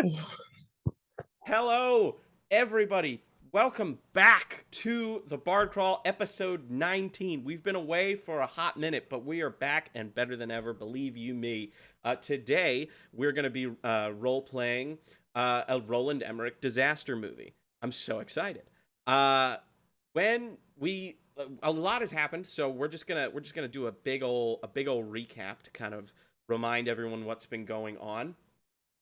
God! Hello, everybody. Welcome back to the Bard Crawl, episode 19. We've been away for a hot minute, but we are back and better than ever, believe you me. Today, we're going to be role-playing a Roland Emmerich disaster movie. I'm so excited. When we a lot has happened, so we're just gonna do a big ol' recap to kind of remind everyone what's been going on.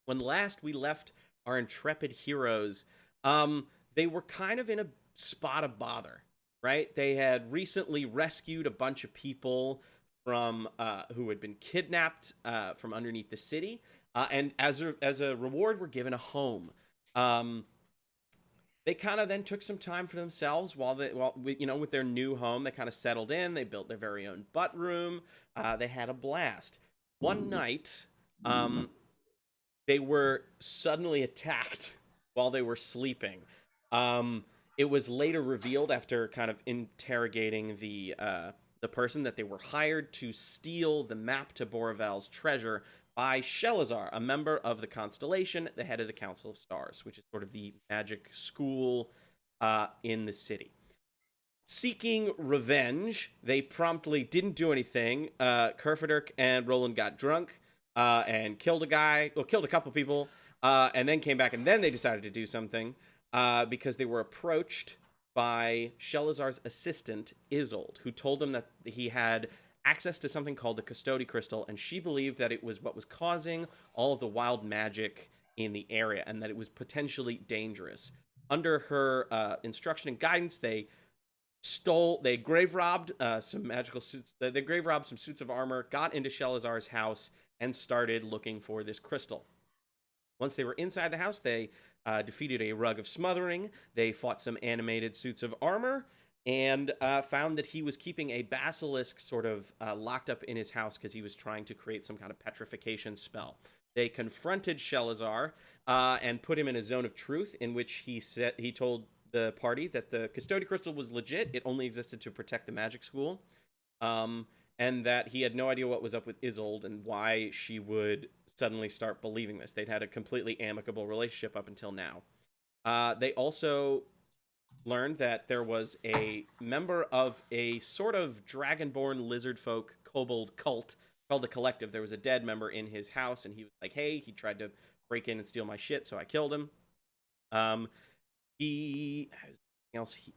When last we left our intrepid heroes, they were kind of in a spot of bother, right? They had recently rescued a bunch of people from who had been kidnapped from underneath the city, and as a reward, were given a home. Um, they kind of then took some time for themselves with their new home. They kind of settled in. They built their very own butt room. They had a blast. One night, they were suddenly attacked while they were sleeping. Um, it was later revealed after kind of interrogating the person that they were hired to steal the map to Borovel's treasure by Shelazar, a member of the Constellation, the head of the Council of Stars, which is sort of the magic school in the city. Seeking revenge, they promptly didn't do anything. Kerfaderk and Roland got drunk and killed a couple people, and then came back, and then they decided to do something because they were approached by Shelazar's assistant, Isolde, who told them that he had access to something called the Custody Crystal, and she believed that it was what was causing all of the wild magic in the area, and that it was potentially dangerous. Under her instruction and guidance, they grave robbed some magical suits. They grave robbed some suits of armor, got into Shelazar's house, and started looking for this crystal. Once they were inside the house, they defeated a rug of smothering. They fought some animated suits of armor, and found that he was keeping a basilisk sort of locked up in his house because he was trying to create some kind of petrification spell. They confronted Shelazar and put him in a zone of truth in which he told the party that the Custody Crystal was legit. It only existed to protect the magic school. And that he had no idea what was up with Isolde and why she would suddenly start believing this. They'd had a completely amicable relationship up until now. They also learned that there was a member of a sort of dragonborn lizard folk kobold cult called the Collective. There was a dead member in his house, and he was like, hey, he tried to break in and steal my shit, so I killed him.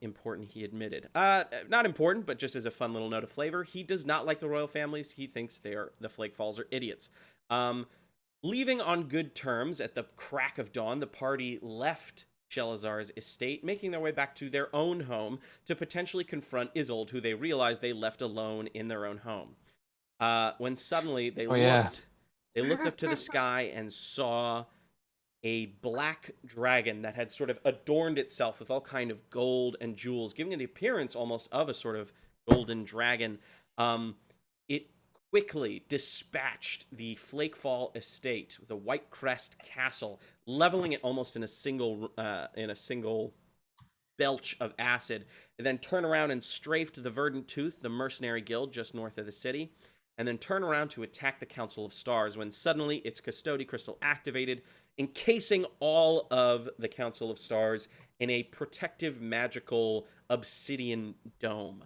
Important he admitted. Not important, but just as a fun little note of flavor, he does not like the royal families. He thinks the Flake Falls are idiots. Leaving on good terms at the crack of dawn, the party left Shelazar's estate, making their way back to their own home to potentially confront Isolde, who they realized they left alone in their own home. When suddenly they looked up to the sky and saw a black dragon that had sort of adorned itself with all kind of gold and jewels, giving it the appearance almost of a sort of golden dragon. It quickly dispatched the Flakefall estate with a Whitecragg castle, leveling it almost in a single belch of acid, and then turn around and strafed the Verdant Tooth, the mercenary guild just north of the city, and then turn around to attack the Council of Stars when suddenly its Custody Crystal activated, encasing all of the Council of Stars in a protective magical obsidian dome.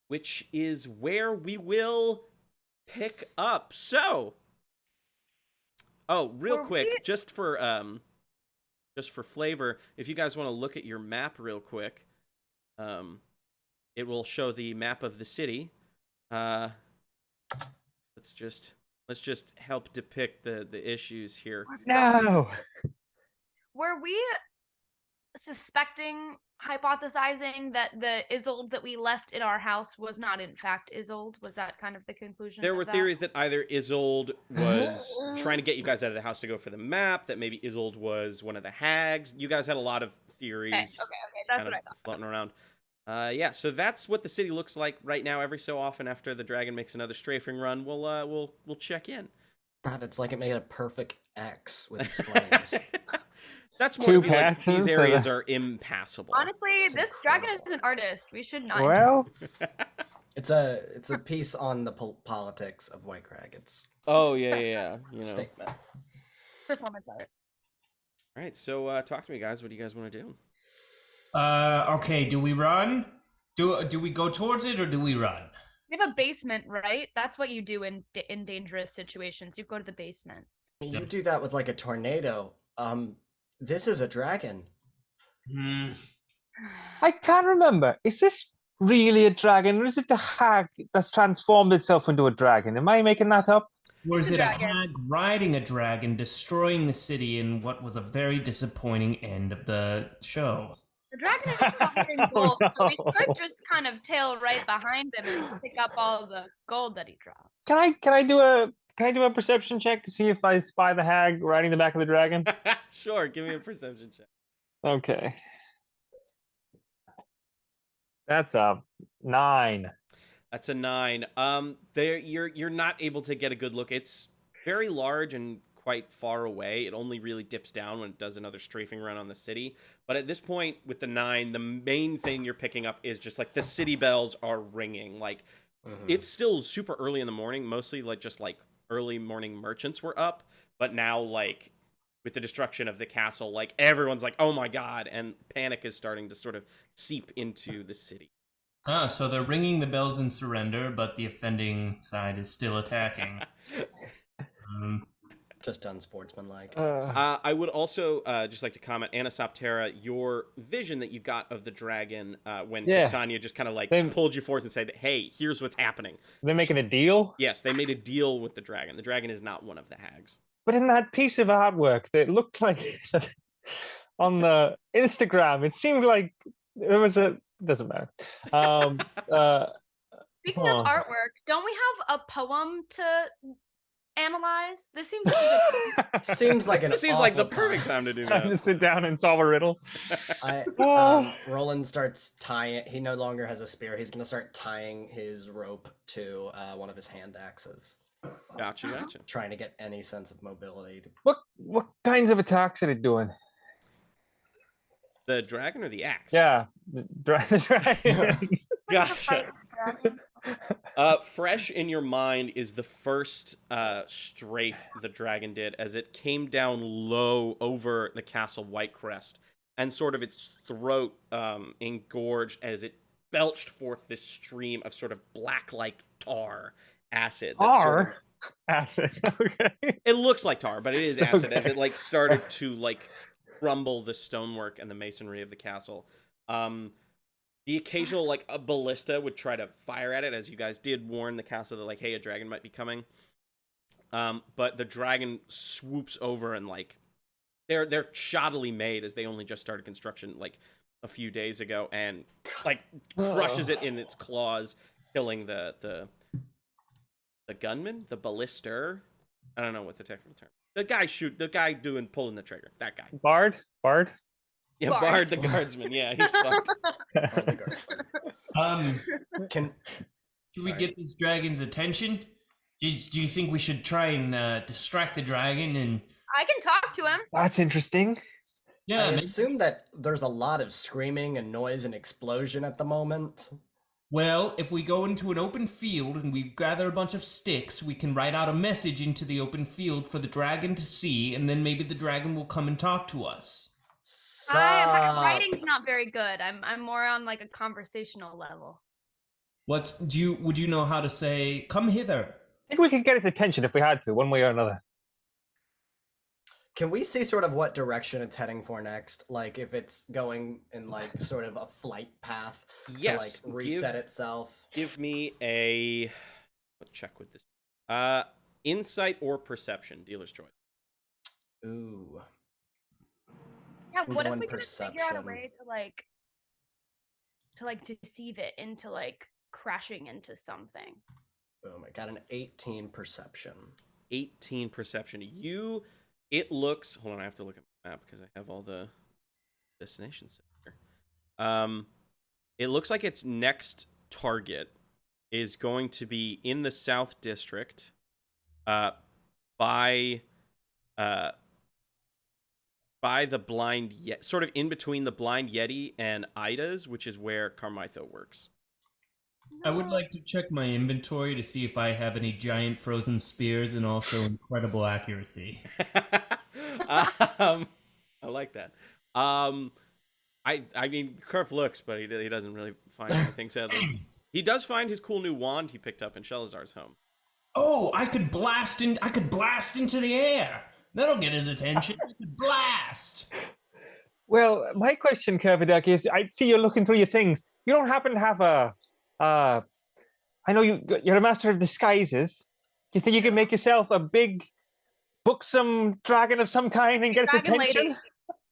Which is where we will pick up. So, real quick, just for flavor, if you guys want to look at your map real quick, it will show the map of the city. Let's just help depict the issues here. No! Were we hypothesizing that the Isolde that we left in our house was not in fact Isolde? Was that kind of the conclusion? There were theories that either Isolde was trying to get you guys out of the house to go for the map, that maybe Isolde was one of the Hags. You guys had a lot of theories. Okay, that's what I thought. Floating around. So that's what the city looks like right now. Every so often, after the dragon makes another strafing run, we'll check in. God, it's like it made a perfect X with its flames. That's more to be like, these areas are impassable. Honestly, this dragon is an artist. We should not. Well, it's a piece on the politics of Whitecragg. It's yeah. statement. performance art. All right, so talk to me, guys. What do you guys want to do? Okay, do we run? Do we go towards it or do we run? We have a basement, right? That's what you do in dangerous situations. You go to the basement. You do that with like a tornado. This is a dragon. I can't remember. Is this really a dragon, or is it the hag that's transformed itself into a dragon? Am I making that up? Or is It's it a a dragon. hag riding a dragon, destroying the city in what was a very disappointing end of the show? The dragon is covered in gold, so we no. could just kind of tail right behind him and pick up all the gold that he dropped. Can I do a perception check to see if I spy the hag riding the back of the dragon? Sure, give me a perception check. Okay. That's a 9. That's a 9. There, you're not able to get a good look. It's very large and quite far away. It only really dips down when it does another strafing run on the city. But at this point, with the 9, the main thing you're picking up is just like the city bells are ringing. Like it's still super early in the morning. Mostly like just like early morning merchants were up, but now like with the destruction of the castle, like everyone's like, oh my god, and panic is starting to sort of seep into the city. Ah, so they're ringing the bells in surrender, but the offending side is still attacking. Just unsportsmanlike. I would also just like to comment, Anisoptera, your vision that you got of the dragon when Titania just kind of like pulled you forth and said, hey, here's what's happening. They're making a deal? Yes, they made a deal with the dragon. The dragon is not one of the hags. But in that piece of artwork that looked like on the Instagram, it seemed like there was a... Doesn't matter. Speaking of artwork, don't we have a poem to analyze? This seems like Seems like This seems like the perfect time to do Time to that. sit down and solve a riddle. Roland starts tying. He no longer has a spear. He's gonna start tying his rope to one of his hand axes. Gotcha. Trying to get any sense of mobility. What kinds of attacks are they doing? The dragon or the axe? Yeah, the dragon. Gotcha. Fresh in your mind is the first strafe the dragon did as it came down low over the castle Whitecragg, and sort of its throat engorged as it belched forth this stream of sort of black like tar acid. Tar? Acid, okay. It looks like tar, but it is acid as Okay. it like started to like crumble the stonework and the masonry of the castle. The occasional like a ballista would try to fire at it, as you guys did warn the castle that like, hey, a dragon might be coming. But the dragon swoops over and like they're shoddily made as they only just started construction like a few days ago, and like crushes it in its claws, killing the gunman, the ballister. I don't know what the technical term. The guy pulling the trigger. That guy. Bard? Yeah, Bard. Bard the guardsman. Yeah, he's fucked. Can Should we get this dragon's attention? Do you think we should try and distract the dragon and... I can talk to him. That's interesting. Yeah, I maybe- assume that there's a lot of screaming and noise and explosion at the moment. Well, if we go into an open field and we gather a bunch of sticks, we can write out a message into the open field for the dragon to see, and then maybe the dragon will come and talk to us. My writing's not very good. I'm more on like a conversational level. Would you know how to say, come hither? I think we could get its attention if we had to, one way or another. Can we see sort of what direction it's heading for next? Like if it's going in like sort of a flight path Yes. to like reset itself? Give me a... Let's check with this. Insight or perception, dealer's choice. Ooh. Yeah, We're what if doing we could figure out a perception. way to like deceive it into like crashing into something? Boom. I got an 18 perception. 18 perception. It looks... Hold on, I have to look at my map because I have all the destinations set here. It looks like its next target is going to be in the South District by the Blind Yeti, sort of in between the Blind Yeti and Ida's, which is where Carmitho works. I would like to check my inventory to see if I have any giant frozen spears and also incredible accuracy. I like that. I mean, Kerf looks, but he doesn't really find anything, sadly. He does find his cool new wand he picked up in Shelazar's home. Oh, I could blast into the air. That'll get his attention. I could blast. Well, my question, Kerfaderk, is I see you're looking through your things. You don't happen to have I know you're a master of disguises. Do you think you could make yourself a big, buxom dragon of some kind and get its Dragon attention?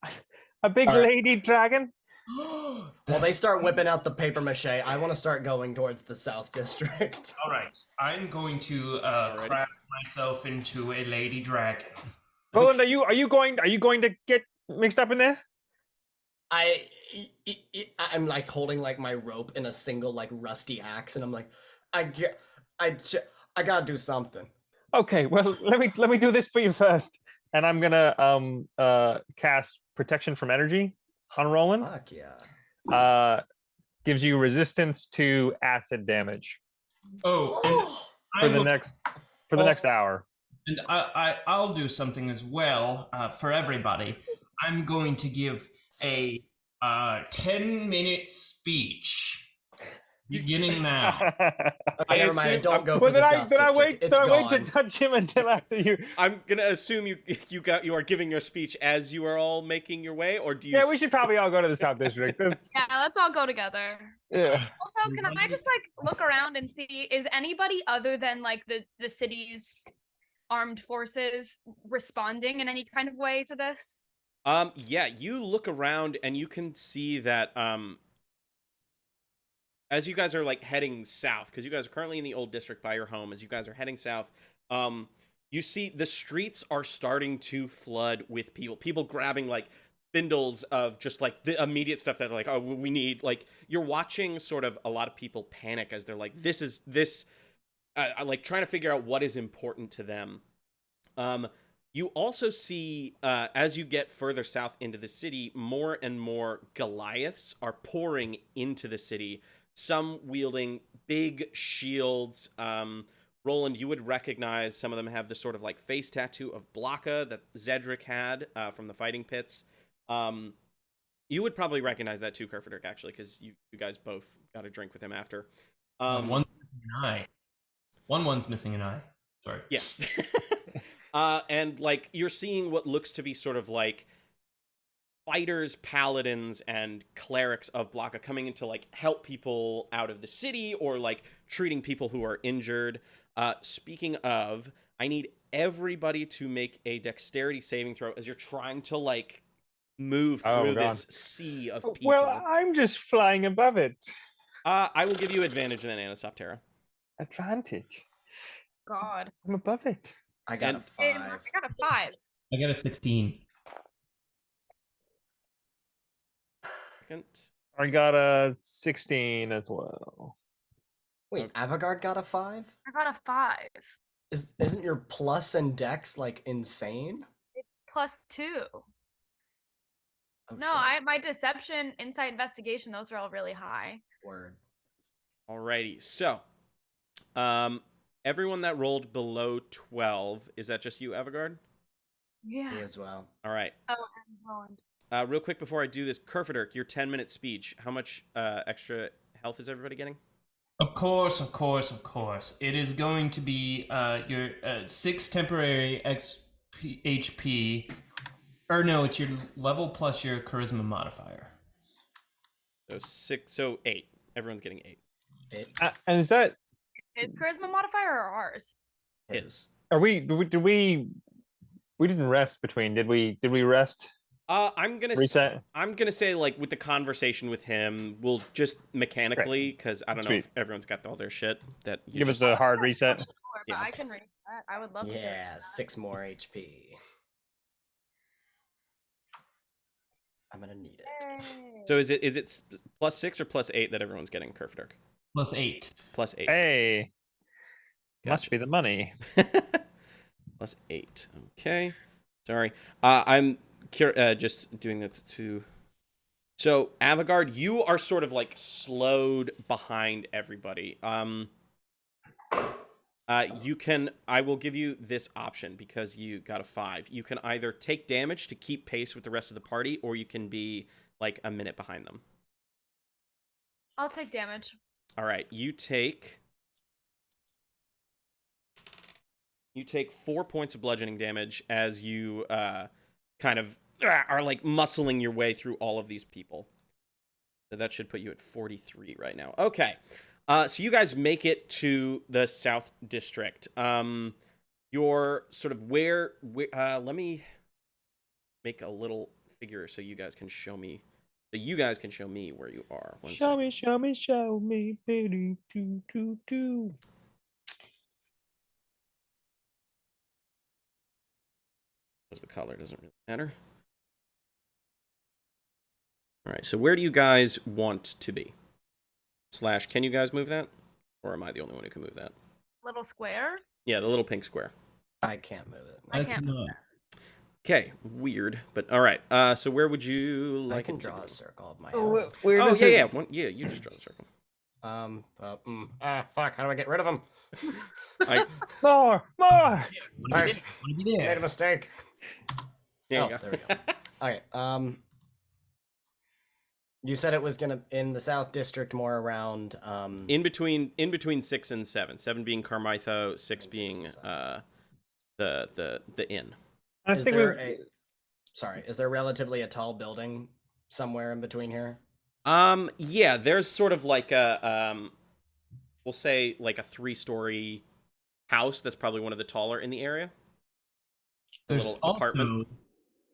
lady. A big All right. lady dragon? Well, they start whipping out the paper mache. I want to start going towards the South District. All right, I'm going to craft myself into a lady dragon. Roland, are you going to get mixed up in there? I'm like holding like my rope in a single like rusty axe, and I'm like, I gotta do something. Okay, well let me do this for you first, and I'm gonna cast protection from energy on Roland. Fuck yeah. Gives you resistance to acid damage Oh, for the next hour. And I'll do something as well for everybody. I'm going to give a 10-minute speech beginning now. Okay, never mind. I don't go for Well, the then South I District. wait It's gone. to touch him until after you. I'm gonna assume you are giving your speech as you are all making your way, or do you? Yeah, we should probably all go to the South District. That's, Yeah, let's all go together. yeah. Also, can I just like look around and see, is anybody other than like the city's armed forces responding in any kind of way to this? Yeah, you look around and you can see that as you guys are like heading south, because you guys are currently in the old district by your home, as you guys are heading south, you see the streets are starting to flood with people grabbing like spindles of just like the immediate stuff that like, oh, we need. Like, you're watching sort of a lot of people panic as they're like, like trying to figure out what is important to them. You also see, as you get further south into the city, more and more Goliaths are pouring into the city, some wielding big shields. Roland, you would recognize some of them have this sort of like face tattoo of Blaka that Zedric had from the fighting pits. You would probably recognize that too, Kerfaderk, actually, because you guys both got a drink with him after. One's missing an eye. One's missing an eye. Sorry. Yes. And like you're seeing what looks to be sort of like fighters, paladins, and clerics of Blaka coming in to like help people out of the city or like treating people who are injured. Speaking of, I need everybody to make a dexterity saving throw as you're trying to like move through this sea of people. Well, I'm just flying above it. I will give you advantage then, Anisoptera. Advantage. God. I'm above it. I got a I 5. got a 5. I got a 16. Second. I got a 16 as well. Wait, Avigard got a 5? I got a 5. Isn't your plus and dex like insane? Plus 2. Oh, No, shit. my deception, insight, investigation, those are all really high. Word. Alrighty, so everyone that rolled below 12, is that just you, Avigard? Yeah. Me as well. All right. Oh, and Roland. Real quick before I do this, Kerfaderk, your 10-minute speech, how much extra health is everybody getting? Of course. It is going to be your 6 temporary HP. Or no, it's your level plus your charisma modifier. So 8. Everyone's getting 8. And is that Is charisma modifier or ours? His. are we didn't rest between, did we rest? I'm gonna Reset. I'm gonna say like with the conversation with him, we'll just mechanically because I don't know if everyone's got all their shit that you Give us a hard reset. Sure, but Yeah. I can reset. I would love to. Yeah, 6 more HP. I'm gonna need it. So is it plus 6 or plus 8 that everyone's getting, Kerfaderk? Plus 8. Plus 8. Hey, must Gotcha. be the money. Plus 8. Okay. Sorry. I'm just doing that to. So Avigard, you are sort of like slowed behind everybody. You can. I will give you this option because you got a 5. You can either take damage to keep pace with the rest of the party, or you can be like a minute behind them. I'll take damage. All right, you take 4 points of bludgeoning damage as you kind of are like muscling your way through all of these people. So that should put you at 43 right now. Okay. So you guys make it to the South District. You're sort of where let me make a little figure so you guys can show me. So you guys can show me where you are. Show me, show me, show me. Do, do, do, do. The color doesn't really matter. All right, so where do you guys want to be? Slash, can you guys move that? Or am I the only one who can move that? Little square. Yeah, the little pink square. I can't move it. I can't move cannot. Okay, weird, but all right. So where would you like I can it to draw be? a circle of my Oh, own. where Oh, does yeah, it- yeah. You just draw the circle. Fuck, how do I get rid of him? More! Want to I've be made there? a mistake. There Oh, you go. there we go. Okay, you said it was gonna in the South District, more around in between 6 and 7. 7 being Carmitho, 6 being the inn. I is think there we. a sorry, is there relatively a tall building somewhere in between here? Yeah, there's sort of like a we'll say like a 3-story house that's probably one of the taller in the area. There's little also. apartment.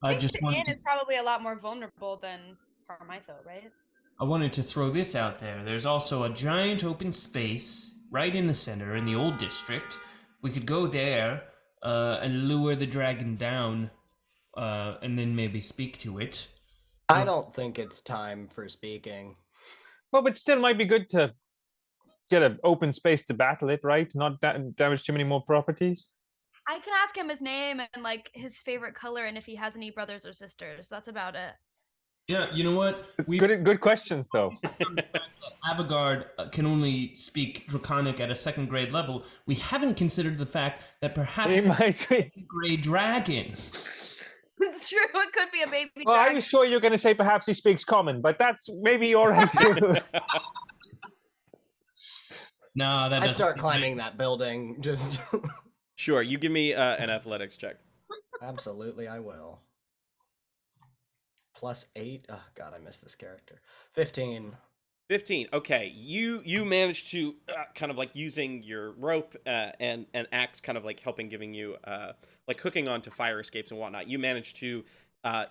I I think just the wanted inn to. is probably a lot more vulnerable than Carmitho, right? I wanted to throw this out there. There's also a giant open space right in the center in the old district. We could go there and lure the dragon down, and then maybe speak to it. I don't think it's time for speaking. Well, but still might be good to get an open space to battle it, right? Not damage too many more properties. I can ask him his name and like his favorite color and if he has any brothers or sisters. That's about it. Yeah, you know what? Good questions, though. Avigard can only speak Draconic at a 2nd grade level. We haven't considered the fact that perhaps He the might be. 2nd grade dragon. It's true. It could be a baby Well, I dragon. was sure you were going to say perhaps he speaks common, but that's maybe all right too. No, that I doesn't. start climbing that building. Just Sure, you give me an athletics check. absolutely, I will. +8. Oh God, I missed this character. 15. 15. Okay, you managed to kind of like using your rope and axe, kind of like giving you like hooking onto fire escapes and whatnot. You managed to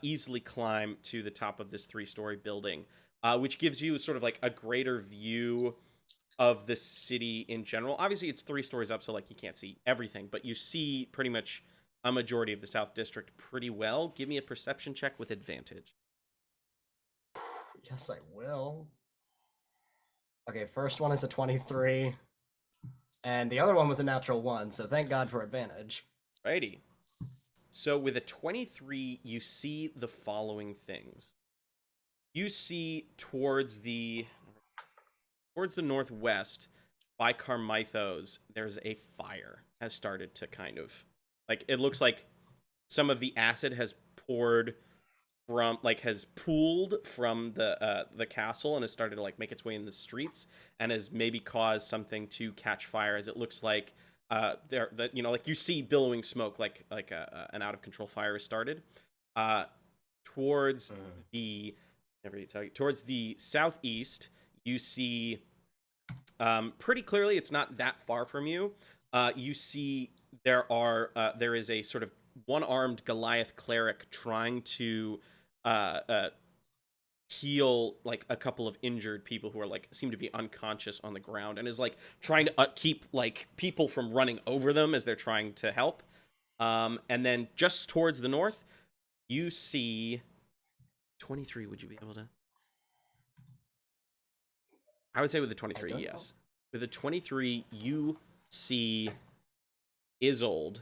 easily climb to the top of this 3-story building, which gives you sort of like a greater view of the city in general. Obviously, it's 3 stories up, so like you can't see everything, but you see pretty much a majority of the South District pretty well. Give me a perception check with advantage. Yes, I will. Okay, first one is a 23. And the other one was a natural 1, so thank God for advantage. Righty. So with a 23, you see the following things. You see towards the northwest by Carmithos, there's a fire has started to kind of like, it looks like some of the acid has poured from like has pooled from the castle and has started to like make its way in the streets and has maybe caused something to catch fire, as it looks like like you see billowing smoke, like an out of control fire has started towards the southeast. You see pretty clearly, it's not that far from you. You see there is a sort of one-armed Goliath cleric trying to heal like a couple of injured people who are like seem to be unconscious on the ground, and is like trying to keep like people from running over them as they're trying to help. And then just towards the north, you see 23. Would you be able to? I would say with the 23, yes. With the 23, you see Isolde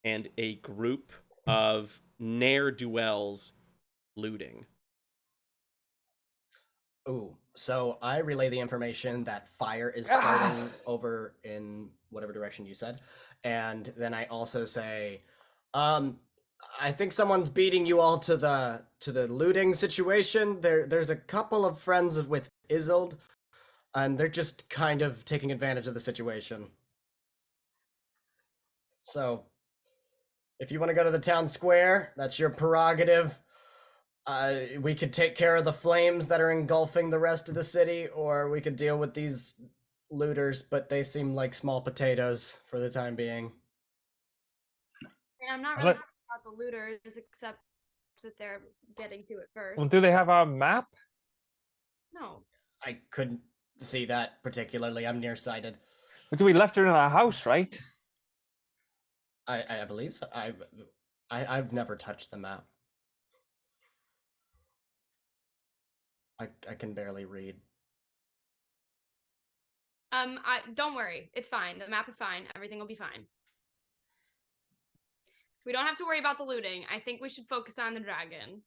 and a group of ne'er-do-wells looting. Ooh, So I relay the information that fire is starting over in whatever direction you said, and then I also say, I think someone's beating you all to the looting situation. There's a couple of friends with Isolde, and they're just kind of taking advantage of the situation. So, if you want to go to the town square, that's your prerogative. We could take care of the flames that are engulfing the rest of the city, or we could deal with these looters, but they seem like small potatoes for the time being. And I'm not I really like- worried about the looters, except that they're getting to it first. Well, do they have our map? No. I couldn't see that particularly. I'm nearsighted. But we left her in our house, right? I believe so. I've never touched the map. I can barely read. Don't worry. It's fine. The map is fine. Everything will be fine. We don't have to worry about the looting. I think we should focus on the dragon.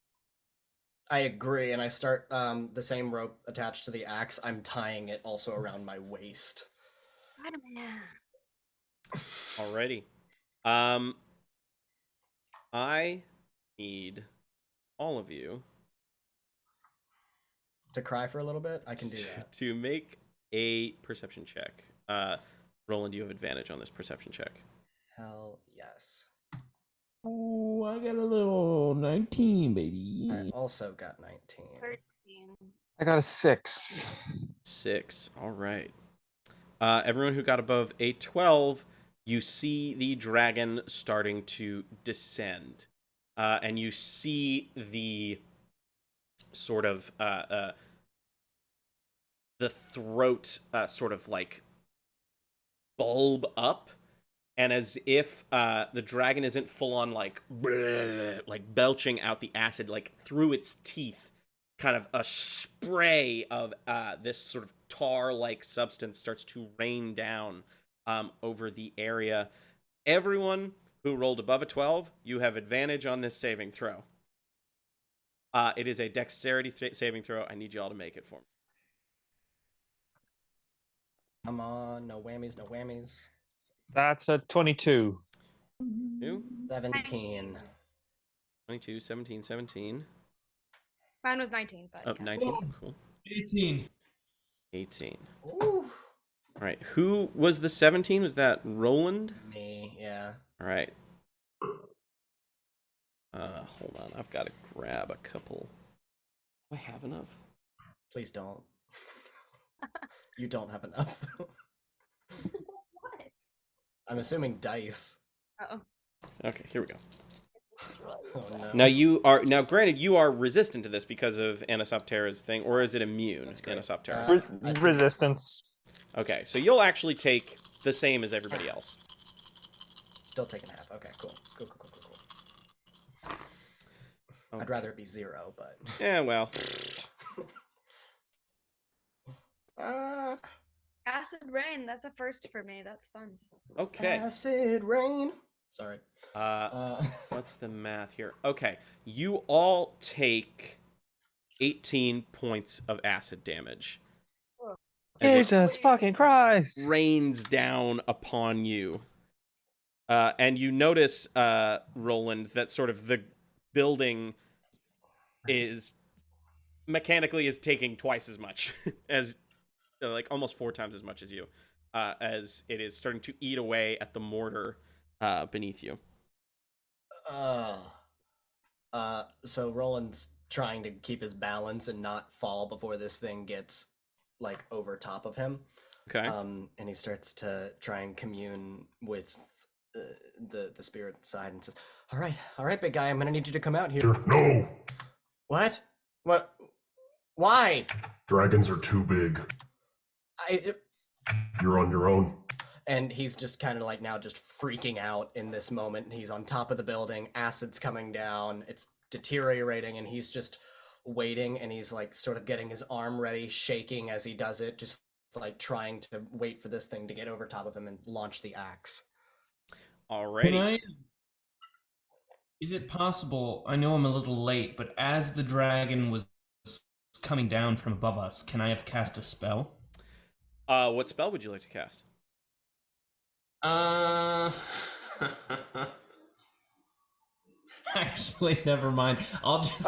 I agree, and I start the same rope attached to the axe. I'm tying it also around my waist. Alrighty. I need all of you To cry for a little bit, I can do that. to make a perception check. Roland, you have advantage on this perception check. Hell yes. Oh, I got a little 19, I baby. also got 19. 13. I got a 6. 6. All right. Everyone who got above a 12, you see the dragon starting to descend. And you see the sort of the throat sort of like bulb up, and as if the dragon isn't full on like belching out the acid like through its teeth, kind of a spray of this sort of tar-like substance starts to rain down over the area. Everyone who rolled above a 12, you have advantage on this saving throw. It is a dexterity saving throw. I need you all to make it for me. Come on, no whammies, no whammies. That's a 22. 2, 17. 22, 17, 17. Mine was 19, but Oh, yeah. 19. Oh. Cool. 18. 18. Ooh. All right. Who was the 17? Was that Roland? Me, yeah. All right. Hold on. I've got to grab a couple. Do I have enough? Please don't. You don't have enough. What? I'm assuming dice. Oh. Okay, here we go. Oh no. Now granted you are resistant to this because of Anisoptera's thing, or is it immune? That's great. Anisoptera. I think- Resistance. Okay, so you'll actually take the same as everybody else. Still taking half. Okay, cool. Cool. Okay. I'd rather it be 0, but. Yeah, well. Acid rain. That's a first for me. That's fun. Okay. Acid rain. Sorry. What's the math here? Okay, you all take 18 points of acid damage. As it Jesus fucking Christ! rains down upon you. And you notice, Roland, that sort of the building is mechanically is taking twice as much as, like almost 4 times as much as you, as it is starting to eat away at the mortar beneath you. So Roland's trying to keep his balance and not fall before this thing gets like over top of him. Okay. And he starts to try and commune with the spirit side and says, all right, big guy, I'm gonna need you to come out here. No! What? Why? Dragons are too big. You're on your own. And he's just kind of like now just freaking out in this moment. He's on top of the building, acid's coming down, it's deteriorating, and he's just waiting, and he's like sort of getting his arm ready, shaking as he does it, just like trying to wait for this thing to get over top of him and launch the axe. Alrighty. Is it possible? I know I'm a little late, but as the dragon was coming down from above us, can I have cast a spell? What spell would you like to cast? Actually, never mind. I'll just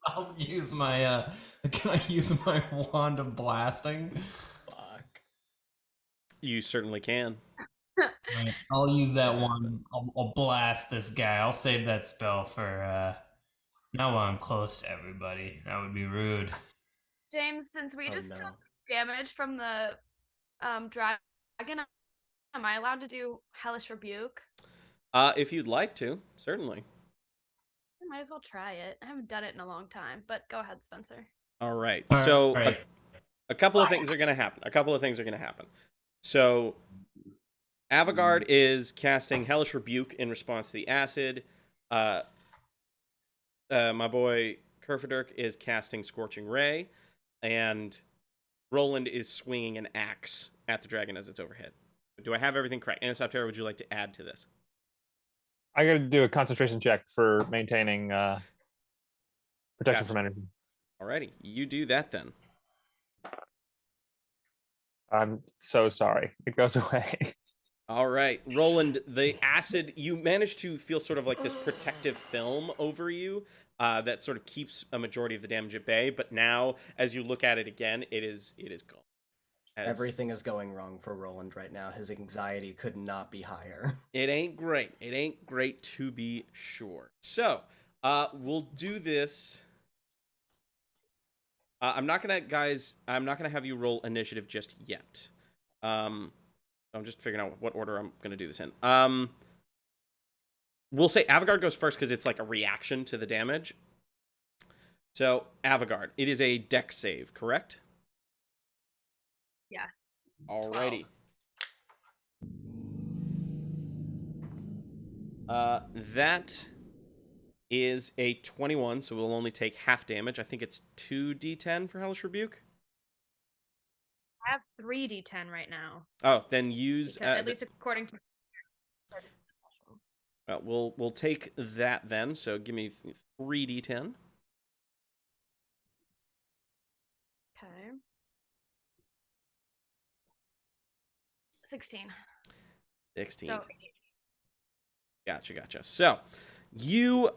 I'll use my can I use my wand of blasting? Fuck. You certainly can. Right, I'll use that one. I'll blast this guy. I'll save that spell for now while I'm close to everybody. That would be rude. James, since we Oh, just no. took damage from the dragon, am I allowed to do Hellish Rebuke? If you'd like to, certainly. I might as well try it. I haven't done it in a long time, but go ahead, Spencer. All right. All So right. a couple of things are going to happen. So Avigard is casting Hellish Rebuke in response to the acid. My boy Kerfaderk is casting Scorching Ray, and Roland is swinging an axe at the dragon as it's overhead. Do I have everything correct? Anisoptera, would you like to add to this? I got to do a concentration check for maintaining protection Gotcha. from energy. Alrighty, you do that then. I'm so sorry. It goes away. All right, Roland, the acid, you manage to feel sort of like this protective film over you that sort of keeps a majority of the damage at bay, but now, as you look at it again, it is gone. Everything is going wrong for Roland right now. His anxiety could not be higher. It ain't great. It ain't great to be sure. So, we'll do this. I'm not gonna have you roll initiative just yet. I'm just figuring out what order I'm gonna do this in. We'll say Avigard goes first because it's like a reaction to the damage. So, Avigard, it is a dex save, correct? Yes. Alrighty. That is a 21, so we'll only take half damage. I think it's 2d10 for Hellish Rebuke. I have 3d10 right now. Oh, then use At least according to we'll take that then. So give me 3d10. Okay. 16. 16. So Gotcha. So you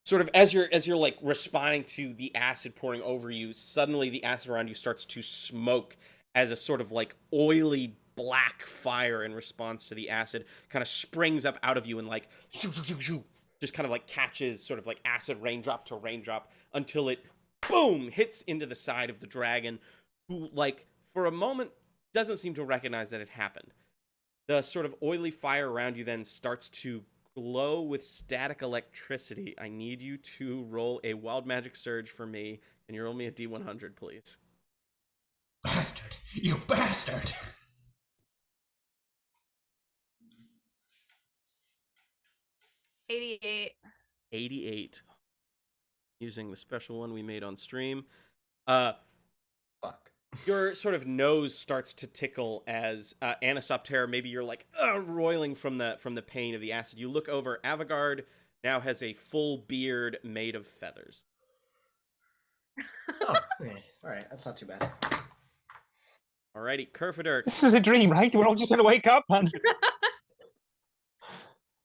sort of as you're like responding to the acid pouring over you, suddenly the acid around you starts to smoke as a sort of like oily black fire in response to the acid kind of springs up out of you and like just kind of like catches sort of like acid raindrop to raindrop until it boom hits into the side of the dragon, who like for a moment doesn't seem to recognize that it happened. The sort of oily fire around you then starts to glow with static electricity. I need you to roll a wild magic surge for me. Can you roll me a D100, please? Bastard! You bastard! 88. 88. Using the special one we made on stream. Fuck. Your sort of nose starts to tickle as Anisoptera, maybe you're like roiling from the pain of the acid. You look over. Avigard now has a full beard made of feathers. Oh, okay. All right. That's not too bad. Alrighty, Kerfaderk. This is a dream, right? We're all just gonna wake up and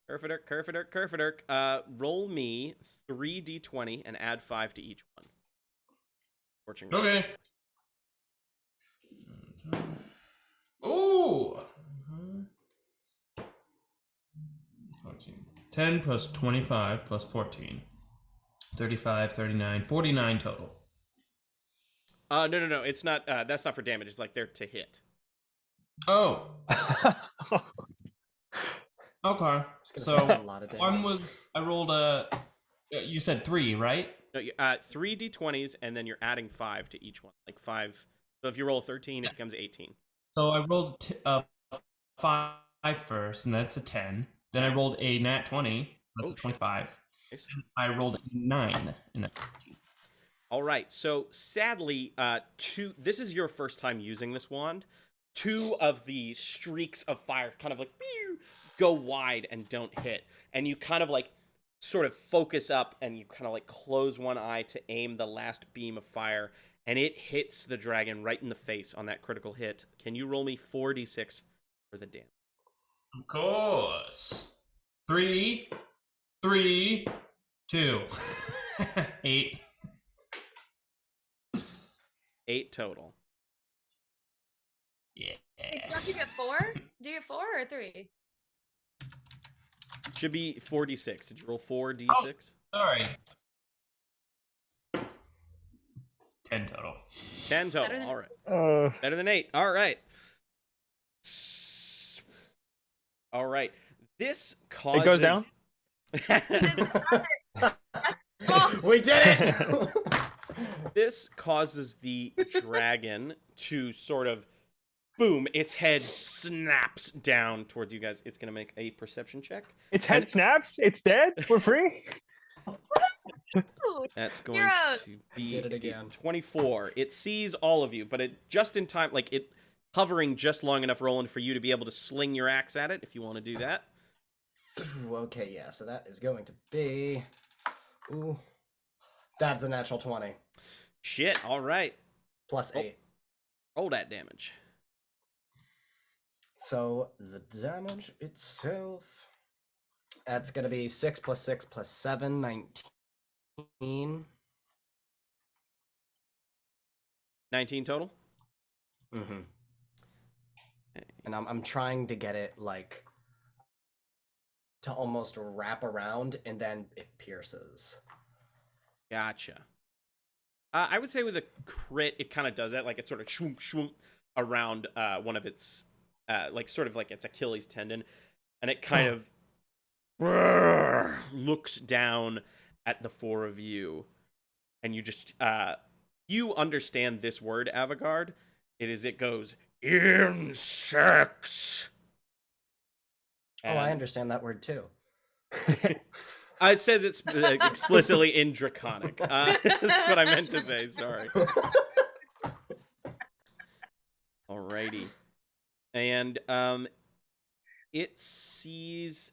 Kerfaderk. Roll me 3d20 and add 5 to each one. Fortune Okay. Ooh! 14. 10 plus 25 plus 14. 35, 39, 49 total. No. It's not. That's not for damage. It's like they're to hit. Oh. Okay. That's So a lot of damage. one was I rolled a. You said 3, right? No, 3 d20s, and then you're adding 5 to each one. Like 5. So if you roll a 13, it becomes 18. So I rolled a 5 first, and that's a 10. Then I rolled a nat 20. That's a 25. Nice. And I rolled a 9 in that 15. All right. So sadly, this is your first time using this wand. 2 of the streaks of fire kind of like go wide and don't hit, and you kind of like sort of focus up, and you kind of like close one eye to aim the last beam of fire, and it hits the dragon right in the face on that critical hit. Can you roll me 4d6 for the damage? Of course. 3, 3, 2. 8. 8 total. Yeah. Don't you get 4? Do you get 4 or 3? Should be 4d6. Did you roll 4d6? Sorry. 10 total. 10 total. Better than- All right. Better than 8. All right. All right. This causes... It goes down? Oh, We did it! This causes the dragon to sort of... Boom, its head snaps down towards you guys. It's going to make a perception check. Its head snaps. It's dead. We're free. ooh. That's going Heroes. to be Did it a again. 24. It sees all of you, but it just in time, like it hovering just long enough, Roland, for you to be able to sling your axe at it if you want to do that. Okay, yeah, so that is going to be... Ooh. That's a natural 20. Shit, all right. Plus Oh. 8. Roll that damage. So the damage itself... That's going to be 6 plus 6 plus 7, 19. 19 total? Mm-hmm. And I'm trying to get it, like, to almost wrap around, and then it pierces. Gotcha. I would say with a crit, it kind of does that. Like, it sort of shwoom, shwoom around one of its, like, sort of like its Achilles tendon. And it kind of looks down at the four of you. And you just, you understand this word, Avigard. It goes, insects. Oh, I understand that word too. It says it's explicitly in Draconic. That's what I meant to say, sorry. Alrighty. And it sees...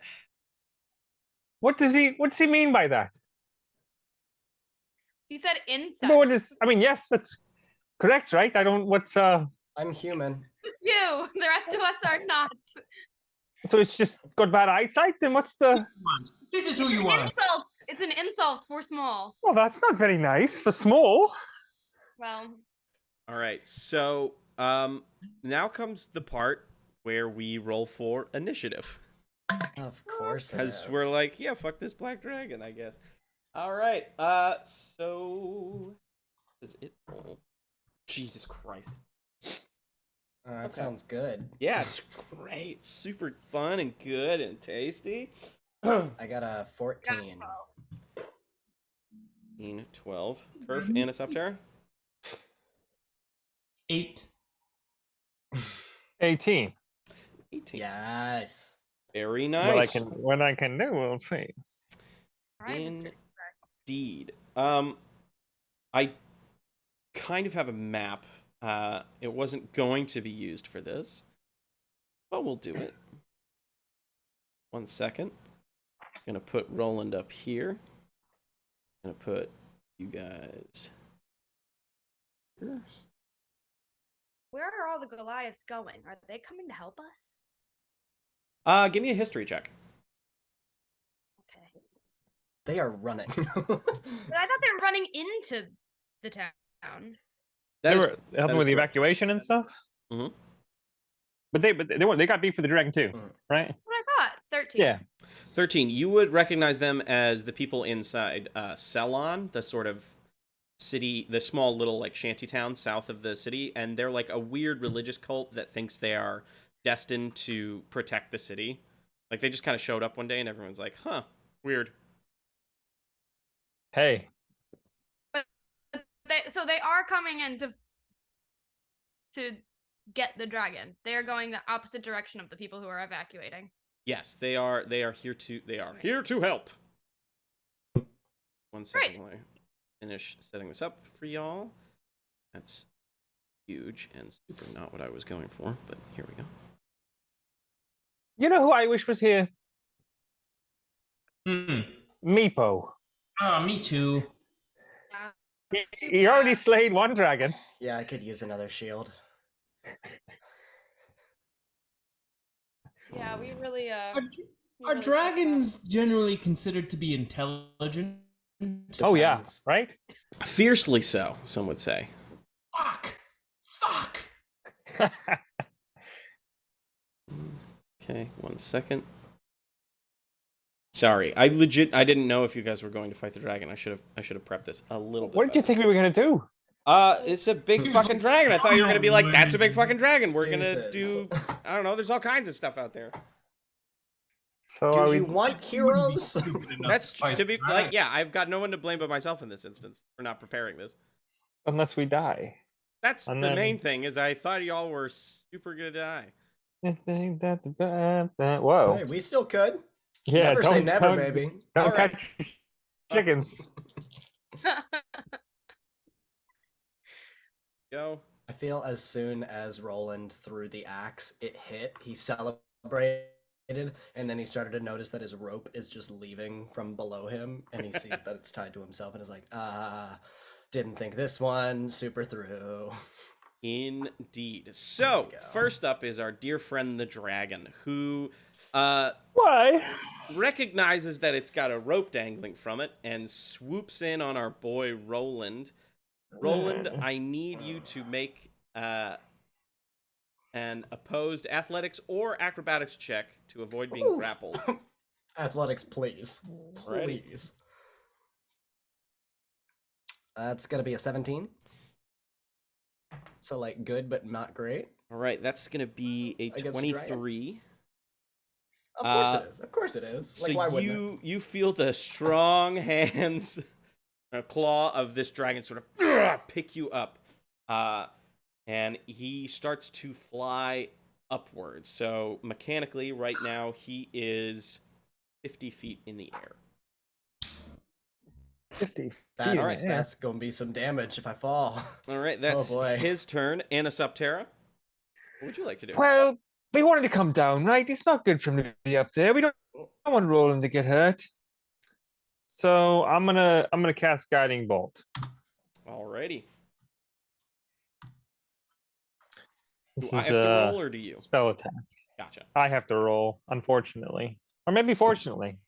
What's he mean by that? He said insect. But what is? I mean, yes, that's correct, right? I don't. What's I'm human. You. The rest of us are not. So it's just got bad eyesight. Then what's the? This is who you want. Insult. It's an insult for small. Well, that's not very nice for small. Well, Alright, so now comes the part where we roll for initiative. Of course it Because is. we're like, yeah, fuck this black dragon, I guess. Alright, so... Does it roll? Jesus Christ. That Okay. sounds good. Yeah, it's great. Super fun and good and tasty. I got a 14. 12. Kerf, Anisoptera? 8. 18. 18. Yes. Very What nice. I can do, we'll see. all right, Mr. Indeed. I kind of have a map. It wasn't going to be used for this, but we'll do it. 1 second. I'm gonna put Roland up here. I'm gonna put you guys here. Where are all the Goliaths going? Are they coming to help us? Give me a history check. Okay. They are running. But I thought they were running into the town. That They is- were helping is with the correct. evacuation and stuff. Mhm. But they got beat for the dragon too, Mm. right? That's what I thought. 13. Yeah. 13. You would recognize them as the people inside Celon, the sort of city, the small little like shanty town south of the city, and they're like a weird religious cult that thinks they are destined to protect the city. Like they just kind of showed up one day and everyone's like, huh, weird. Hey, So they are coming in to get the dragon. They are going the opposite direction of the people who are evacuating. Yes, they are here to help. 1 second while I finish setting this up for y'all. That's huge and super not what I was going for, but here we go. you know who I wish was here? Hmm. Meepo. Oh, me too. He already slayed one dragon. Yeah, I could use another shield. Yeah, we really Are, we are really fucked up. dragons generally considered to be intelligent? Oh yeah, Depends. right? Fiercely so, some would say. Fuck! Fuck! Okay, 1 second. Sorry, I didn't know if you guys were going to fight the dragon. I should have prepped this a little bit. What did you think we were gonna do? It's a big fucking dragon. I thought you were gonna be like, that's a big fucking dragon. We're gonna Deuces. do, I don't know. There's all kinds of stuff out there. So Do are you we? want heroes? That's to be like, yeah. I've got no one to blame but myself in this instance for not preparing this. Unless we die. That's And the then- main thing. Is I thought y'all were super gonna die. I think that whoa. Hey, we still could. Yeah, Never say don't- never, don't- baby. Don't All right. catch chickens. Go. I feel as soon as Roland threw the axe, it hit, he celebrated, and then he started to notice that his rope is just leaving from below him, and he sees that it's tied to himself, and is like, didn't think this one, super through. Indeed. So we go. first up is our dear friend the dragon, who Why? recognizes that it's got a rope dangling from it and swoops in on our boy Roland. Roland, I need you to make an opposed athletics or acrobatics check to avoid being Ooh. grappled. Athletics, please. Alrighty. Please. That's gonna be a 17. So, like, good, but not great. All right, that's going to be a Against a 23. Of course it is. Of course it is. So Like, why wouldn't you feel the strong hands, claw of this dragon sort of pick you up, and he starts to fly upwards. So mechanically, right now he is 50 feet in the air. 50. it? That's, Yeah. that's gonna be some damage if I fall. All right, that's boy. his turn. Anisoptera, what would you like to do? Well, we wanted to come down, right? It's not good for him to be up there. We don't want Roland to get hurt. So I'm gonna cast Guiding Bolt. Alrighty. This Do I is have to a roll or do you? spell attack. Gotcha. I have to roll, unfortunately, or maybe fortunately.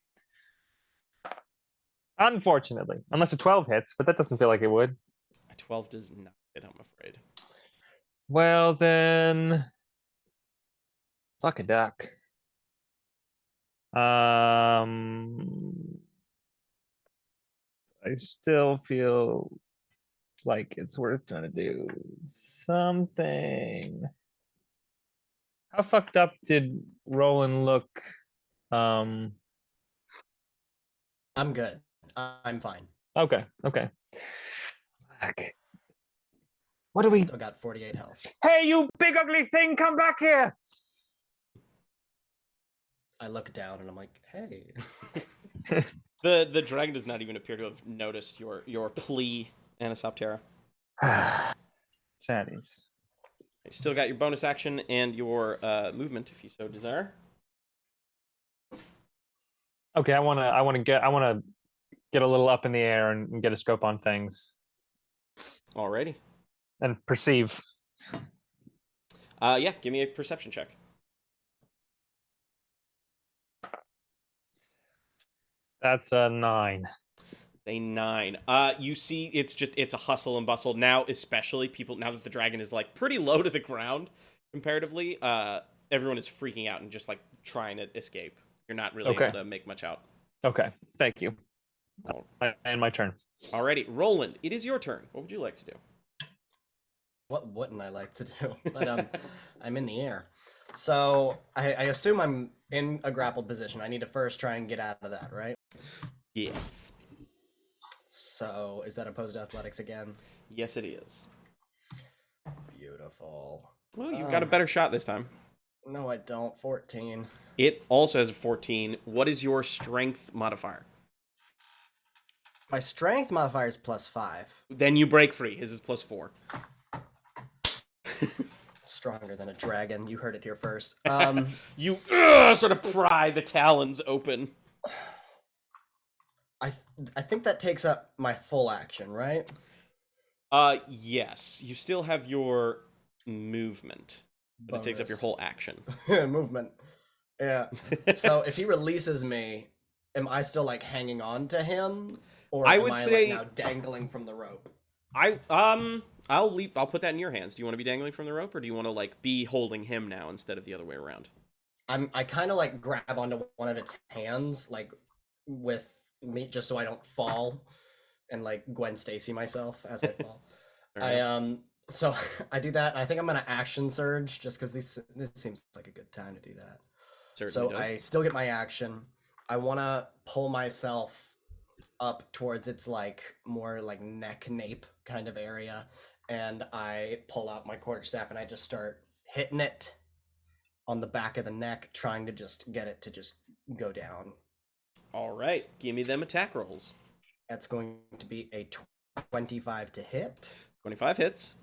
Unfortunately, unless a 12 hits, but that doesn't feel like it would. A 12 does not hit, I'm afraid. Well then, fuck a duck. I still feel like it's worth trying to do something. How fucked up did Roland look? I'm good. I'm fine. Okay. Fuck. What do we? Still got 48 health. Hey, you big ugly thing, come back here! I look down and I'm like, hey. The dragon does not even appear to have noticed your plea, Anisoptera. Saddies. You still got your bonus action and your movement if you so desire. Okay, I wanna get a little up in the air and get a scope on things Alrighty. and perceive. Yeah, give me a perception check. That's a 9. A 9. You see, it's a hustle and bustle now, especially now that the dragon is like pretty low to the ground comparatively. Everyone is freaking out and just like trying to escape. You're not really Okay. able to make much out. Okay, thank you. Oh. And my turn. Alrighty, Roland, it is your turn. What would you like to do? What wouldn't I like to do? But I'm in the air. So I assume I'm in a grappled position. I need to first try and get out of that, right? Yes. So is that opposed athletics again? Yes, it is. Beautiful. Well, you've got a better shot this time. No, I don't. 14. It also has a 14. What is your strength modifier? My strength modifier is +5. Then you break free. His is +4. Stronger than a dragon. You heard it here first. You sort of pry the talons open. I think that takes up my full action, right? Yes. You still have your movement, but it takes up your whole action. Movement. Yeah. So if he releases me, am I still like hanging on to him, or I am would I say- like now dangling from the rope? I'll put that in your hands. Do you want to be dangling from the rope, or do you want to like be holding him now instead of the other way around? I kind of like grab onto one of its hands, like with me, just so I don't fall, and like Gwen Stacy myself as I fall. Fair So I do that. And I think I'm gonna action surge just because this seems like a good time to do that. Certainly So does. I still get my action. I want to pull myself up towards its like more like neck nape kind of area, and I pull out my quarterstaff and I just start hitting it on the back of the neck, trying to just get it to just go down. All right, give me them attack rolls. That's going to be a 25 to hit. 25 hits.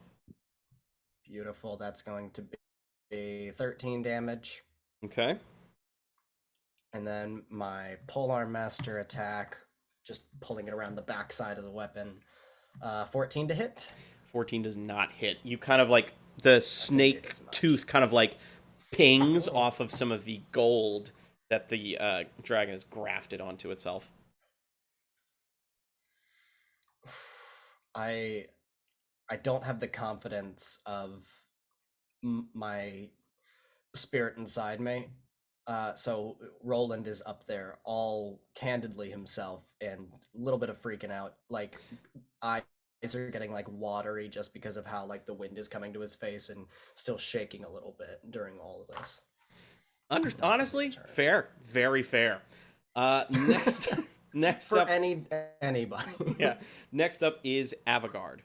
Beautiful. That's going to be 13 damage. Okay. And then my polearm master attack, just pulling it around the backside of the weapon. 14 to hit. 14 does not hit. You kind of like the snake as much. tooth kind of like pings off of some of the gold that the dragon has grafted onto itself. I don't have the confidence of my spirit inside me. So Roland is up there all candidly himself and a little bit of freaking out. Like eyes are getting like watery just because of how like the wind is coming to his face, and still shaking a little bit during all of this. Honestly, fair. Very fair. Next For up, anybody. yeah. Next up is Avigard.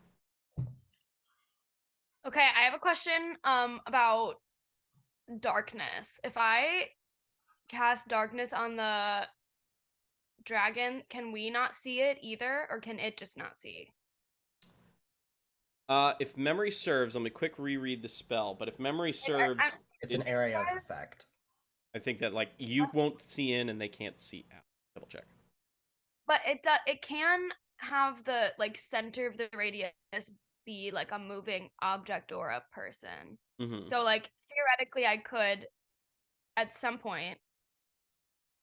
Okay, I have a question about darkness. If I cast darkness on the dragon, can we not see it either, or can it just not see? If memory serves, let me quick reread the spell. But if memory serves, It's an area of effect. I think that like you won't see in and they can't see out. Double check. But it can have the like center of the radius be like a moving object or a person. Mm-hmm. So like theoretically I could at some point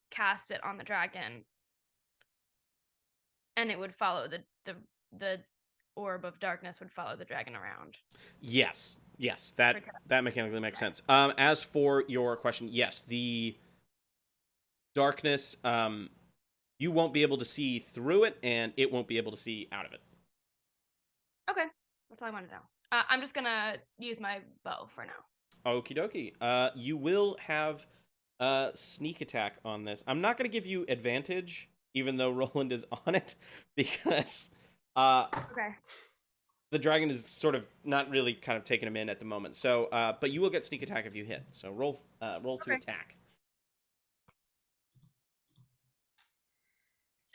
cast it on the dragon and it would follow the orb of darkness would follow the dragon around. Yes, that mechanically makes sense. As for your question, yes, the darkness, you won't be able to see through it, and it won't be able to see out of it. Okay, that's all I want to know. I'm just gonna use my bow for now. Okie dokie. You will have sneak attack on this. I'm not going to give you advantage, even though Roland is on it, because Okay. the dragon is sort of not really kind of taking him in at the moment. So, but you will get sneak attack if you hit. So roll to Okay. attack.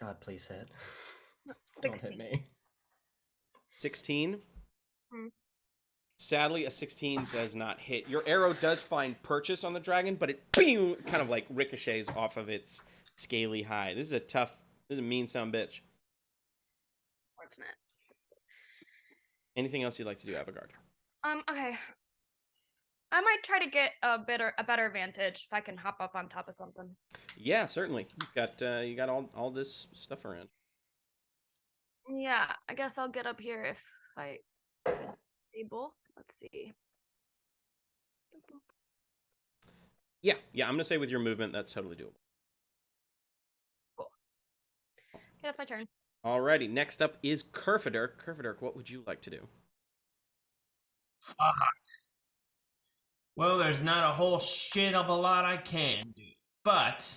God, please hit. Don't hit 16. me. 16. Hmm. Sadly, a 16 does not hit. Your arrow does find purchase on the dragon, but it kind of like ricochets off of its scaly hide. This is a mean son of a bitch. Fortunate. Anything else you'd like to do, Avigard? Okay. I might try to get a better vantage if I can hop up on top of something. Yeah, certainly. You got all this stuff around. Yeah, I guess I'll get up here if it's able. Let's see. Yeah, I'm gonna say with your movement, that's totally doable. Cool. Okay, that's my turn. Alrighty, next up is Kerfaderk. Kerfaderk, what would you like to do? Fuck. Well, there's not a whole shit of a lot I can do. But,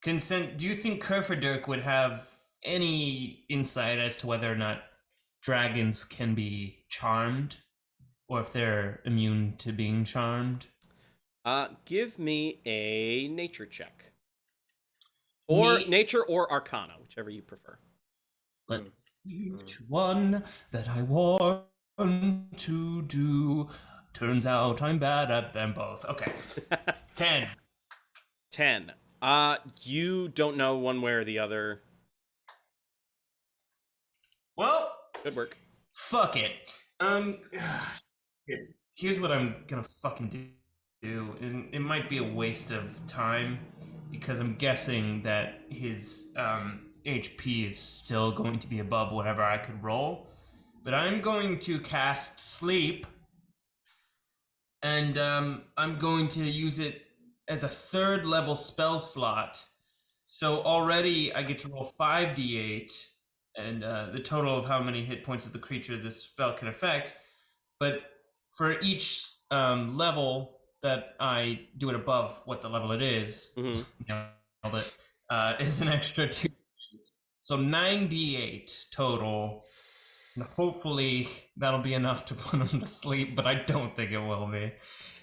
consent. Do you think Kerfaderk would have any insight as to whether or not dragons can be charmed, or if they're immune to being charmed? Give me a nature check. Or nature or arcana, whichever you prefer. Let's see which one that I want to do. Turns out I'm bad at them both. Okay. 10. 10. You don't know one way or the other. Well, Good work. fuck it. Here's what I'm gonna fucking do. And it might be a waste of time because I'm guessing that his HP is still going to be above whatever I could roll. But I'm going to cast Sleep, and I'm going to use it as a 3rd level spell slot. So already I get to roll 5d8, and the total of how many hit points of the creature this spell can affect. But for each level that I do it above what the level it is, Mhm. nailed it, is an extra 2. So 9d8 total. And hopefully that'll be enough to put him to sleep, but I don't think it will be.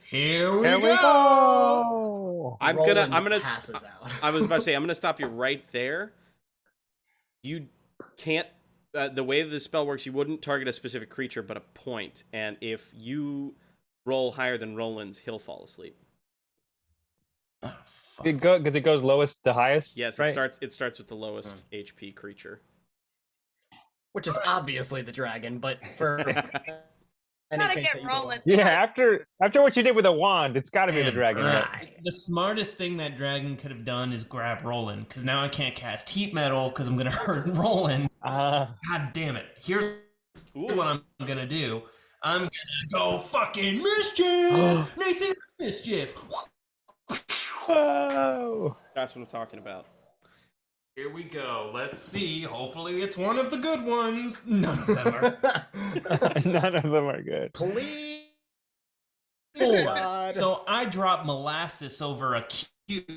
Here we go! I'm Roland gonna passes out. I was about to say, I'm gonna stop you right there. You can't. The way the spell works, you wouldn't target a specific creature, but a point. And if you roll higher than Roland's, he'll fall asleep. Oh, fuck. Because it goes lowest to highest. Yes, right? it starts with the lowest HP creature. Which is obviously the dragon, but for Gotta anything get that you rolling. Yeah, after what you did with a wand, it's got to be the Man, dragon. Right? The smartest thing that dragon could have done is grab Roland, because now I can't cast heat metal because I'm gonna hurt Roland. God damn it! Here's what I'm gonna do. I'm gonna go fucking mischief, Nathan mischief. Whoa! That's what I'm talking about. Here we go. Let's see. Hopefully, it's one of the good ones. None of them are. None of them are good. Please, Four. God. So I drop molasses over a cube.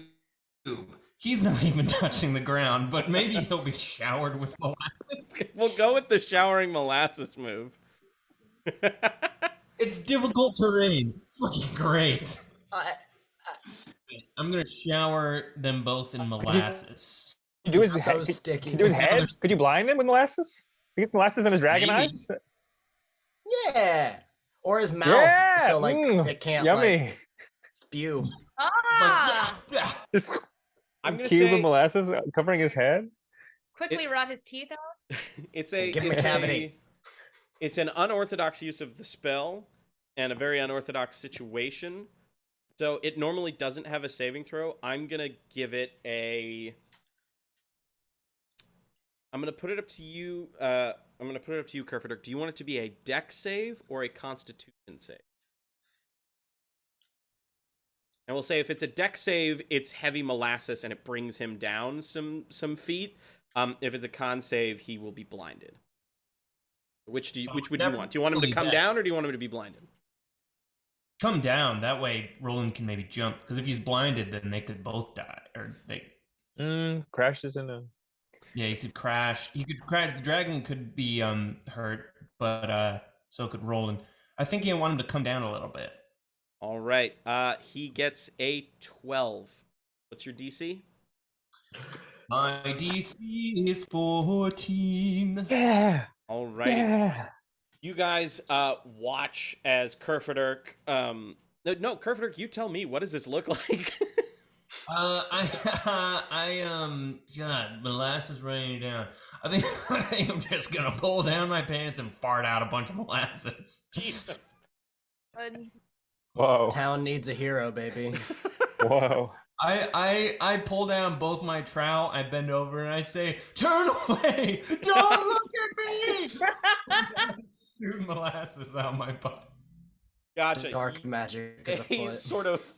He's not even touching the ground, but maybe he'll be showered with molasses. We'll go with the showering molasses move. It's difficult terrain. Fucking great. I'm gonna shower them both in molasses. Could you do his So head? sticky. Could you do his head? Could you blind him with molasses? He gets molasses in his dragon Maybe. eyes. Yeah. Or his mouth, Yeah, so like it can't yummy. like spew. Ah! Just I'm gonna cube say of molasses covering his head. Quickly rot his teeth out. it's Give him a cavity. It's an unorthodox use of the spell and a very unorthodox situation. So it normally doesn't have a saving throw. I'm gonna give it a. I'm gonna put it up to you. Kerfaderk. Do you want it to be a Dex save or a Constitution save? And we'll say if it's a Dex save, it's heavy molasses and it brings him down some feet. If it's a con save, he will be blinded. Which would you want? Do you want him to come down or do you want him to be blinded? Come down. That way, Roland can maybe jump. Because if he's blinded, then they could both die. Or they. Crashes into. Yeah, he could crash. He could crash. The dragon could be hurt, but so could Roland. I think you want him to come down a little bit. All right. He gets a 12. What's your DC? My DC is 14. Yeah. All right. Yeah. You guys watch as Kerfaderk. No, Kerfaderk, you tell me. What does this look like? God, molasses raining down. I think I'm just gonna pull down my pants and fart out a bunch of molasses. Jesus. Good. Whoa. Town needs a hero, baby. Whoa. I pull down both my trout. I bend over and I say, "Turn away! Don't look at me!" Shoot molasses out my butt. Gotcha. Dark magic is He's afoot. sort of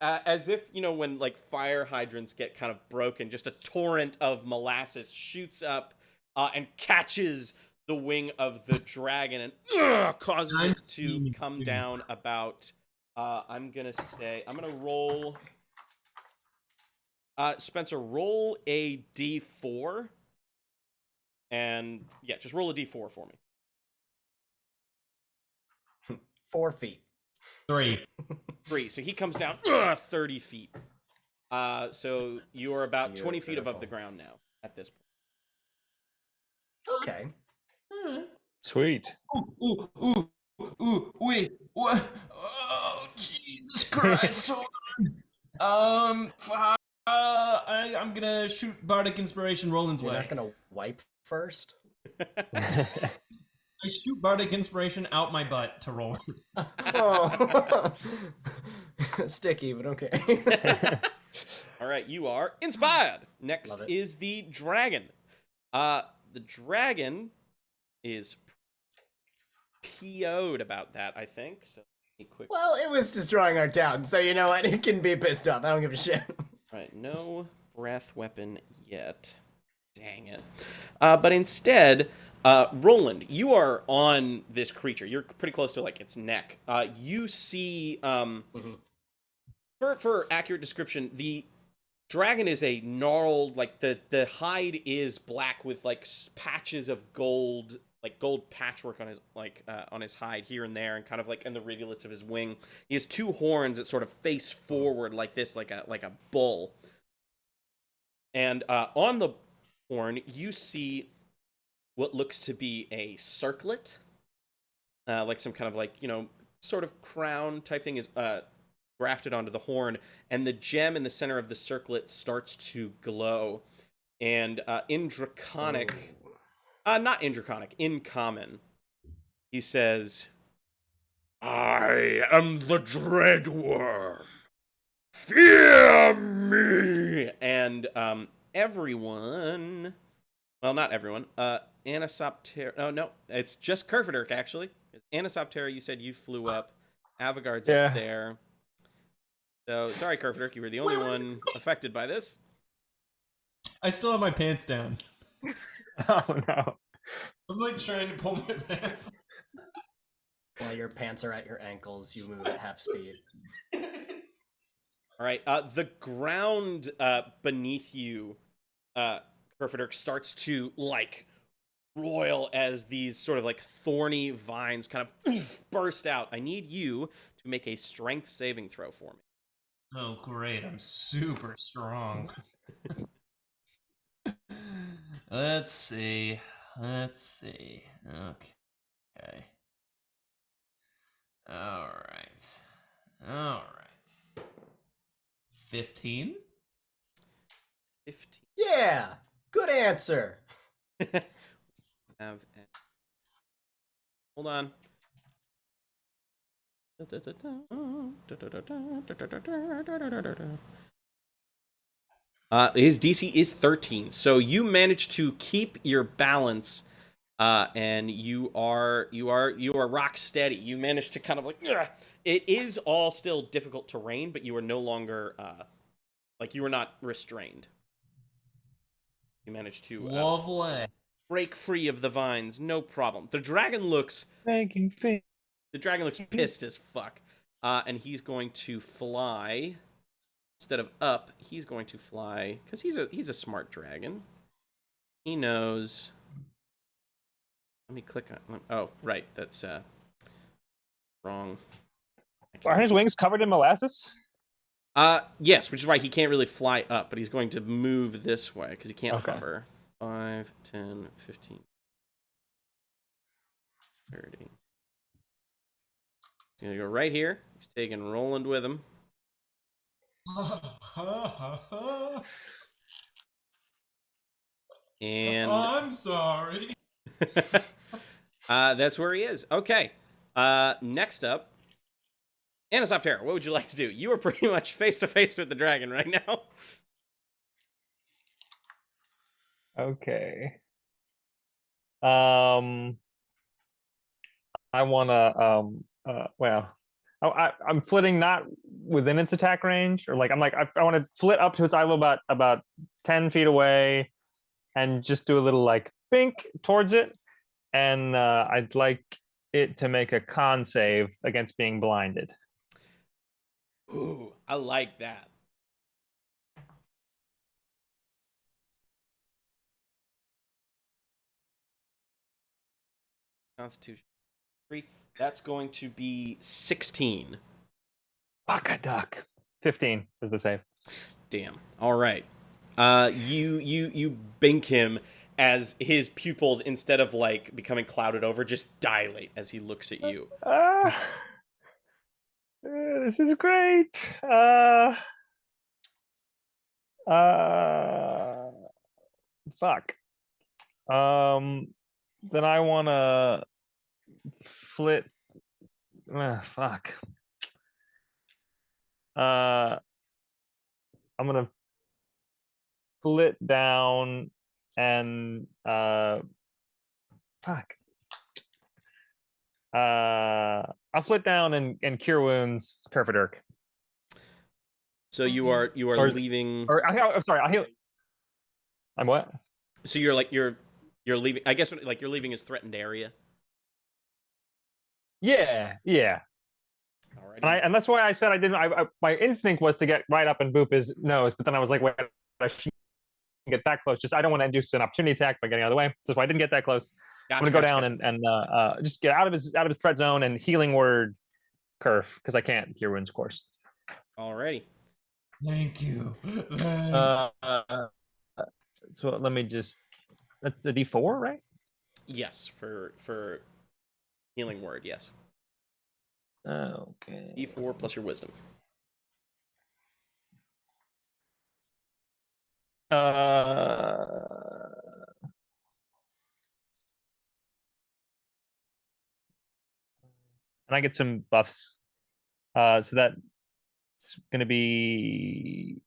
as if, you know, when like fire hydrants get kind of broken, just a torrent of molasses shoots up and catches the wing of the dragon and causes it to come down about. I'm gonna roll. Spencer, roll a d4. And yeah, just roll a d4 for me. 4 feet. 3. 3. So he comes down 30 feet. So you are about 20 feet above the ground now at this point. Okay. Sweet. Wait, what? Oh, Jesus Christ, hold on. 5, I'm gonna shoot Bardic Inspiration Roland's You're way. not gonna wipe first? I shoot Bardic Inspiration out my butt to Roland. Oh. Sticky, but okay. All right, you are inspired. Next Love it. is the dragon. The dragon is PO'd about that, I think. So, let me quick. Well, it was destroying our town, so you know what? It can be pissed off. I don't give a shit. Right, no breath weapon yet. Dang it. But instead, Roland, you are on this creature. You're pretty close to like its neck. You see, for accurate description, the dragon is a gnarled, like the hide is black with like patches of gold, like gold patchwork on his on his hide here and there, and kind of like in the rivulets of his wing. He has two horns that sort of face forward like this, like a bull. And on the horn, you see what looks to be a circlet, like some kind of like, you know, sort of crown type thing is grafted onto the horn, and the gem in the center of the circlet starts to glow. And in Draconic, not in Draconic, in Common, he says, "I am the Dreadworm. Fear me!" And everyone, well, not everyone, Anisoptera, oh no, it's just Kerfaderk actually. It's Anisoptera, you said you flew up. Avigard's up there. So, sorry, Kerfaderk, you were the only one affected by this. I still have my pants down. Oh no. I'm like trying to pull my pants. While your pants are at your ankles, you move at half speed. All right, the ground beneath you, Kerfaderk, starts to like roil as these sort of like thorny vines kind of burst out. I need you to make a strength saving throw for me. Oh, great. I'm super strong. Let's see. Okay. All right. 15? 15. Yeah! Good answer! Hold on. His DC is 13, so you manage to keep your balance, and you are rock steady. You manage to kind of like, it is all still difficult terrain, but you are no longer like you are not restrained. You managed to Lovely. break free of the vines, no problem. The dragon looks pissed as fuck, and he's going to fly. Instead of up, he's going to fly because he's a smart dragon. He knows. Let me click on. Oh, right, that's wrong. Are his wings covered in molasses? Yes, which is why he can't really fly up, but he's going to move this way because he can't hover. 5, 10, 15, 30. He's gonna go right here. He's taking Roland with him. And I'm sorry. that's where he is. Okay. Next up, Anisoptera, what would you like to do? You are pretty much face to face with the dragon right now. Okay. I wanna well, I'm flitting not within its attack range, or like I want to flit up to its eye level about 10 feet away, and just do a little like bink towards it, and I'd like it to make a con save against being blinded. Ooh, I like that. Constitution 3. That's going to be 16. Fuck a duck. 15 is the save. Damn. All right. You bink him as his pupils, instead of like becoming clouded over, just dilate as he looks at you. This is great. Fuck. Then I wanna flit. Fuck. I'm gonna flit down and fuck. I'll flit down and cure wounds Kerfaderk. So you are Or- leaving. Or I'm sorry, I'll heal. I'm what? So you're like you're leaving. I guess like you're leaving his threatened area. Yeah. Alrighty. And that's why I said I didn't. My instinct was to get right up and boop his nose, but then I was like, wait, I shouldn't get that close. Just I don't want to induce an opportunity attack by getting out of the way. That's why I didn't get that close. I'm gonna go down and just get out of his threat zone and healing word Kerf because I can't cure wounds, of course. Alrighty. Thank you. So let me just. That's a D4, right? Yes, for healing word. Yes. Okay. D4 plus your wisdom. And I get some buffs. So that's gonna be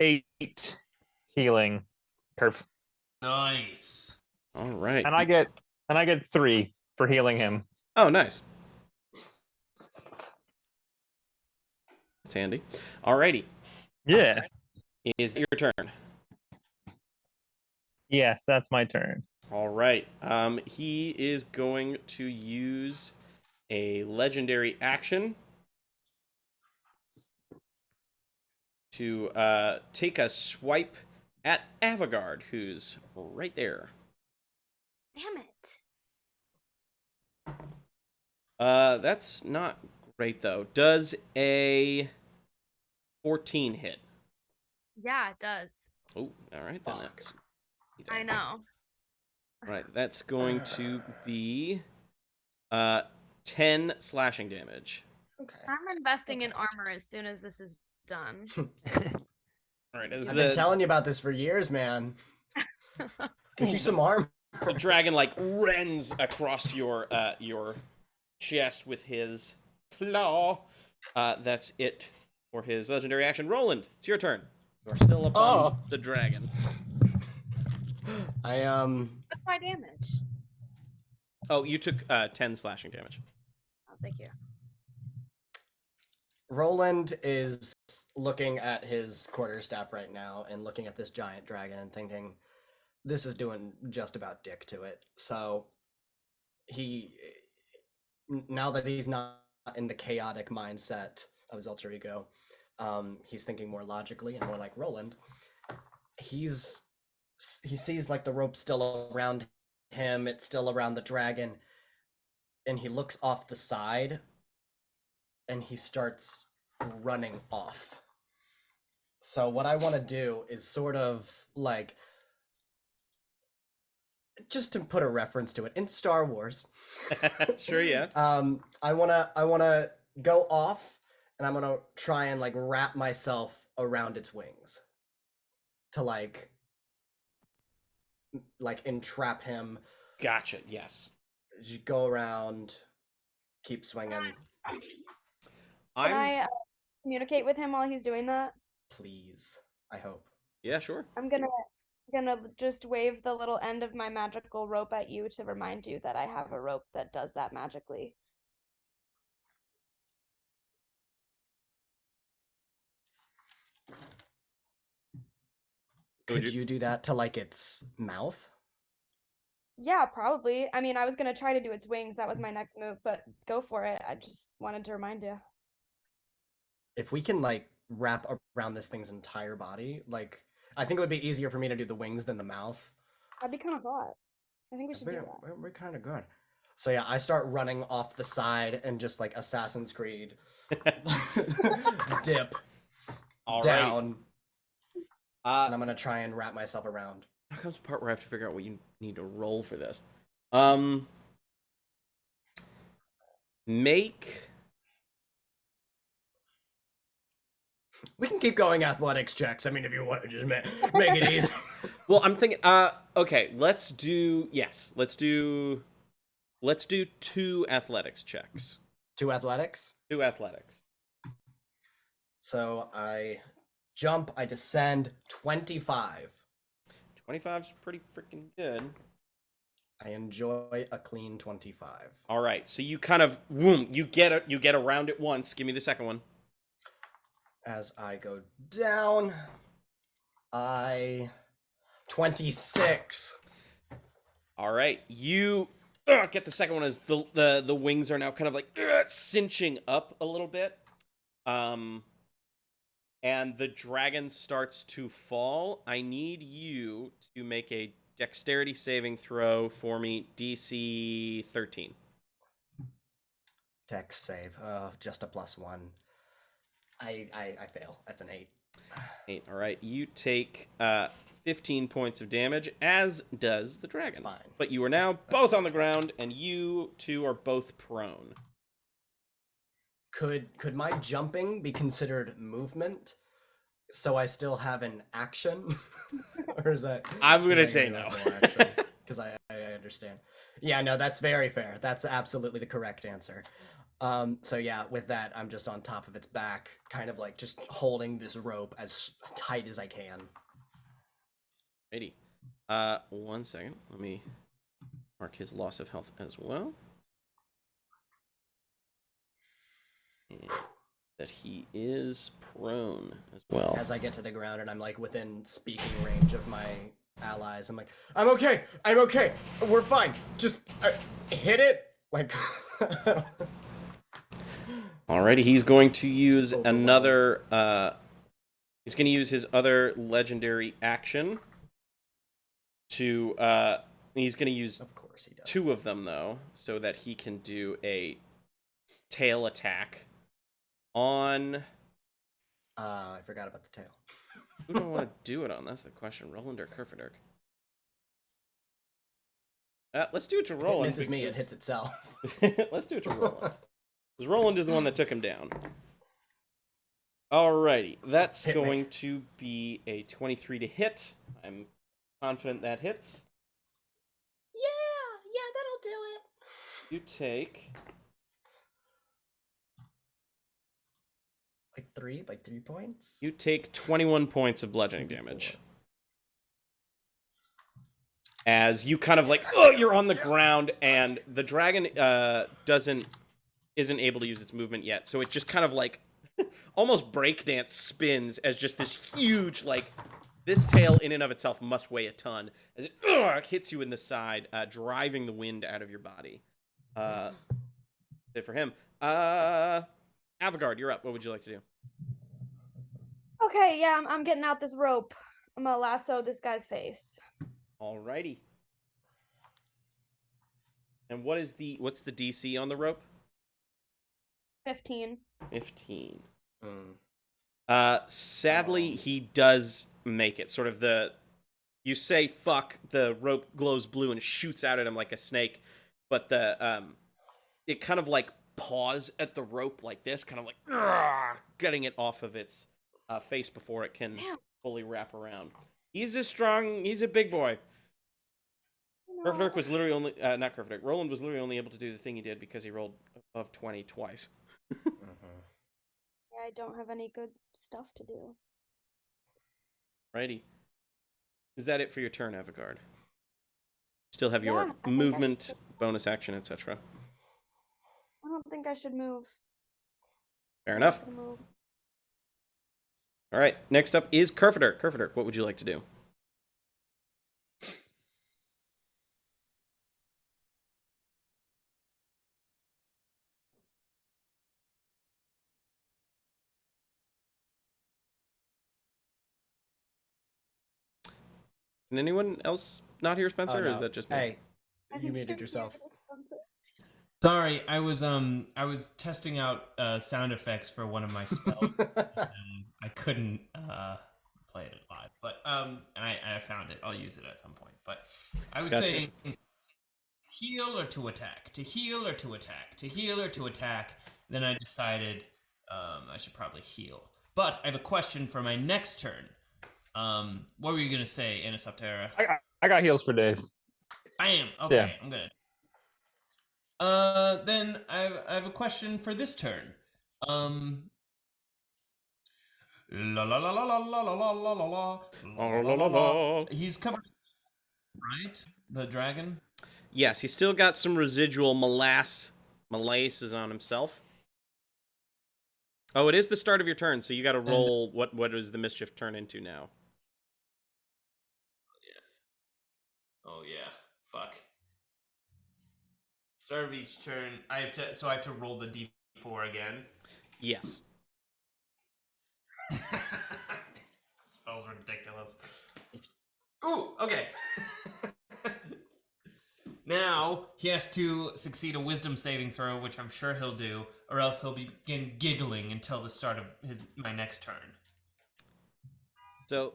8 healing curve. Nice. All right. And I get 3 for healing him. Oh, nice. That's handy. Alrighty. Yeah. Is it your turn? Yes, that's my turn. All right. He is going to use a legendary action to take a swipe at Avigard, who's right there. Damn it. That's not great though. Does a 14 hit? Yeah, it does. Oh, all right then. Fuck. That's. I know. All right, that's going to be 10 slashing damage. Okay. I'm investing in armor as soon as this is done. All right, as I've been the telling you about this for years, man. Get you some armor. the dragon like rends across your chest with his claw. That's it for his legendary action. Roland, it's your turn. You are still upon the dragon. What's my damage? Oh, you took 10 slashing damage. Oh, thank you. Roland is looking at his quarterstaff right now and looking at this giant dragon and thinking, this is doing just about dick to it. So now that he's not in the chaotic mindset of his alter ego, he's thinking more logically and more like Roland. He sees like the rope still around him, it's still around the dragon, and he looks off the side and he starts running off. So what I want to do is sort of like, just to put a reference to it, in Star Wars. Sure, yeah. I wanna go off, and I'm gonna try and like wrap myself around its wings, to like entrap him. Gotcha. Yes. Just go around, keep swinging. Can I communicate with him while he's doing that? Please, I hope. Yeah, sure. I'm gonna just wave the little end of my magical rope at you to remind you that I have a rope that does that magically. Could you do that to like its mouth? Yeah, probably. I mean, I was gonna try to do its wings. That was my next move, but go for it. I just wanted to remind you. If we can like wrap around this thing's entire body, like I think it would be easier for me to do the wings than the mouth. That'd be kind of hot. I think we should do that. We're kind of good. So yeah, I start running off the side and just like Assassin's Creed dip All right. down. And I'm gonna try and wrap myself around. Now comes the part where I have to figure out what you need to roll for this. Make We can keep going athletics checks. I mean, if you want to just make it easy. Well, I'm thinking. Okay, let's do 2 athletics checks. 2 athletics. 2 athletics. So I jump, I descend 25. 25's pretty freaking good. I enjoy a clean 25. All right, so you kind of you get around it once. Give me the second one. As I go down, 26. All right, you get the second one as the wings are now kind of like cinching up a little bit, and the dragon starts to fall. I need you to make a dexterity saving throw for me, DC 13. Dex save. Just a +1. I fail. That's an 8. 8. All right, you take 15 points of damage, as does the dragon. That's fine. But you are now both on the ground, and you two are both prone. Could my jumping be considered movement? So I still have an action, or is that? I'm gonna say no. Because I understand. Yeah, no, that's very fair. That's absolutely the correct answer. So yeah, with that, I'm just on top of its back, kind of like just holding this rope as tight as I can. Righty. 1 second. Let me mark his loss of health as well. And that he is prone as well. As I get to the ground and I'm like within speaking range of my allies, I'm like, I'm okay, we're fine. Just hit it, like. Alrighty, he's going to use So another. He's going to use his other legendary action to. He's going to use Of course he does. 2 of them though, so that he can do a tail attack on. I forgot about the tail. Who do I want to do it on? That's the question. Roland or Kerfaderk? Let's do it to It Roland. misses me, it hits itself. Let's do it to Roland. Because Roland is the one that took him down. Alrighty, that's Hit me. going to be a 23 to hit. I'm confident that hits. Yeah, that'll do it. You take Like 3 points? you take 21 points of bludgeoning damage. As you kind of like, you're on the ground, and the dragon isn't able to use its movement yet, so it just kind of like almost breakdance spins as just this huge, like, this tail in and of itself must weigh a ton as it hits you in the side, driving the wind out of your body. It for him. Avigard, you're up. What would you like to do? Okay, yeah, I'm getting out this rope. I'm gonna lasso this guy's face. Alrighty. And what's the DC on the rope? 15. 15. Mm. Sadly, he does make it. Sort of you say fuck, the rope glows blue and shoots out at him like a snake, but it kind of like paws at the rope like this, kind of like getting it off of its face before it can fully wrap around. He's a big boy. Kerfaderk was literally only, not Kerfaderk, Roland was literally only able to do the thing he did because he rolled above 20 twice. Mhm. Yeah, I don't have any good stuff to do. Righty. Is that it for your turn, Avigard? Still have Yeah, your I think I movement, should. bonus action, etc. I don't think I should move. Fair enough. Move. All right, next up is Kerfaderk. Kerfaderk, what would you like to do? Can anyone else not hear Spencer, Oh, or is no. that just me? Hey, I you think muted you're yourself. muted. Sorry, I was testing out sound effects for one of my spells. I couldn't play it live, but and I found it. I'll use it at some point. But I was Gotcha. saying, heal or to attack, to heal or to attack, to heal or to attack. Then I decided I should probably heal. But I have a question for my next turn. What were you gonna say, Anisoptera? I got heals for days. I am okay. Yeah. I'm good. Then I have a question for this turn. La la la la la la la la la la la la la la. He's covered, right? The dragon. Yes, he's still got some residual molasses on himself. Oh, it is the start of your turn, so you got to roll. What does the mischief turn into now? Oh yeah. Fuck. Start of each turn. I have to roll the d4 again. Yes. This spell's ridiculous. Ooh, okay. Now he has to succeed a wisdom saving throw, which I'm sure he'll do, or else he'll begin giggling until the start of my next turn. So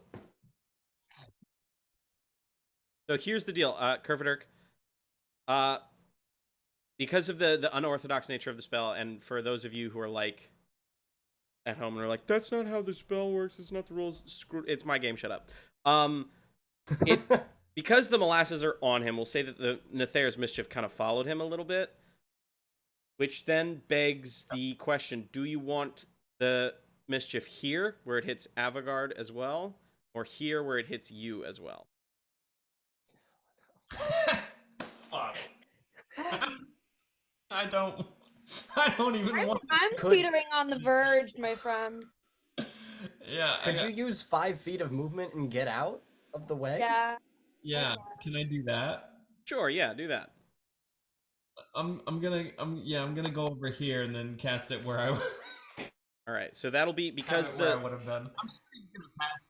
here's the deal, Kerfaderk. Because of the unorthodox nature of the spell, and for those of you who are like at home and are like, that's not how the spell works, it's not the rules, it's my game, shut up. Because the molasses are on him, we'll say that the Nether's mischief kind of followed him a little bit, which then begs the question, do you want the mischief here, where it hits Avigard as well, or here, where it hits you as well? Fuck. I don't even want. I'm teetering on the verge, my friend. Yeah. Could you use 5 feet of movement and get out of the way? Yeah. Yeah. Can I do that? Sure, yeah, do that. I'm gonna go over here and then cast it where I. All right, so that'll be because where I would have been. I'm sure he's gonna pass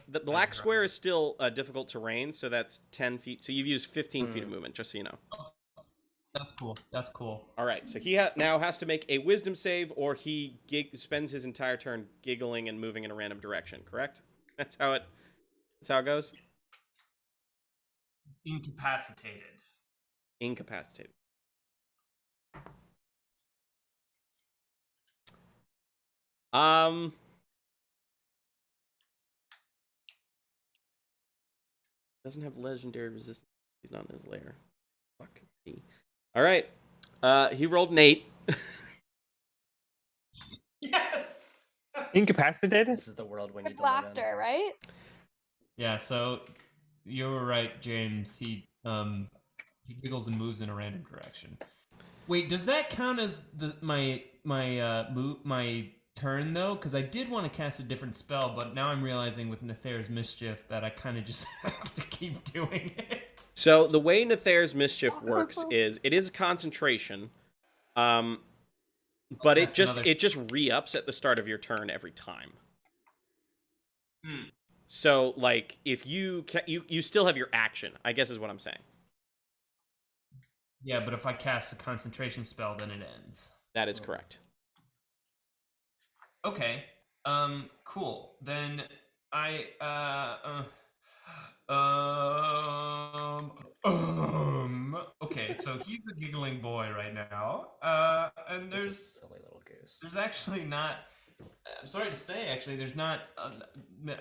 the black square is still difficult terrain, so that's 10 feet. So you've used 15 feet of movement, just so you know. That's cool. That's cool. All right, so he now has to make a wisdom save, or he spends his entire turn giggling and moving in a random direction. Correct? That's how it goes. Incapacitated. Incapacitated. Doesn't have legendary resistance. He's not in his lair. Fuck me. All right. He rolled an 8. Yes. Incapacitated? This is the world we need With to live in. laughter, right? Yeah. So you were right, James. He giggles and moves in a random direction. Wait, does that count as my turn though? Because I did want to cast a different spell, but now I'm realizing with Nether's mischief that I kind of just have to keep doing it. So the way Nether's mischief works is it is a concentration, but it just re-ups at the start of your turn every time. So like if you still have your action, I guess is what I'm saying. Yeah, but if I cast a concentration spell, then it ends. That is correct. Okay. Cool. Then I okay, so he's a giggling boy right now. And It's a there's silly little goose. there's actually not. I'm sorry to say, actually, there's not.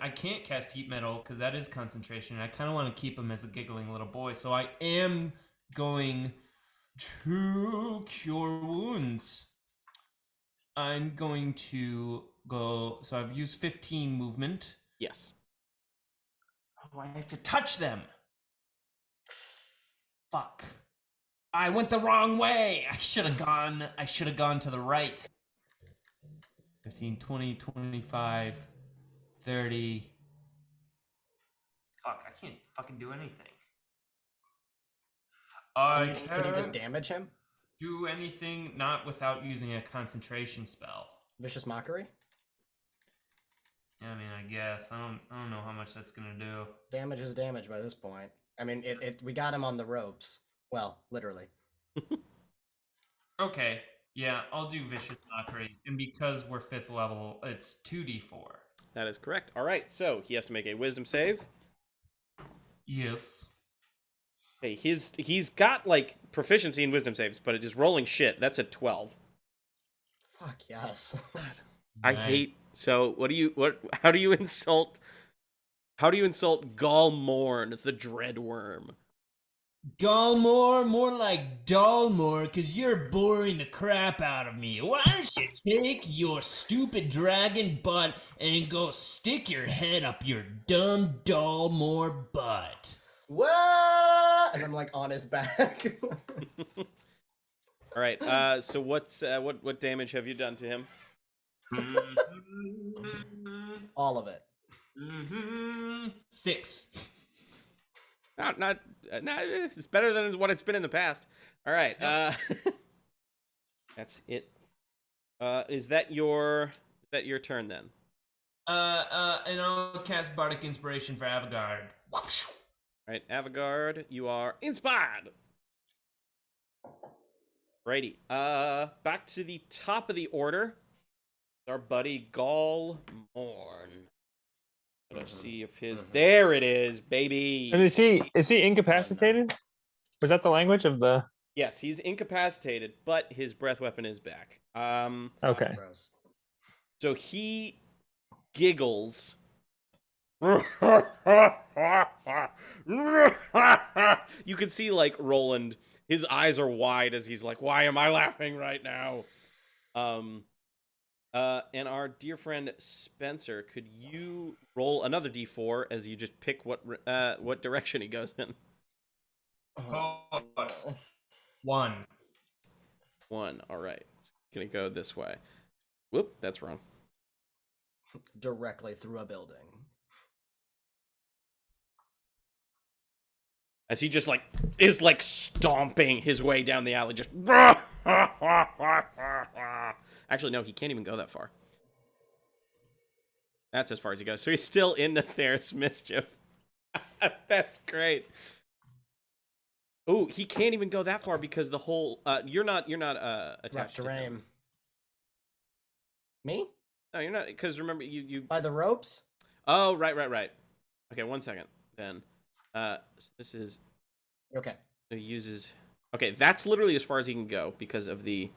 I can't cast heat metal because that is concentration. And I kind of want to keep him as a giggling little boy, so I am going to cure wounds. I'm going to go. So I've used 15 movement. Yes. Oh, I have to touch them. Fuck. I went the wrong way. I should have gone to the right. 15, 20, 25, 30. Fuck, I can't fucking do anything. Can you just damage him? Do anything not without using a concentration spell. Vicious Mockery? Yeah, I mean, I guess. I don't know how much that's gonna do. Damage is damage by this point. I mean, we got him on the ropes. Well, literally. Okay, yeah, I'll do Vicious Mockery. And because we're 5th level, it's 2d4. That is correct. All right, so he has to make a wisdom save. Yes. Hey, he's got like proficiency in wisdom saves, but it is rolling shit. That's a 12. Fuck yes. I Nice. hate So how do you insult Gaulmorne, the Dreadworm? Gaulmorne, more like Dalmore, cause you're boring the crap out of me. Why don't you take your stupid dragon butt and go stick your head up your dumb Dalmore butt? What? And I'm like on his back. All right. So what damage have you done to him? All of it. 6. Not. It's better than what it's been in the past. All right. That's it. Is that your turn then? And I'll cast Bardic Inspiration for Avigard. All right, Avigard, you are inspired. Righty. Back to the top of the order. Our buddy Gaulmorne. Let's see if his. There it is, baby. And is he incapacitated? Was that the language of the? Yes, he's incapacitated, but his breath weapon is back. Okay. Gross. So he giggles. You can see like Roland, his eyes are wide as he's like, "Why am I laughing right now?" And our dear friend Spencer, could you roll another d4 as you just pick what direction he goes in? Course. 1. 1. All right. It's gonna go this way. Whoop, that's wrong. Directly through a building. As he just is stomping his way down the alley, just. Actually, no, he can't even go that far. That's as far as he goes. So he's still in Nefarious Mischief. That's great. Oh, he can't even go that far because the whole you're not attached Rough to him. terrain. Me? No, you're not, because remember you By the ropes? Oh, right. Okay, 1 second. Then so this is Okay. so he uses. Okay, that's literally as far as he can go because of the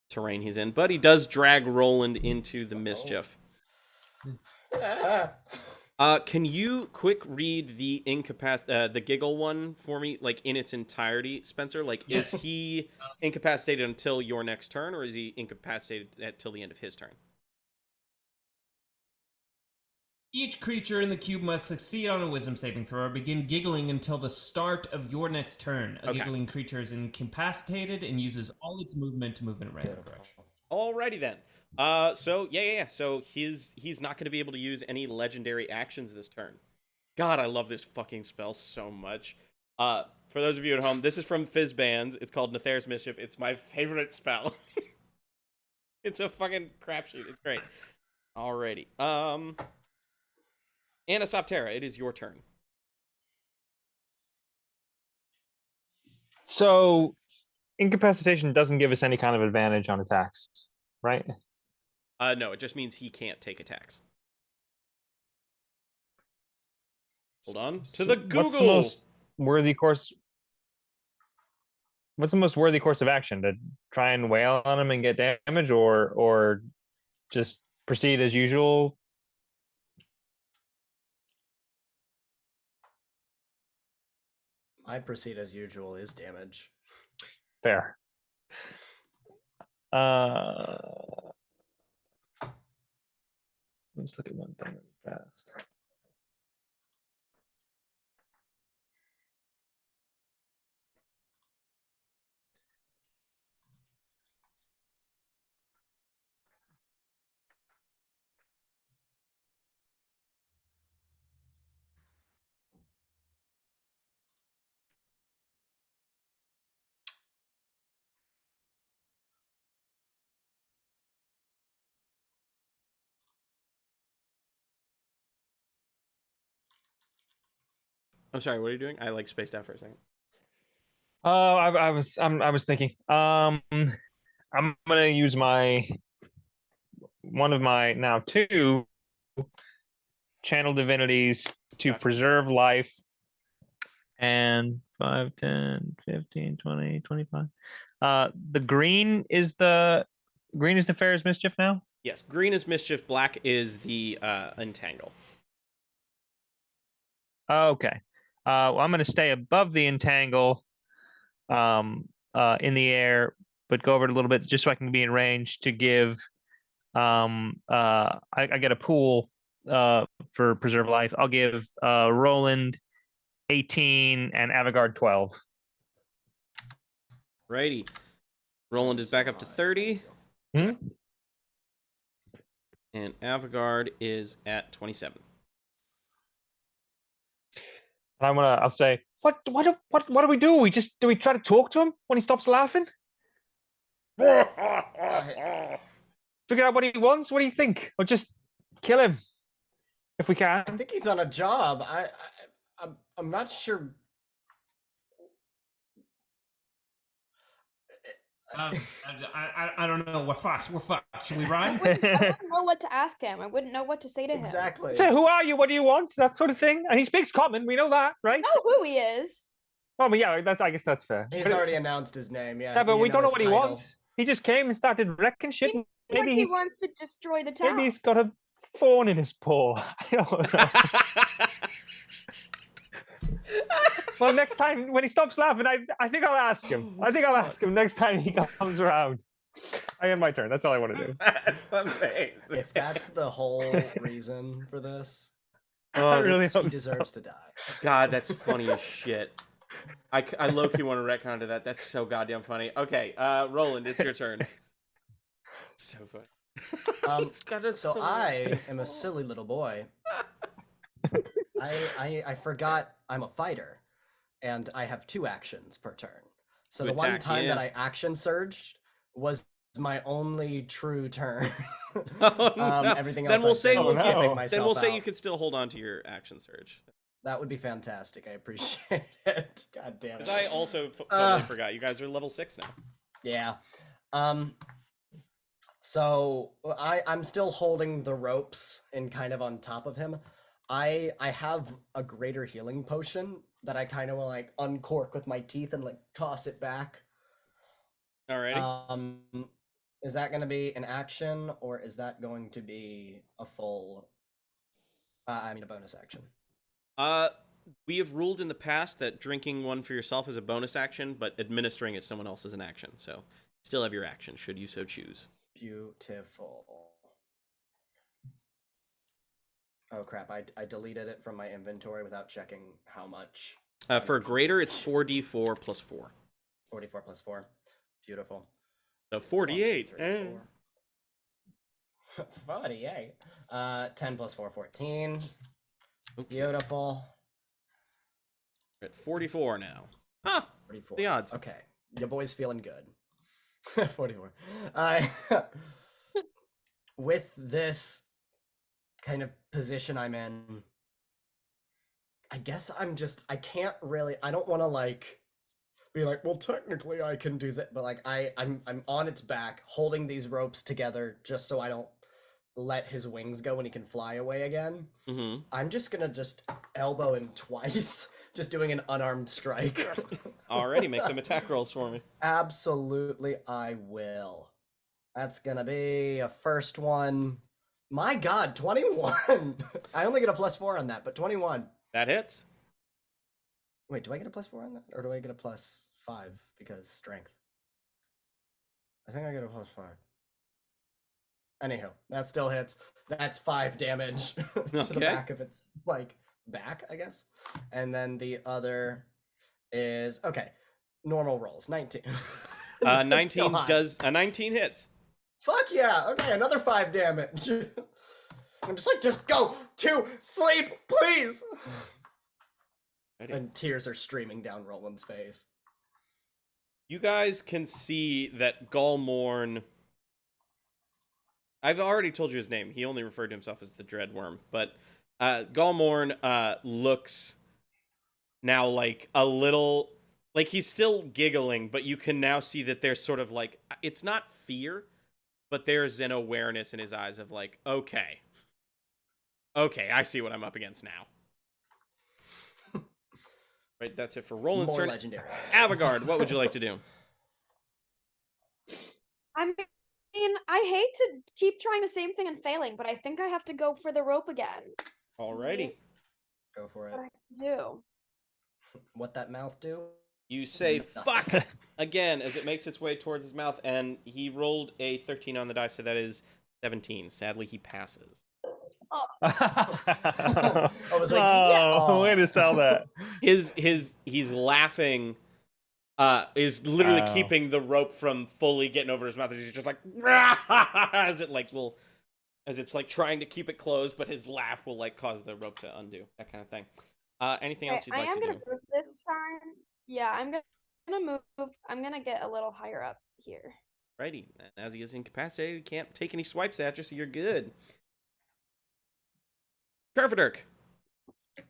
terrain he's in, but he does drag Roland into the mischief. Can you quick read the the giggle one for me, like in its entirety, Spencer? Like, is he incapacitated until your next turn, or is he incapacitated till the end of his turn? Each creature in the cube must succeed on a wisdom saving throw or begin giggling until the start of your next turn. A giggling creature is incapacitated and uses all its movement to move in a random direction. Alrighty then. So yeah. So he's not going to be able to use any legendary actions this turn. God, I love this fucking spell so much. For those of you at home, this is from Fizzbands. It's called Nefarious Mischief. It's my favorite spell. It's a fucking crapshoot. It's great. Alrighty. Anisoptera, it is your turn. So, incapacitation doesn't give us any kind of advantage on attacks, right? No, it just means he can't take attacks. Hold on to the Google. What's the most worthy course? What's the most worthy course of action? To try and wail on him and get damage, or just proceed as usual? I proceed as usual is damage. Fair. Let's look at one thing really fast. I'm sorry, what are you doing? I spaced out for a second. I was thinking. I'm gonna use one of my now 2 channel divinities to preserve life. And 5, 10, 15, 20, 25. The green is Nefarious Mischief now. Yes, green is mischief, black is the entangle. Okay. Well, I'm going to stay above the entangle in the air, but go over it a little bit just so I can be in range to give. I get a pool for preserve life. I'll give Roland 18 and Avigard 12. Righty. Roland is back up to 30. Hmm? And Avigard is at 27. And I'll say, what do we do? Do we try to talk to him when he stops laughing? Figure out what he wants? What do you think? Or just kill him if we can? I think he's on a job. I'm not sure. I don't know. We're fucked. We're fucked. Should we run? I wouldn't know what to ask him. I wouldn't know what to say to him. Exactly. So who are you? What do you want? That sort of thing. And he speaks common. We know that, right? I know who he is. Oh, but yeah, I guess that's fair. He's But- already announced his name. Yeah. Yeah, but we don't know his what he title. wants. He just came and started wrecking shit. Seems Maybe like he he's wants to destroy the town. maybe he's got a thorn in his paw. I don't know. Well, next time when he stops laughing, I think I'll ask him. I think I'll ask him next time he comes around. I get my turn. That's all I want to do. That's amazing. If that's the whole reason for this, I really he hope so. deserves to die. God, that's funny as shit. I low-key want to retcon to that. That's so goddamn funny. Okay, Roland, it's your turn. So funny. So I am a silly little boy. I forgot I'm a fighter, and I have 2 actions per turn. So To the one attack, time that yeah. I action surged was my only true turn. Oh, no. Everything Then else we'll I've say been we'll skipping no. myself Then we'll say out. you could still hold on to your action surge. That would be fantastic. I appreciate it. God damn it. Because I also totally forgot. You guys are level 6 now. Yeah. So I'm still holding the ropes and kind of on top of him. I have a greater healing potion that I kind of will like uncork with my teeth and like toss it back. Alrighty. Is that going to be an action or is that going to be a full? I mean a bonus action. We have ruled in the past that drinking one for yourself is a bonus action, but administering it to someone else is an action. So still have your action, should you so choose. Beautiful. Oh crap! I deleted it from my inventory without checking how much. For greater, it's 4d4 plus 4. 44 plus 4. Beautiful. So 48. 1, 2, 3, 4. 48. 10 plus 4, 14. Okay. Beautiful. We're at 44 now. Huh. 44. The odds. Okay. Your boy's feeling good. 44. With this kind of position I'm in, I guess I can't really, I don't want to like be like, well, technically I can do that, but like I'm on its back holding these ropes together just so I don't let his wings go when he can fly away again. Mm-hmm. I'm just gonna just elbow him twice, just doing an unarmed strike. Alrighty, make them attack rolls for me. Absolutely, I will. That's gonna be a first one. My God, 21. I only get a +4 on that, but 21. That hits. Wait, do I get a +4 on that, or do I get a +5 because strength? I think I get a +5. Anyhow, that still hits. That's 5 damage to the Okay. back of its like back, I guess. And then the other is okay. Normal rolls, 19. That's 19 still high. does 19 hits. Fuck yeah! Okay, another 5 damage. I'm just like, just go to sleep, please. Ready. And tears are streaming down Roland's face. You guys can see that Gaulmorne. I've already told you his name. He only referred to himself as the Dreadworm, but Gaulmorne looks now like a little like he's still giggling, but you can now see that there's sort of like it's not fear, but there's an awareness in his eyes of like, okay, I see what I'm up against now. Right, that's it for Roland's More turn. legendary. Avigard, what would you like to do? I'm mean, I hate to keep trying the same thing and failing, but I think I have to go for the rope again. Alrighty. Go for What it. I can do. What that mouth do? You say Nothing. fuck again as it makes its way towards his mouth, and he rolled a 13 on the die, so that is 17. Sadly, he passes. I was like, oh, way yeah. to sell that. He's laughing, is literally Wow. keeping the rope from fully getting over his mouth. He's just like as it like will, as it's like trying to keep it closed, but his laugh will like cause the rope to undo, that kind of thing. Anything else you'd I like am to gonna do? move this time. Yeah, I'm gonna move. I'm gonna get a little higher up here. Righty. And as he is incapacitated, he can't take any swipes at you, so you're good. Kerfaderk,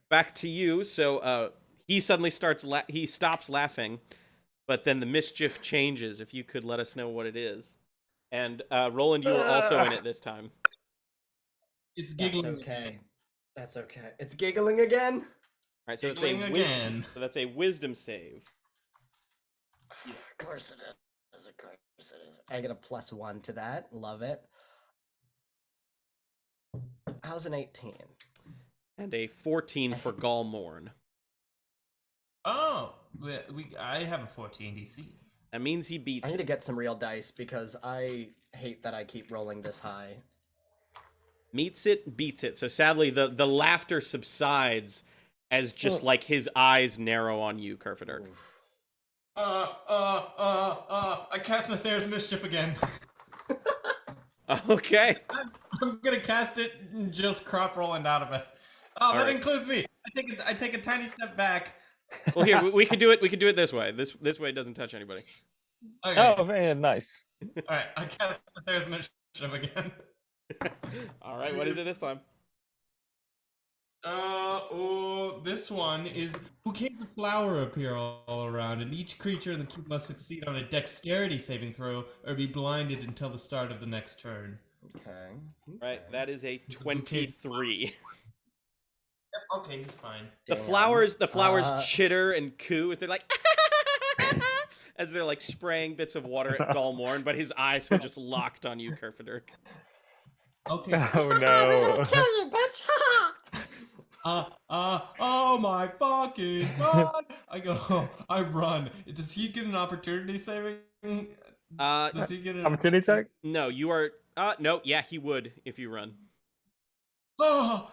back to you. So he suddenly he stops laughing, but then the mischief changes. If you could let us know what it is. And Roland, you are also in it this time. It's That's giggling. okay. That's okay. It's giggling again. All right, so Giggling again. So that's a wisdom save. Of course it is. Of course it is. I get a +1 to that. Love it. How's an 18? And a 14 for Gaulmorne. Oh, I have a 14 DC. That means he I beats need it. to get some real dice because I hate that I keep rolling this high. Meets it, beats it. So sadly, the laughter subsides as just like his eyes narrow on you, Kerfaderk. Oof. I cast Nether's Mischief again. Okay. I'm gonna cast it and just crop Roland out of it. Oh, that right. includes me. I take a tiny step back. Well, here we could do it. We could do it this way. This way it doesn't touch anybody. Okay. Oh, very nice. All right. I cast Nether's Mischief again. All right. What is it this time? This one is bouquets of flower appear all around, and each creature in the cube must succeed on a dexterity saving throw or be blinded until the start of the next turn. Okay. Right. That is a 23. Okay, he's fine. The Damn. flowers chitter and coo as they're like as they're like spraying bits of water at Gaulmorne, but his eyes are just locked on you, Kerfaderk. Okay. Oh no. Kill you, bitch! Oh my fucking god! I run. Does he get an opportunity saving? Does he get an Opportunity attack? No, you are no, yeah, he would if you run. Oh,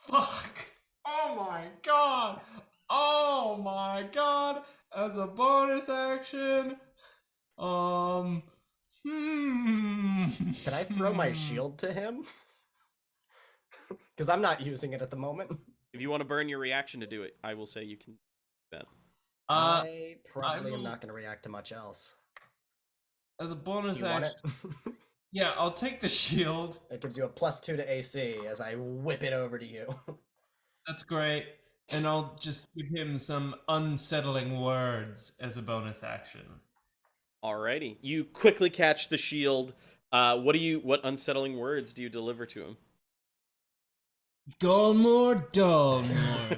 fuck! Oh my god! Oh my god! As a bonus action, Can I throw my shield to him? Because I'm not using it at the moment. If you want to burn your reaction to do it, I will say you can do that. I probably I am will- not going to react to much else. As a bonus You want action, it? yeah, I'll take the shield. It gives you a +2 to AC as I whip it over to you. That's great. And I'll just give him some unsettling words as a bonus action. Alrighty. You quickly catch the shield. What unsettling words do you deliver to him? Dullmore,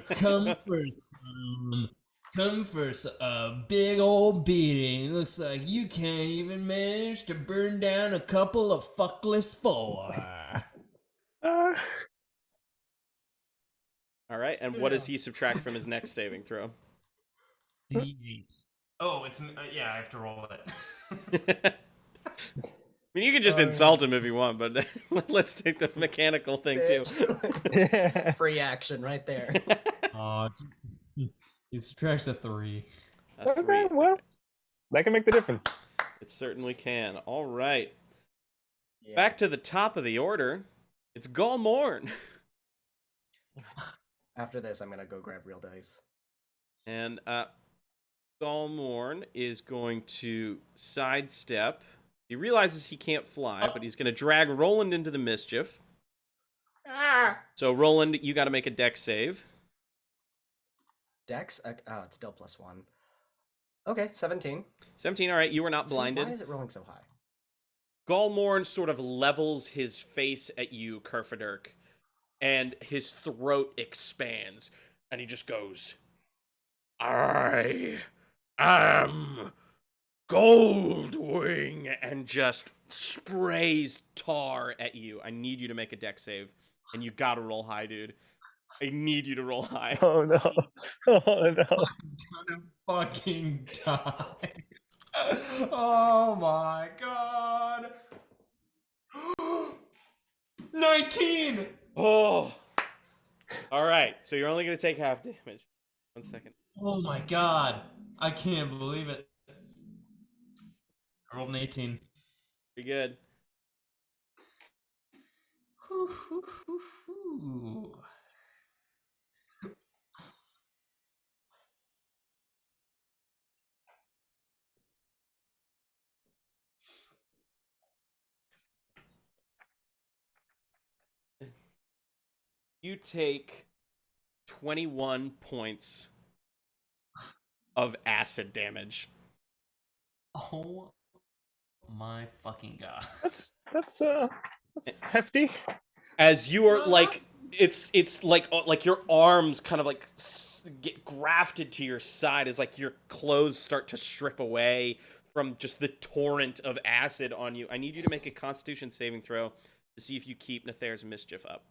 come for some. Come for a big old beating. Looks like you can't even manage to burn down a couple of Fuckless Four. Alright, and what does he subtract from his next saving throw? D8. Oh, it's yeah. I have to roll it. I mean, you can just insult him if you want, but let's take the mechanical thing too. Bitch. Free action right there. He subtracts a 3. A 3. Okay, well, that can make the difference. It certainly can. All right. Yeah. Back to the top of the order. It's Gaulmorne. After this, I'm going to go grab real dice. And Gaulmorne is going to sidestep. He realizes he can't fly, but he's going to drag Roland into the mischief. So, Roland, you got to make a dex save. Dex? Oh, it's still +1. Okay, 17. 17, all right. You were not See, blinded. why is it rolling so high? Gaulmorne sort of levels his face at you, Kerfaderk, and his throat expands, and he just goes, I am Goldwing, and just sprays tar at you. I need you to make a dex save, and you gotta roll high, dude. I need you to roll high. Oh no! Oh no! I'm gonna fucking die. Oh my god. 19! Oh. All right, so you're only gonna take half damage. 1 second. Oh my god. I can't believe it. I rolled an 18. Pretty good. You take 21 points of acid damage. Oh my fucking god. That's hefty. As you are like, it's like your arms kind of like get grafted to your side as like your clothes start to strip away from just the torrent of acid on you. I need you to make a Constitution saving throw to see if you keep Nether's mischief up.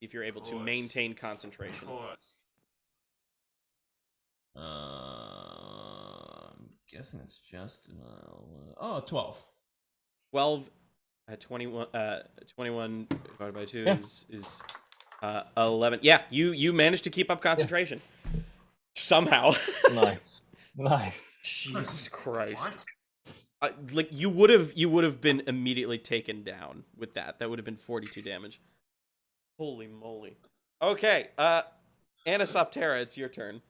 If you're able to maintain concentration. I'm guessing it's just 12. 12 21 divided by 2 is 11. Yeah, you managed to keep up concentration. Somehow. Nice. Jesus Christ. Like you would have been immediately taken down with that. That would have been 42 damage. Holy moly. Okay, Anisoptera, it's your turn.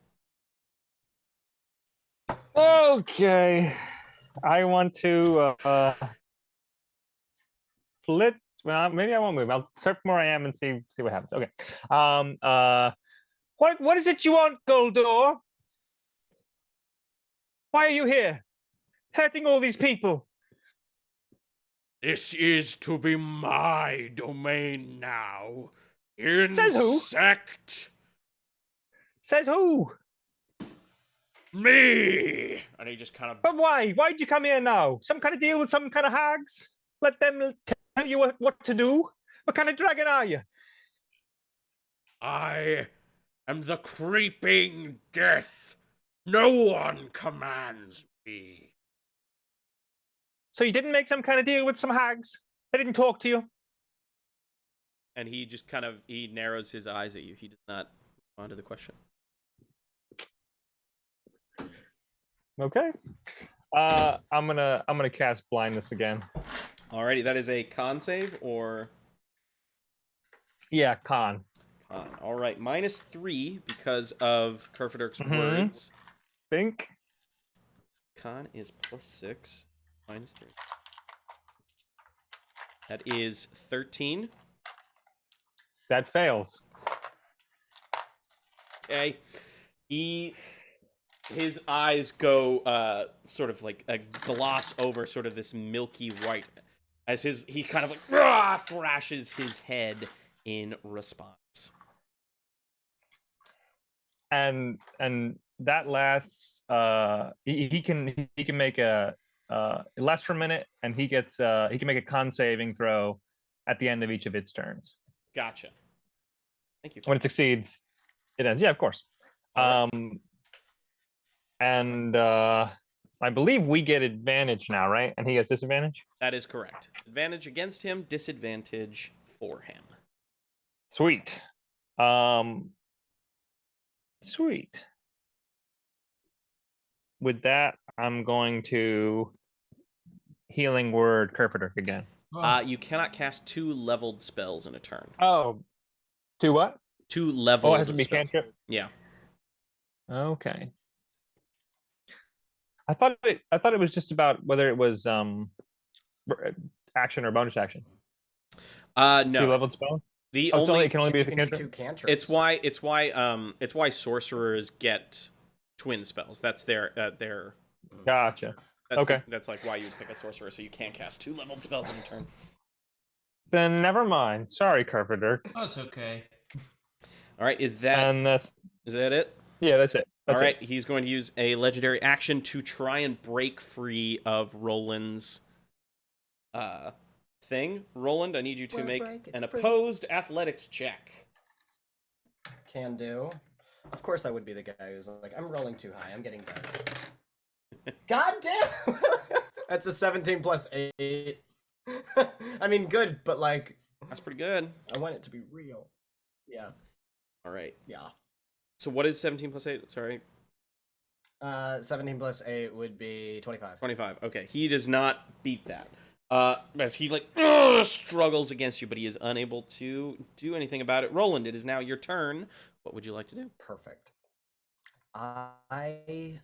Okay. I want to flit. Well, maybe I won't move. I'll start from where I am and see what happens. Okay. What is it you want, Goldor? Why are you here? Hurting all these people. This is to be my domain now. Says who? Insect. Says who? Me. And he just kind of. But why? Why'd you come here now? Some kind of deal with some kind of hags? Let them tell you what to do? What kind of dragon are you? I am the creeping death. No one commands me. So you didn't make some kind of deal with some hags? They didn't talk to you? And he just kind of he narrows his eyes at you. He does not respond to the question. Okay. I'm gonna cast blindness again. Alrighty, that is a con save or Yeah, con. con. All right, -3 because of Kerfaderk's words. Think. Con is +6, -3. That is 13. That fails. Okay. His eyes go sort of like a gloss over sort of this milky white as he kind of like thrashes his head in response. And that lasts he can make it lasts for a minute, and he can make a con saving throw at the end of each of its turns. Gotcha. Thank you. When it succeeds, it ends. Yeah, of course. All right. And I believe we get advantage now, right? And he has disadvantage? That is correct. Advantage against him, disadvantage for him. Sweet. Sweet. With that, I'm going to healing word Kerfaderk again. You cannot cast 2 leveled spells in a turn. Oh, do what? 2 leveled Oh, it has to be spells. cantrip? Yeah. Okay. I thought it was just about whether it was action or bonus action. No. 2 leveled spells? The Oh, only it can only be You with a can do cantrip? 2 cantrips. it's why sorcerers get twin spells. That's their Gotcha. Okay. That's like why you'd pick a sorcerer, so you can't cast 2 leveled spells in a turn. Then never mind. Sorry, Kerfaderk. That's okay. All right, is And that it? yeah, that's it. All That's right, it. he's going to use a legendary action to try and break free of Roland's thing. Roland, I need you to We're make breaking an free. opposed athletics check. Can do. Of course, I would be the guy who's like, I'm rolling too high. I'm getting dice. God damn! That's a 17 plus 8. I mean, good, but like, That's pretty good. I want it to be real. Yeah, All right. yeah. So what is 17 plus 8? Sorry. 17 plus 8 would be 25. 25. Okay, he does not beat that. As he struggles against you, but he is unable to do anything about it. Roland, it is now your turn. What would you like to do? Perfect. I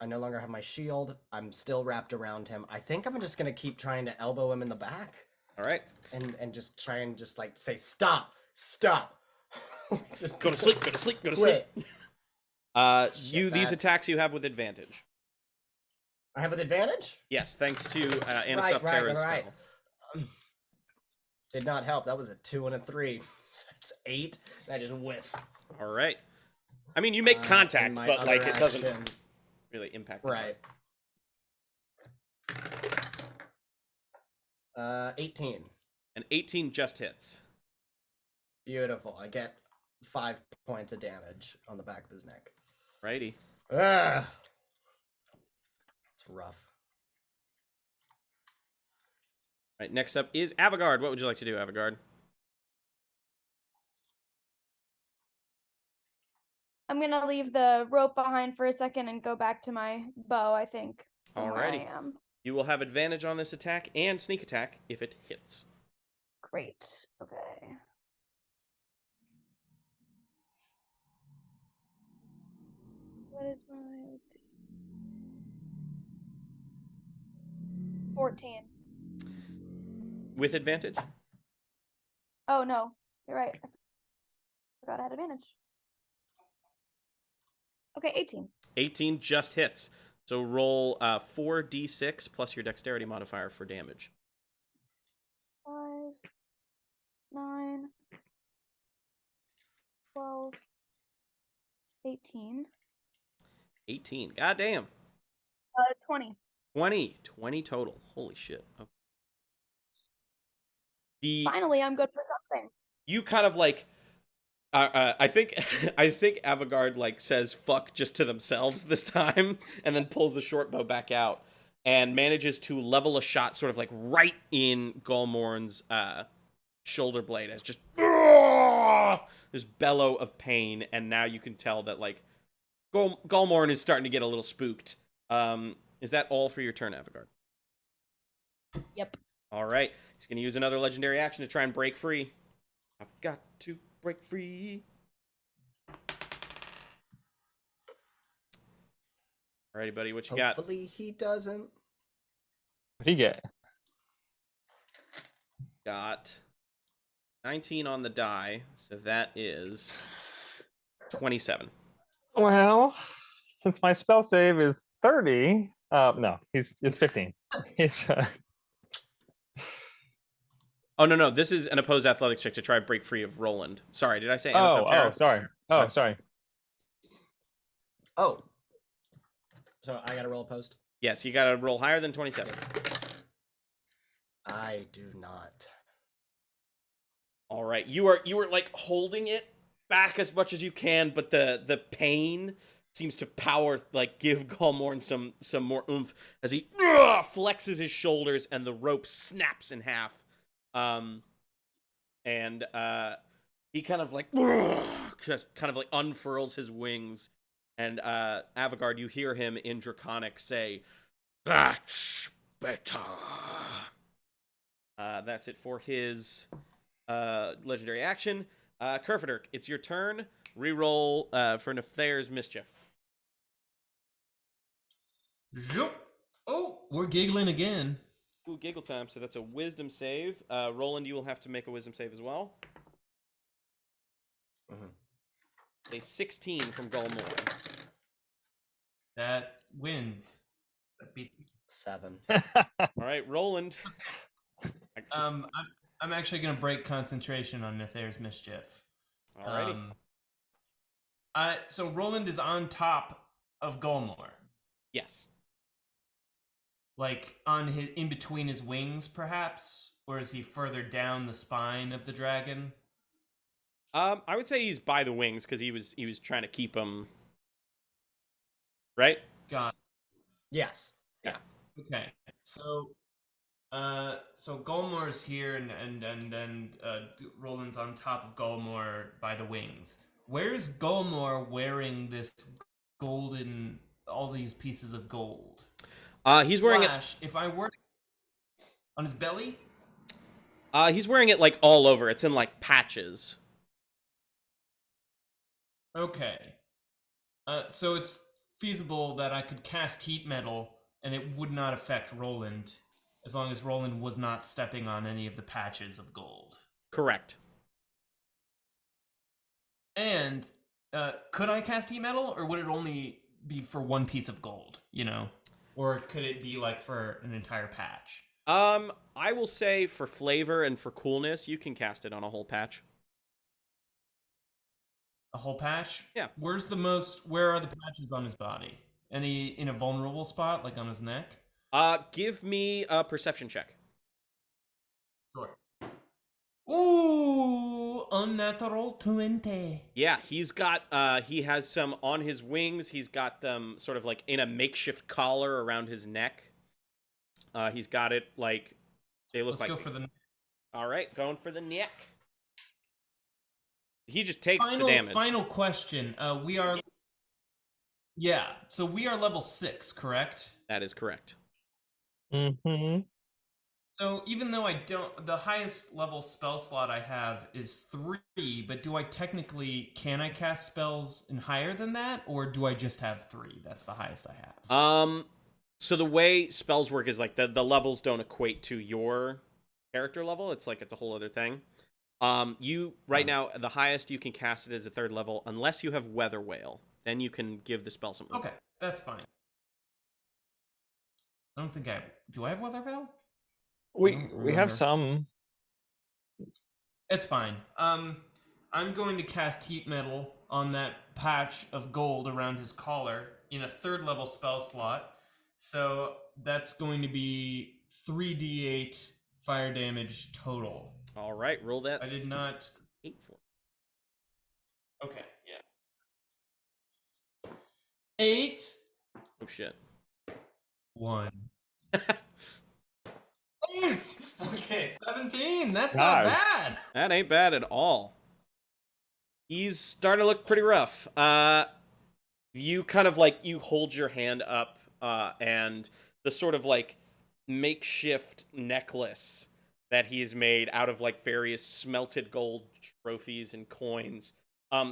no longer have my shield. I'm still wrapped around him. I think I'm just gonna keep trying to elbow him in the back All right. and just try and just like say stop, stop. Just Go to sleep. Go to sleep. Go to sleep. quit. These that's- attacks you have with advantage. I have an advantage. Yes, thanks to Anisoptera's right. spell. Did not help. That was a 2 and a 3. That's 8. And I just whiff. All right. I mean, you make And contact, my but other like it doesn't action- really impact. the Right. 18. An 18 just hits. Beautiful. I get 5 points of damage on the back of his neck. Righty. Ugh. It's rough. All right. Next up is Avigard. What would you like to do, Avigard? I'm gonna leave the rope behind for a second and go back to my bow, I think. From where Alrighty. I am. You will have advantage on this attack and sneak attack if it hits. Great. Okay. What is my, let's see. 14. With advantage? Oh no, you're right. I forgot I had advantage. Okay, 18. 18 just hits. So roll 4d6 plus your dexterity modifier for damage. 5, 9, 12, 18. 18. Goddamn. 20. 20 total. Holy shit. Okay. Finally, I'm good for something. You kind of like I think Avigard like says fuck just to themselves this time and then pulls the short bow back out and manages to level a shot sort of like right in Gaulmorne's shoulder blade as just this bellow of pain, and now you can tell that like Gaulmorne is starting to get a little spooked. Is that all for your turn, Avigard? Yep. All right. He's going to use another legendary action to try and break free. I've got to break free. Alrighty, buddy. What you got? Hopefully he doesn't. What'd he get? Got 19 on the die, so that is 27. Well, since my spell save is 30, no, it's 15. He's Oh, no. This is an opposed athletics check to try and break free of Roland. Sorry, did I say oh, Anisoptera? sorry. Oh, sorry. Oh. So I gotta roll a post? Yes, you got to roll higher than 27. I do not. All right. You were like holding it back as much as you can, but the pain seems to give Gaulmorne some more oomph as he flexes his shoulders and the rope snaps in half. He kind of like unfurls his wings, and Avigard, you hear him in Draconic say, "That's better." That's it for his legendary action. Kerfaderk, it's your turn. Reroll for Nefthayer's Mischief. Zoop. Oh, we're giggling again. Ooh, giggle time. So that's a wisdom save. Roland, you will have to make a wisdom save as well. A 16 from Gaulmorne. That wins. That beat. 7. All right, Roland. I'm actually gonna break concentration on Nefthayer's Mischief. Alrighty. So Roland is on top of Gaulmorne. Yes. Like on his, in between his wings, perhaps, or is he further down the spine of the dragon? I would say he's by the wings because he was trying to keep him. Right. Got Yes. Yeah. okay. So Gaulmorne's here, and Roland's on top of Gaulmorne by the wings. Where's Gaulmorne wearing this golden, all these pieces of gold? He's wearing it. If I were on his belly. He's wearing it like all over. It's in like patches. Okay. So it's feasible that I could cast heat metal and it would not affect Roland, as long as Roland was not stepping on any of the patches of gold. Correct. And could I cast heat metal, or would it only be for one piece of gold? You know, or could it be like for an entire patch? I will say for flavor and for coolness, you can cast it on a whole patch. A whole patch? Yeah. Where are the patches on his body? Any in a vulnerable spot, like on his neck? Give me a perception check. Sure. Ooh, unnatural 20. Yeah, he has some on his wings. He's got them sort of like in a makeshift collar around his neck. He's got it like they look Let's like. go for the. All right, going for the neck. He just takes the damage. Final question. We are. Yeah, so we are level 6, correct? That is correct. Mm-hmm. So even though the highest level spell slot I have is 3, but can I cast spells in higher than that, or do I just have 3? That's the highest I have. So the way spells work is like the levels don't equate to your character level. It's like it's a whole other thing. You right now the highest you can cast it is a 3rd level unless you have Weather Whale. Then you can give the spell something. Okay, that's fine. I don't think I have. Do I have Weather Veil? We have some. It's fine. I'm going to cast Heat Metal on that patch of gold around his collar in a 3rd level spell slot. So that's going to be 3d8 fire damage total. All right, roll that. I did not. 8 for. Okay, yeah. 8. Oh shit. 1. 8. Okay, 17. That's Gosh. not bad. That ain't bad at all. He's starting to look pretty rough. You kind of like you hold your hand up, and the sort of like makeshift necklace that he's made out of like various smelted gold trophies and coins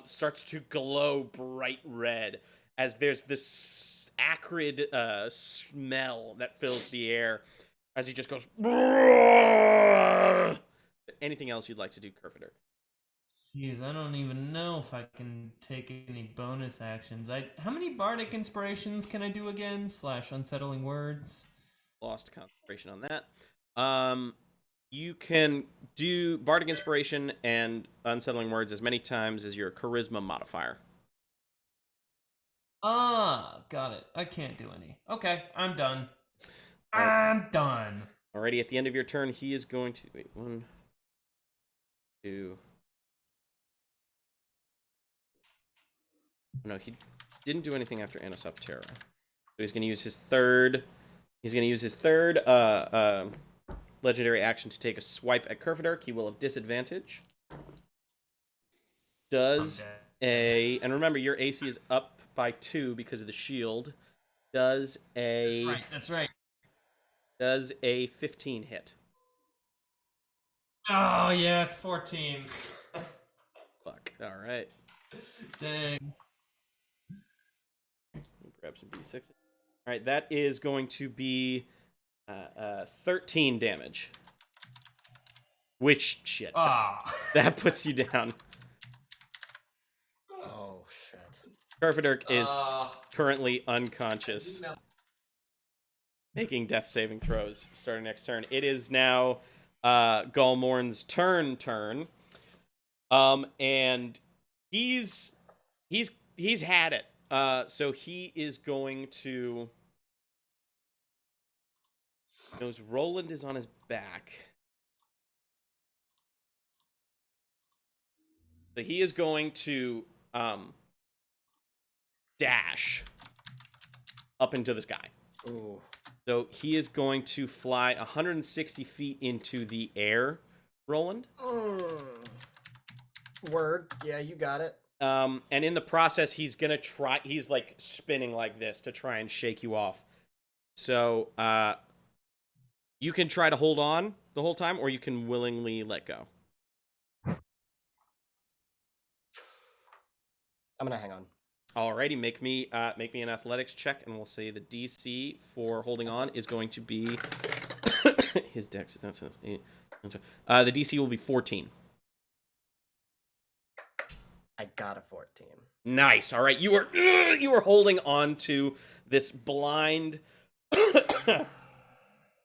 starts to glow bright red as there's this acrid smell that fills the air as he just goes. Anything else you'd like to do, Kerfaderk? Jeez, I don't even know if I can take any bonus actions. How many bardic inspirations can I do again? / unsettling words. Lost concentration on that. You can do bardic inspiration and unsettling words as many times as your charisma modifier. Ah, got it. I can't do any. Okay, I'm done. I'm done. Alrighty, at the end of your turn, he is going to wait. 1, 2. No, he didn't do anything after Anisoptera. So he's going to use his third. He's going to use his third legendary action to take a swipe at Kerfaderk. He will have disadvantage. Does a and remember your AC is up by 2 because of the shield. Does a That's right. Does a 15 hit? Oh yeah, it's 14. Fuck. All right. Dang. Grab some d6. All right, that is going to be 13 damage. Which shit? Ah. That puts you down. Oh shit. Kerfaderk is currently unconscious, making death saving throws starting next turn. It is now Gaulmorne's turn. And he's he's had it. So he is going to. Knows Roland is on his back. So he is going to dash up into the sky. Ooh. So he is going to fly 160 feet into the air, Roland. Word. Yeah, you got it. And in the process, he's gonna try. He's like spinning like this to try and shake you off. So you can try to hold on the whole time, or you can willingly let go. I'm gonna hang on. Alrighty, make me an athletics check, and we'll say the DC for holding on is going to be his dex. That's the DC will be 14. I got a 14. Nice. All right, you are holding on to this blind,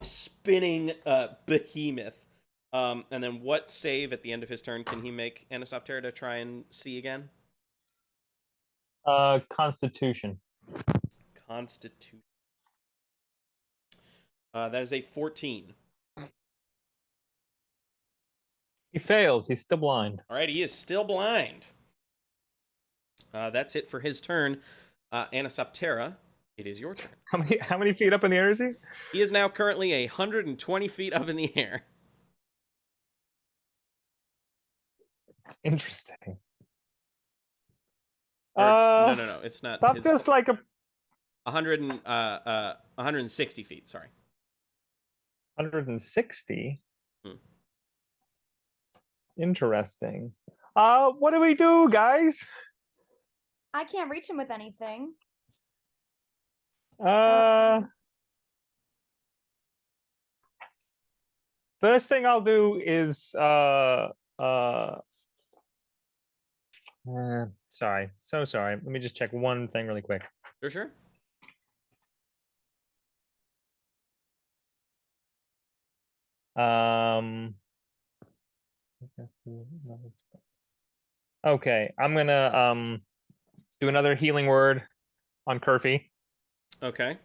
spinning behemoth. And then what save at the end of his turn can he make, Anisoptera, to try and see again? Constitution. Constitution. That is a 14. He fails. He's still blind. All right, he is still blind. That's it for his turn. Anisoptera, it is your turn. How many feet up in the air is he? He is now currently 120 feet up in the air. Interesting. No, it's not. That feels like a 160 feet. Sorry. 160. Interesting. What do we do, guys? I can't reach him with anything. First thing I'll do is sorry, so sorry. Let me just check one thing really quick. Sure. Okay, I'm gonna do another healing word on Kerfy. Okay.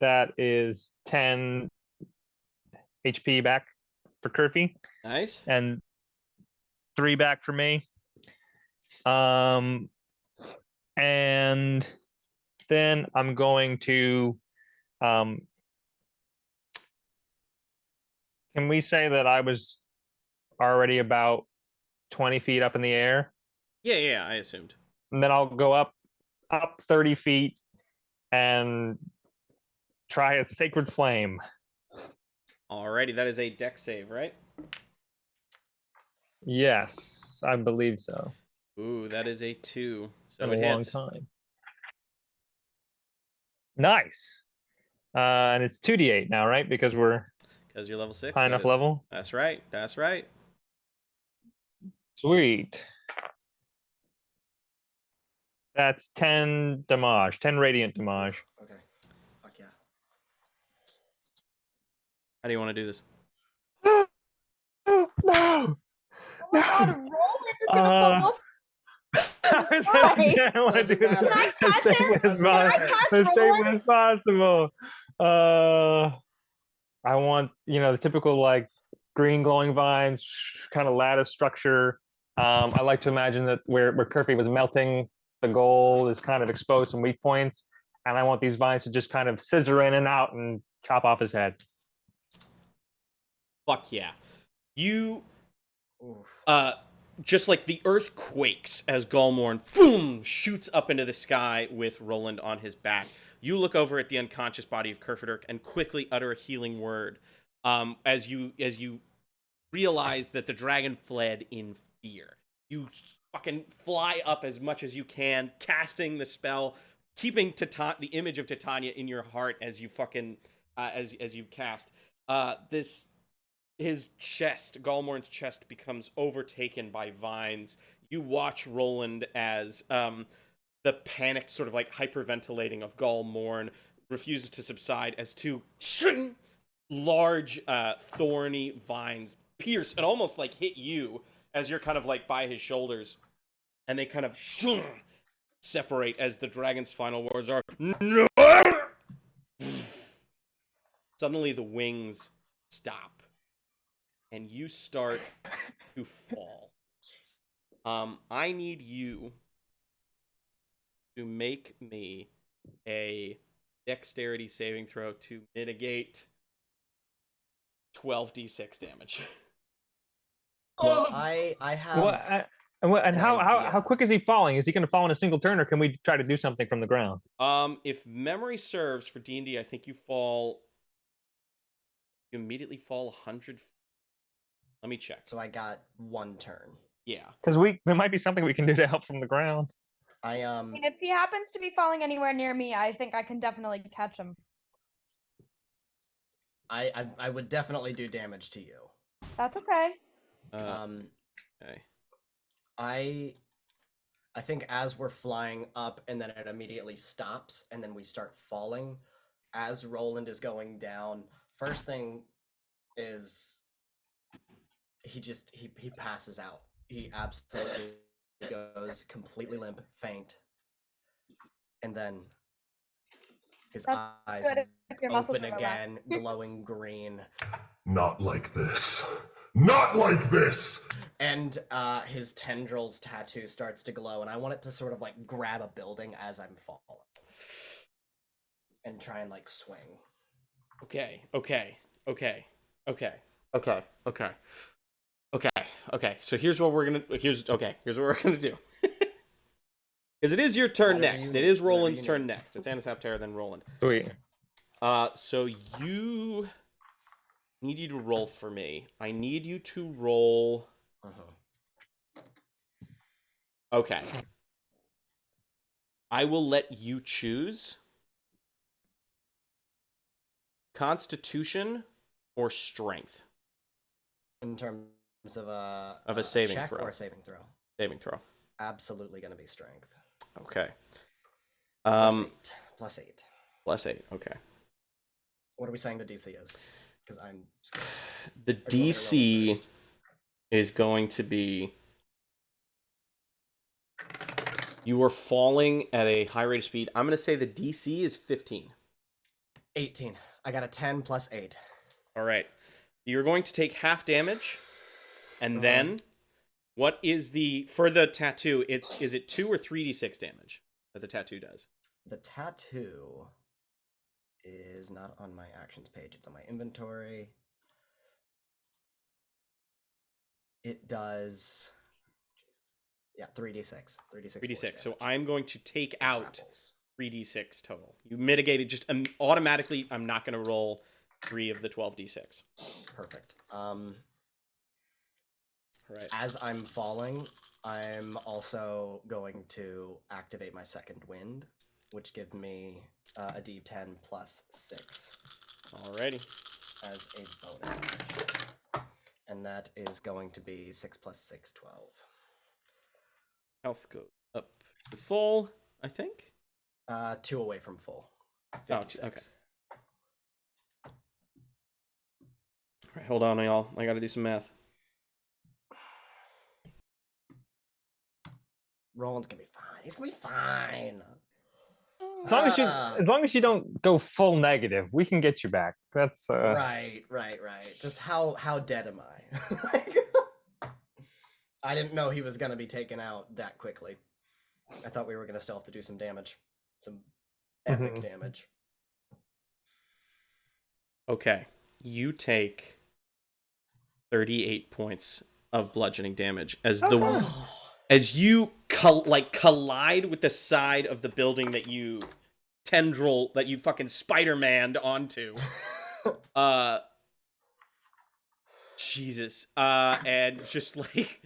That is 10 HP back for Kerfy. Nice. And 3 back for me. And then I'm going to can we say that I was already about 20 feet up in the air? Yeah, I assumed. And then I'll go up 30 feet and try a Sacred Flame. Alrighty, that is a dex save, right? Yes, I believe so. Ooh, that is a 2. So Been it a long hits. time. Nice. And it's 2d8 now, right? Because you're level 6. high enough level. That's right. Sweet. That's 10 damage, 10 radiant damage. Okay. Fuck yeah. How do you want to do this? No! Oh my god, Roland is gonna fall off. I want to do Doesn't this matter. as safely as Doesn't matter. possible. I want, the typical like green glowing vines, kind of lattice structure. I like to imagine that where Kerfy was melting, the gold is kind of exposed some weak points, and I want these vines to just kind of scissor in and out and chop off his head. Fuck yeah. You Oof. just like the earth quakes as Gaulmorne boom shoots up into the sky with Roland on his back. You look over at the unconscious body of Kerfaderk and quickly utter a healing word as you realize that the dragon fled in fear. You fucking fly up as much as you can, casting the spell, keeping the image of Titania in your heart as you fucking as you cast. His chest, Gaulmorne's chest, becomes overtaken by vines. You watch Roland as the panicked sort of like hyperventilating of Gaulmorne refuses to subside as two large thorny vines pierce and almost like hit you as you're kind of like by his shoulders, and they kind of separate as the dragon's final words are no. Suddenly the wings stop and you start to fall. I need you to make me a dexterity saving throw to mitigate 12d6 damage. Well, I have. And an how idea. quick is he falling? Is he going to fall in a single turn, or can we try to do something from the ground? If memory serves for D&D, I think you immediately fall 100. Let me check. So I got 1 turn. Yeah. Because there might be something we can do to help from the ground. I And if he happens to be falling anywhere near me, I think I can definitely catch him. I would definitely do damage to you. That's okay. Okay. I think as we're flying up and then it immediately stops and then we start falling, as Roland is going down, first thing is he passes out. He absolutely goes completely limp, faint. And then his eyes good if your muscles open are again, glowing green. Not like this. Not like this! And his tendrils tattoo starts to glow, and I want it to sort of like grab a building as I'm falling. And try and like swing. Okay. So here's what we're gonna do. Because it is your turn Whatever next. you It need, is whatever Roland's you turn need. next. It's Anisoptera, then Roland. Sweet. So you need you to roll for me. I need you to roll. Okay. I will let you choose Constitution or Strength. In terms of a saving check throw. or a saving throw. Saving throw. Absolutely gonna be strength. Okay. +8. +8. +8. Okay. What are we saying the DC is? Because I'm scared. The Or do you want me to roll it DC first? is going to be. You are falling at a high rate of speed. I'm going to say the DC is 15. 18. I got a 10 +8. All right. You're going to take half damage, and then what is for the tattoo? Is it 2 or 3d6 damage that the tattoo does? The tattoo is not on my actions page. It's on my inventory. It does. Yeah, 3d6. 3d6. 3d6. So I'm going to take out Apples. 3d6 total. You mitigated just automatically. I'm not going to roll 3 of the 12d6. Perfect. Right. As I'm falling, I'm also going to activate my second wind, which gives me a d10 +6 Alrighty. as a bonus action. And that is going to be 6 + 6, 12. Health goes up to full, I think. 2 away from full. Oh, 56. okay. All right, hold on, y'all. I got to do some math. Roland's gonna be fine. He's gonna be fine. As long as you don't go full negative, we can get you back. That's Right. Just how dead am I? I didn't know he was gonna be taken out that quickly. I thought we were gonna still have to do some damage, some epic damage. Okay, you take 38 points of bludgeoning damage as you collide with the side of the building that you fucking Spider-Maned onto. Jesus. And just like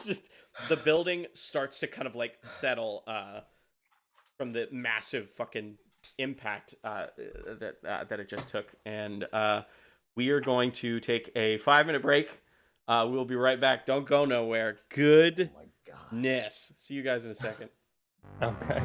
just the building starts to kind of like settle from the massive fucking impact that it just took. And we are going to take a 5-minute break. We'll be right back. Don't go nowhere. Goodness. Oh my God. See you guys in a second. okay.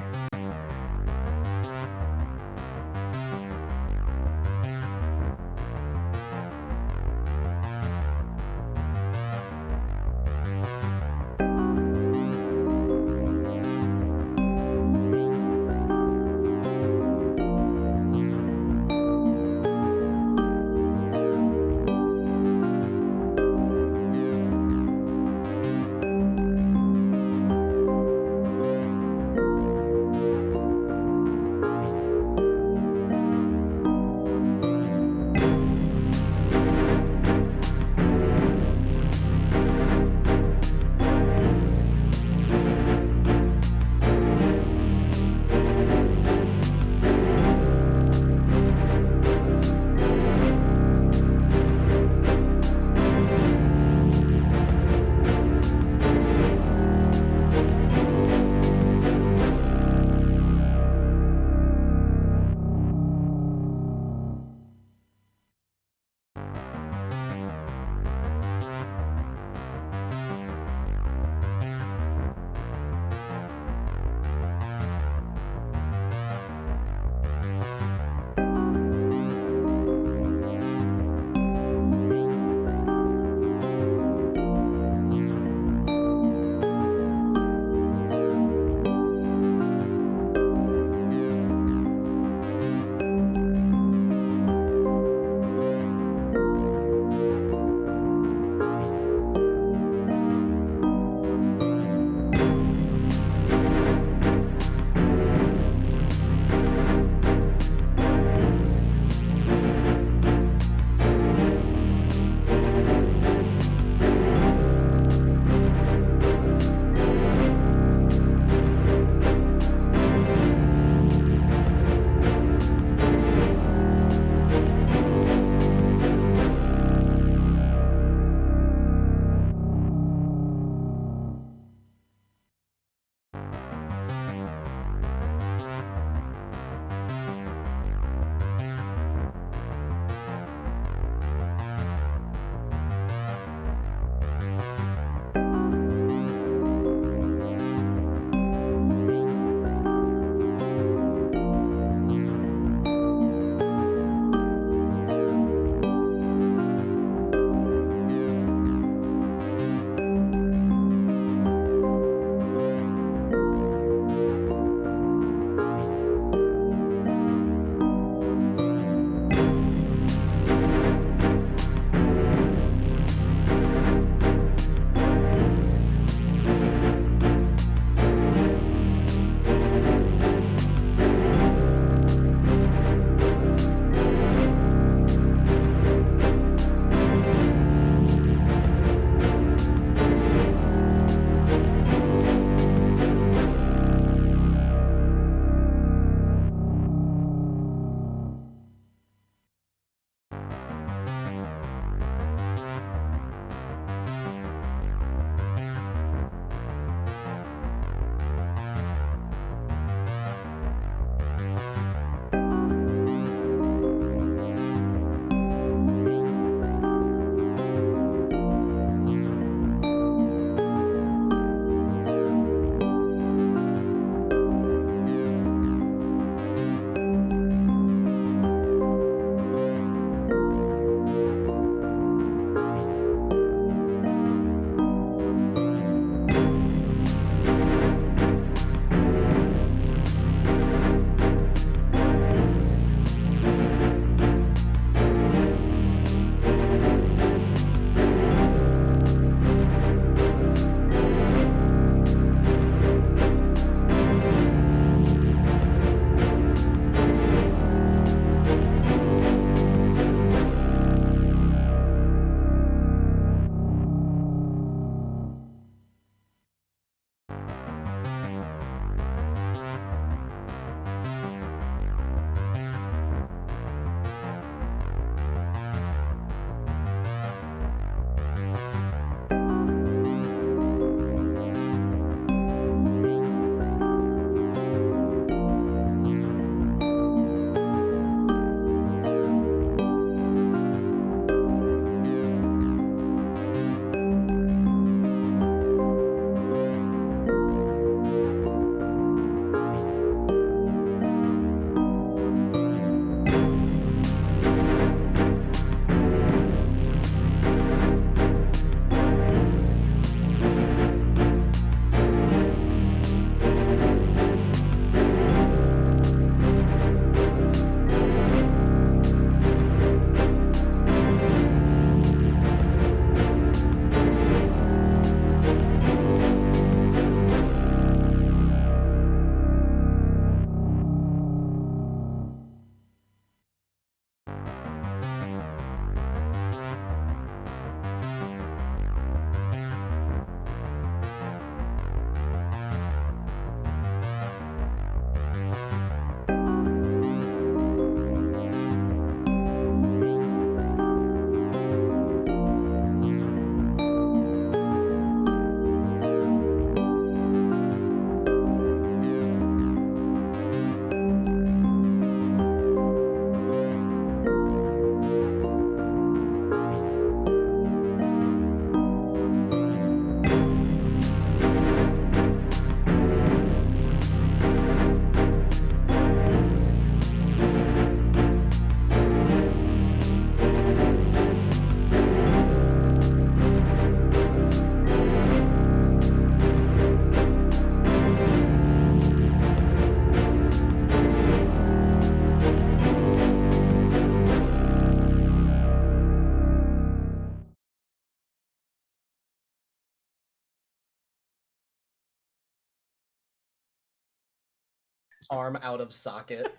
arm out of socket.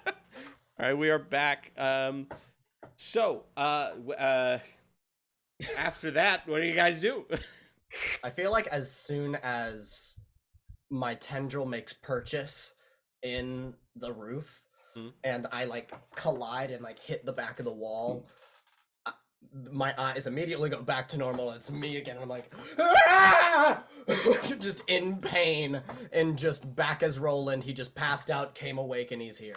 All right, we are back. After that, what do you guys do? I feel like as soon as my tendril makes purchase in the roof, and I like collide and like hit the back of the wall, my eyes immediately go back to normal. And it's me again. And I'm like, "Ah!" Just in pain, and just back as Roland. He just passed out, came awake, and he's here.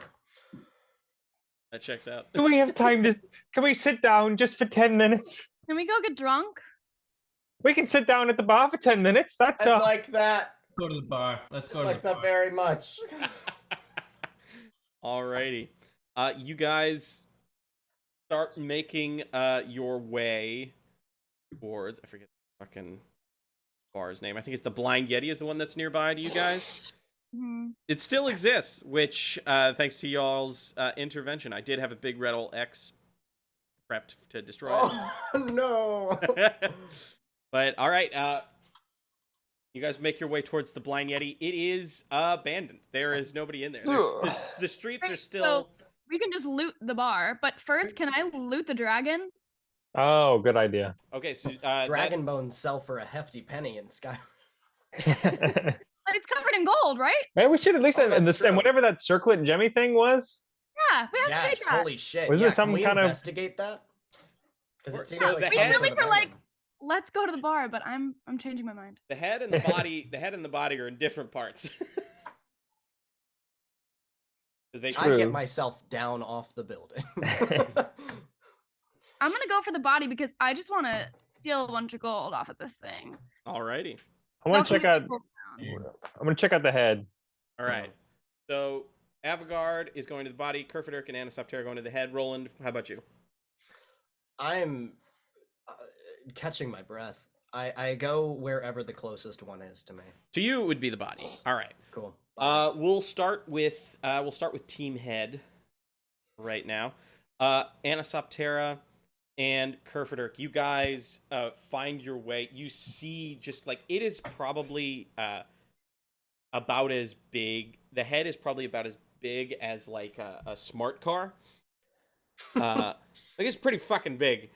That checks out. Do we have time to? Can we sit down just for 10 minutes? Can we go get drunk? We can sit down at the bar for 10 minutes. That I like that. Go to the bar. Let's go to Like the that bar. very much. Alrighty. You guys start making your way towards, I forget the fucking bar's name. I think it's the Blind Yeti is the one that's nearby to you guys. It still exists, which thanks to y'all's intervention, I did have a big Red Ol' X prepped to destroy Oh no. it. But alright, you guys make your way towards the Blind Yeti. It is abandoned. There is nobody in there. The streets are Right, still... so we can just loot the bar, but first, can I loot the dragon? Oh, good idea. Okay, so... Dragon bones sell for a hefty penny in Sky. But it's covered in gold, right? Man, we should at least Oh, and that's this true. and whatever that circlet gemmy thing was. Yeah, we have to Yes, take that. holy shit. Was yeah, there some can we kind of- investigate that? Because it seems So like the some head- sort we of were like, item. let's go to the bar, but I'm changing my mind. The head and the body, are in different parts. 'Cause they I get True. myself down off the building. I'm gonna go for the body because I just want to steal a bunch of gold off of this thing. Alrighty. I want to How check can out. we pull down? I'm gonna check out the head. All right. So Avigard is going to the body. Kerfaderk and Anisoptera are going to the head. Roland, how about you? I'm catching my breath. I go wherever the closest one is to me. To you, it would be the body. All right. Cool. We'll start with Team Head right now. Anisoptera and Kerfaderk, you guys find your way. You see, just like it is probably about as big. The head is probably about as big as like a smart car. Like it's pretty fucking big.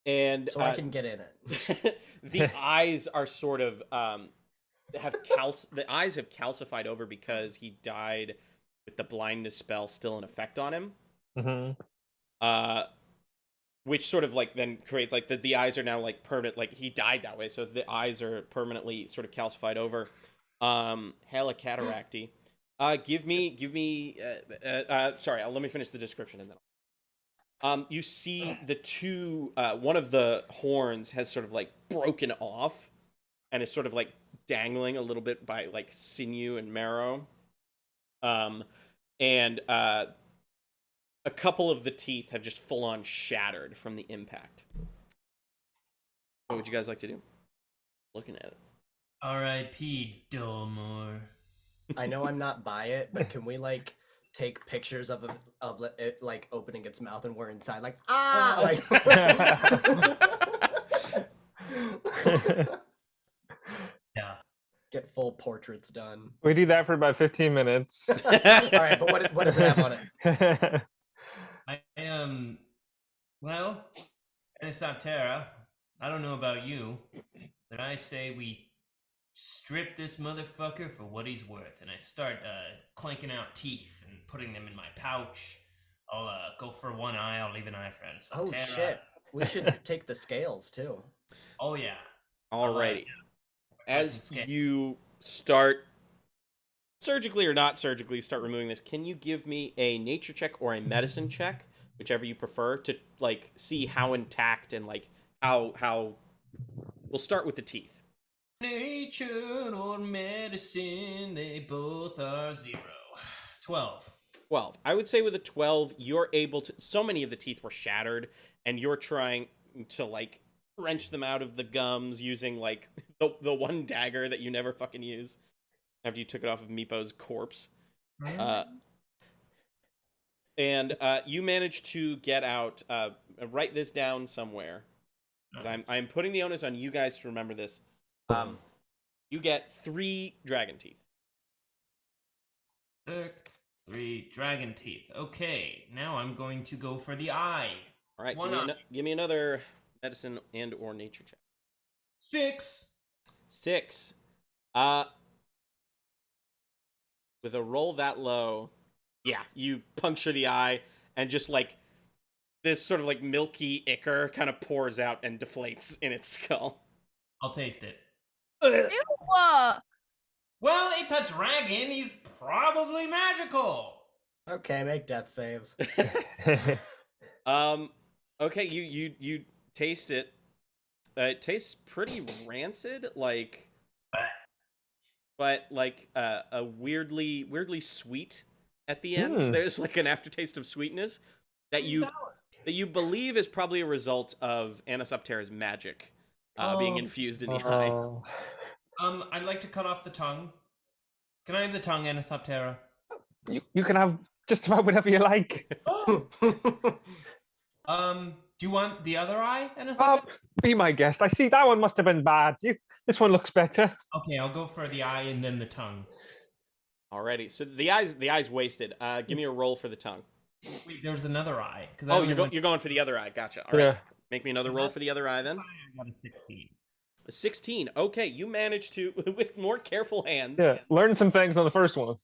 And So I can get in it. the eyes are sort of the eyes have calcified over because he died with the blindness spell still in effect on him. Mm-hmm. Which sort of like then creates like the eyes are now like permanent, like he died that way, so the eyes are permanently sort of calcified over. Hella cataracty. Give me sorry, let me finish the description and then you see the two, one of the horns has sort of like broken off and is sort of like dangling a little bit by like sinew and marrow. And a couple of the teeth have just full on shattered from the impact. What would you guys like to do? Looking at it. R.I.P. Gaulmorne. I know I'm not by it, but can we like take pictures of it like opening its mouth and we're inside like like Yeah. get full portraits done. We do that for about 15 minutes. All right, but what does it have on it? Well, Anisoptera, I don't know about you, but I say we strip this motherfucker for what he's worth, and I start clanking out teeth and putting them in my pouch. I'll go for one eye, I'll leave an eye for Anisoptera. Oh shit. We should take the scales too. Oh yeah. Alrighty. As Fucking you start surgically or not surgically start removing this, can you give me a nature check or a medicine check, whichever you prefer, to like see how intact and like how we'll start with the teeth. Nature or medicine, they both are 0. 12. 12. I would say with a 12, you're able to. So many of the teeth were shattered, and you're trying to like wrench them out of the gums using like the one dagger that you never fucking use after you took it off of Meepo's corpse. And you managed to get out. Write this down somewhere. 'Cause I'm putting the onus on you guys to remember this. You get 3 dragon teeth. 3 dragon teeth. Okay, now I'm going to go for the eye. All right, One eye. give me another medicine and or nature check. 6. 6. With a roll that low, yeah, you puncture the eye, and just like this sort of like milky ichor kind of pours out and deflates in its skull. I'll taste it. Ew! Well, it's a dragon. He's probably magical. Okay, make death saves. Okay, you taste it. It tastes pretty rancid, like, but like a weirdly sweet at the end. There's like an aftertaste of sweetness that you believe is probably a result of Anisoptera's magic being infused in the eye. I'd like to cut off the tongue. Can I have the tongue, Anisoptera? You can have just about whatever you like. Do you want the other eye, Anisoptera? Be my guest. I see that one must have been bad. This one looks better. Okay, I'll go for the eye and then the tongue. Alrighty, so the eye's wasted. Give me a roll for the tongue. Wait, there's another eye. You're going for the other eye. Gotcha. All right. Yeah. Make me another roll for the other eye then. I got a 16. A 16. Okay, you managed to, with more careful hands, Learn some things on the first one.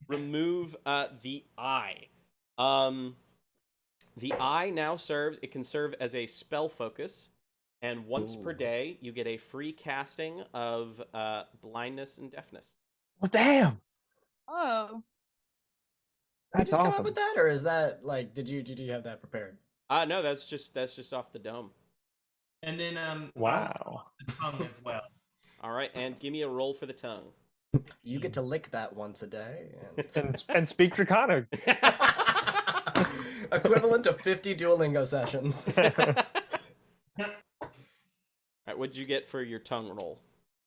remove the eye. The eye now can serve as a spell focus, and once per day, you get a free casting of blindness and deafness. Well, damn. Oh. That's Did you just come awesome. up with that, or is that like did you have that prepared? No, that's just off the dome. And then Wow. the tongue as well. All right, and give me a roll for the tongue. You get to lick that once a day. And speak Draconic. Equivalent to 50 Duolingo sessions. All right, what'd you get for your tongue roll?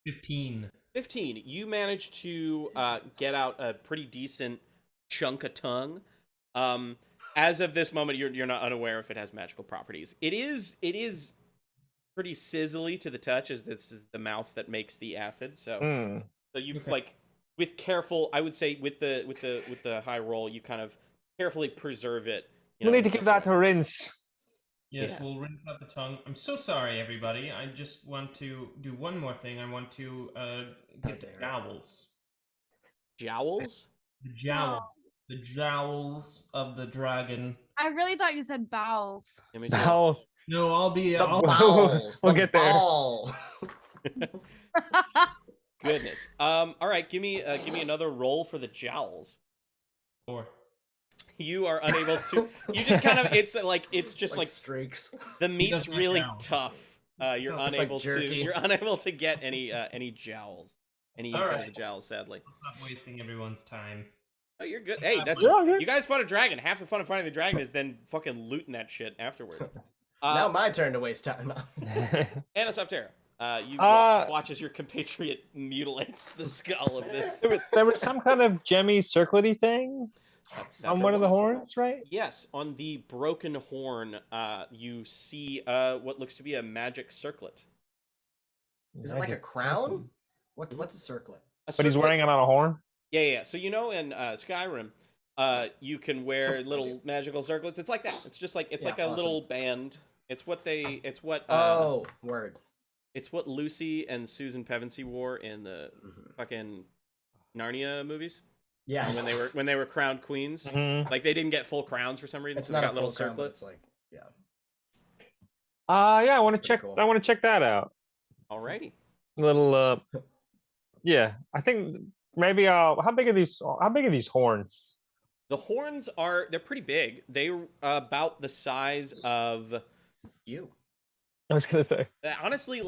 15. 15. You managed to get out a pretty decent chunk of tongue. As of this moment, you're not unaware if it has magical properties. It is pretty sizzly to the touch, as this is the mouth that makes the acid. So you like with careful, I would say with the high roll, you kind of carefully preserve it. We'll need to give that a rinse. Yes, we'll rinse out the tongue. I'm so sorry, everybody. I just want to do one more thing. I want to get the jowls. Jowls? The jowl. The jowls of the dragon. I really thought you said bowels. Bowels. No, I'll be. The I'll, balls. We'll the get there. ball. Goodness. All right, give me another roll for the jowls. 4. You are unable to. You just kind of. It's just like streaks. the meat's doesn't have really jowls. tough. You're No, it's like unable to. jerky. You're unable to get any jowls. Any use out of the Alright. jowls, sadly. I'm not wasting everyone's time. Oh, you're good. Hey, that's Yeah, okay. you guys fought a dragon. Half the fun of fighting the dragon is then fucking looting that shit afterwards. Now my turn to waste time. Anisoptera, you watch as your compatriot mutilates the skull of this. There was some kind of gemmy circlety thing That on there one of the was. horns, right? Yes, on the broken horn, you see what looks to be a magic circlet. Is it like a crown? What's a circlet? But he's wearing it on a horn? Yeah. So in Skyrim, you can wear little magical circlets. It's like that. It's just like like a awesome. little band. It's what Word. It's what Lucy and Susan Pevensey wore in the fucking Narnia movies. Yes. When they were crowned queens. Mhm. Like they didn't get full crowns for some reason, It's so they not got a little full crown, but circlets. it's like Yeah, I want to That's check. pretty cool. I want to check that out. Alrighty. Little. Yeah, I think maybe I'll. How big are these? How big are these horns? The horns they're pretty big. They're about the size of you. I was gonna say. honestly,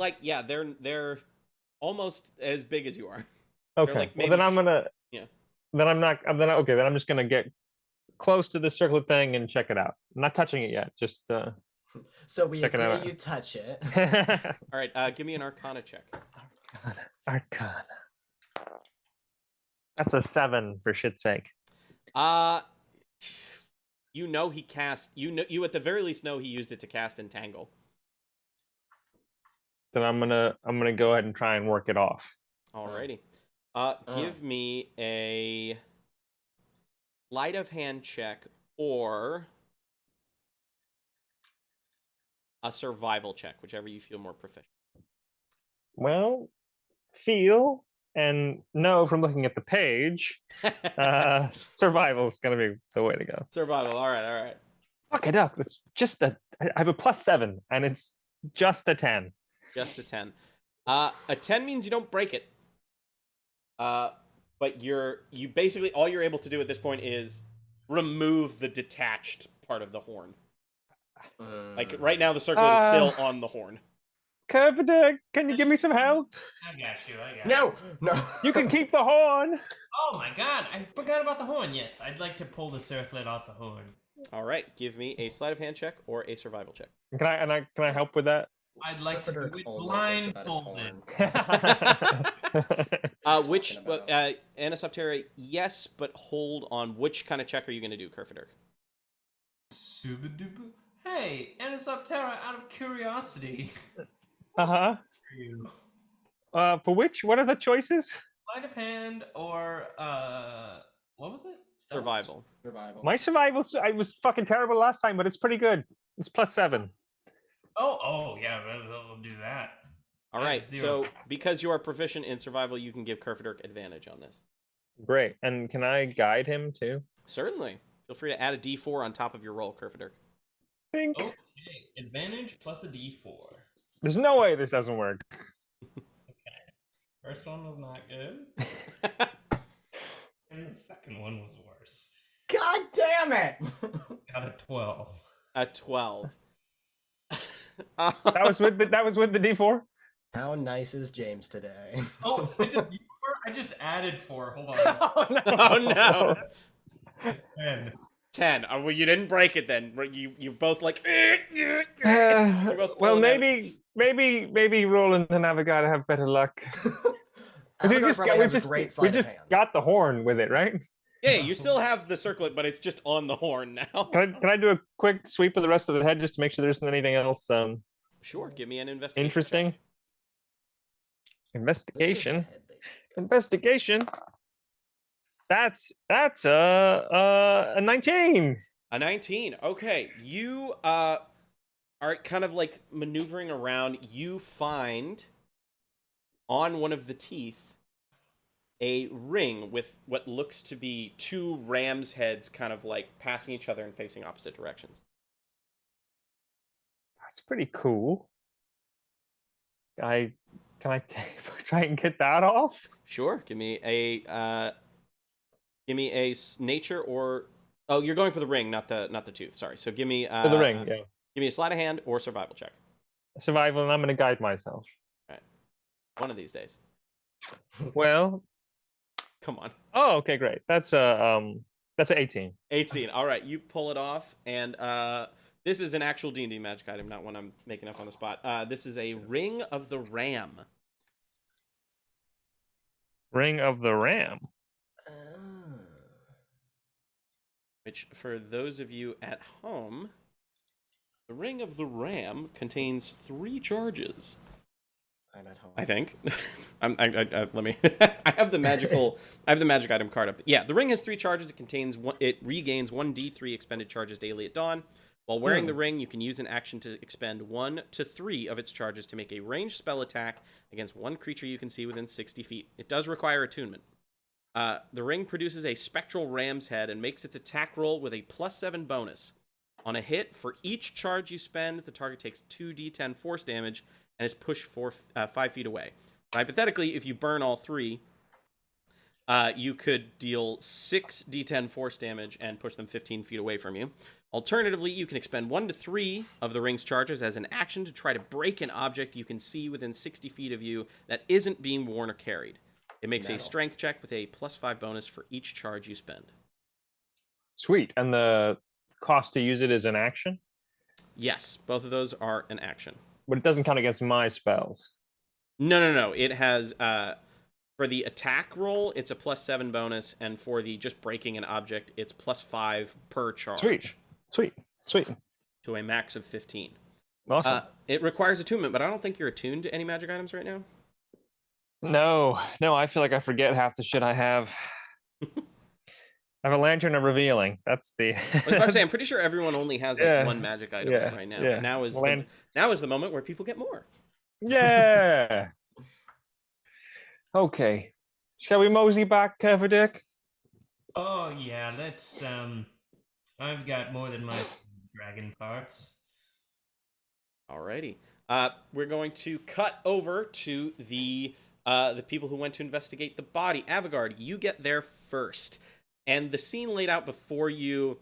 they're almost as big as you are. Okay. like Well, maybe then I'm gonna. yeah. Then I'm not. Then okay. Then I'm just gonna get close to the circlet thing and check it out. I'm not touching it yet. Just. So we Checking it agree out. you touch it. All right, give me an Arcana check. Arcana. That's a 7 for shit's sake. You know he cast. You at the very least know he used it to cast Entangle. Then I'm gonna go ahead and try and work it off. Alrighty. Give me a sleight of hand check or a survival check, whichever you feel more proficient. Well, feel and know from looking at the page, survival is gonna be the way to go. Survival. All right. Fuck it up. It's just I have a +7, and it's just a 10. Just a 10. A 10 means you don't break it. But you basically all you're able to do at this point is remove the detached part of the horn. Like right now, the circlet is still on the horn. Kerfaderk, can you give me some help? I got you. No. You can keep the horn. Oh my god, I forgot about the horn. Yes, I'd like to pull the circlet off the horn. All right, give me a sleight of hand check or a survival check. Can I help with that? I'd like to do Kerfaderk it only thinks about his blindfolded. horn. Anisoptera, yes, but hold on. Which kind of check are you going to do, Kerfaderk? Suba-duba. Hey, Anisoptera, out of curiosity. Uh-huh. For you, For which? What are the choices? sleight of hand or what was it? Stealth? Survival. My survival, I was fucking terrible last time, but it's pretty good. It's +7. Oh yeah, we'll do that. All I have right, 0. so because you are proficient in survival, you can give Kerfaderk advantage on this. Great. And can I guide him too? Certainly. Feel free to add a d4 on top of your roll, Kerfaderk. Think. Okay, advantage plus a d4. There's no way this doesn't work. First one was not good, and the second one was worse. God damn it! Got a 12. A 12. That was with the D4. How nice is James today? Oh, is it d4? I just added 4. Hold on. Oh no! Oh no! 10. 10. Oh, well, you didn't break it then. You both like. Well, pulling out. maybe Roland and Avigard have better luck. Avigard probably has a great We sleight of just hand. got the horn with it, right? Yeah, you still have the circlet, but it's just on the horn now. Can I do a quick sweep of the rest of the head just to make sure there isn't anything else Sure, give me an investigation. interesting? check. Investigation. This is the head, Investigation. That's a 19. A 19. Okay, you are kind of like maneuvering around. You find on one of the teeth a ring with what looks to be 2 ram's heads kind of like passing each other and facing opposite directions. That's pretty cool. Can I try and get that off? Sure, give me a nature or you're going for the ring, not the tooth. Sorry. So give me For the ring, yeah. Give me a sleight of hand or survival check. Survival, and I'm gonna guide myself. One of these days. Well, Come on. oh, okay, great. That's an 18. 18. All right, you pull it off, and this is an actual D&D magic item, not one I'm making up on the spot. This is a Ring of the Ram. Ring of the Ram. Which, for those of you at home, the Ring of the Ram contains 3 charges. I'm at home. I think. Let me. I have the magic item card up. Yeah, the ring has 3 charges. It regains 1d3 expended charges daily at dawn. While wearing the ring, you can use an action to expend 1 to 3 of its charges to make a ranged spell attack against one creature you can see within 60 feet. It does require attunement. The ring produces a spectral ram's head and makes its attack roll with a +7 bonus. On a hit, for each charge you spend, the target takes 2d10 force damage and is pushed 5 feet away. Hypothetically, if you burn all 3, you could deal 6d10 force damage and push them 15 feet away from you. Alternatively, you can expend 1 to 3 of the ring's charges as an action to try to break an object you can see within 60 feet of you that isn't being worn or carried. It makes a strength check with a +5 bonus for each charge you spend. Sweet. And the cost to use it is an action? Yes, both of those are an action. But it doesn't count against my spells. No. It has, for the attack roll, it's a +7 bonus, and for the just breaking an object, it's +5 per charge. Sweet. To a max of 15. Awesome. It requires attunement, but I don't think you're attuned to any magic items right now. No, I feel like I forget half the shit I have. I have a lantern of revealing. That's the. I was about to say, I'm pretty sure everyone only has like Yeah, one magic item yeah, right now. yeah. But now is Lan- now is the moment where people get more. Yeah. Okay. Shall we mosey back, Kerfaderk? Oh yeah, let's I've got more than my dragon parts. Alrighty. We're going to cut over to the people who went to investigate the body. Avigard, you get there first, and the scene laid out before you.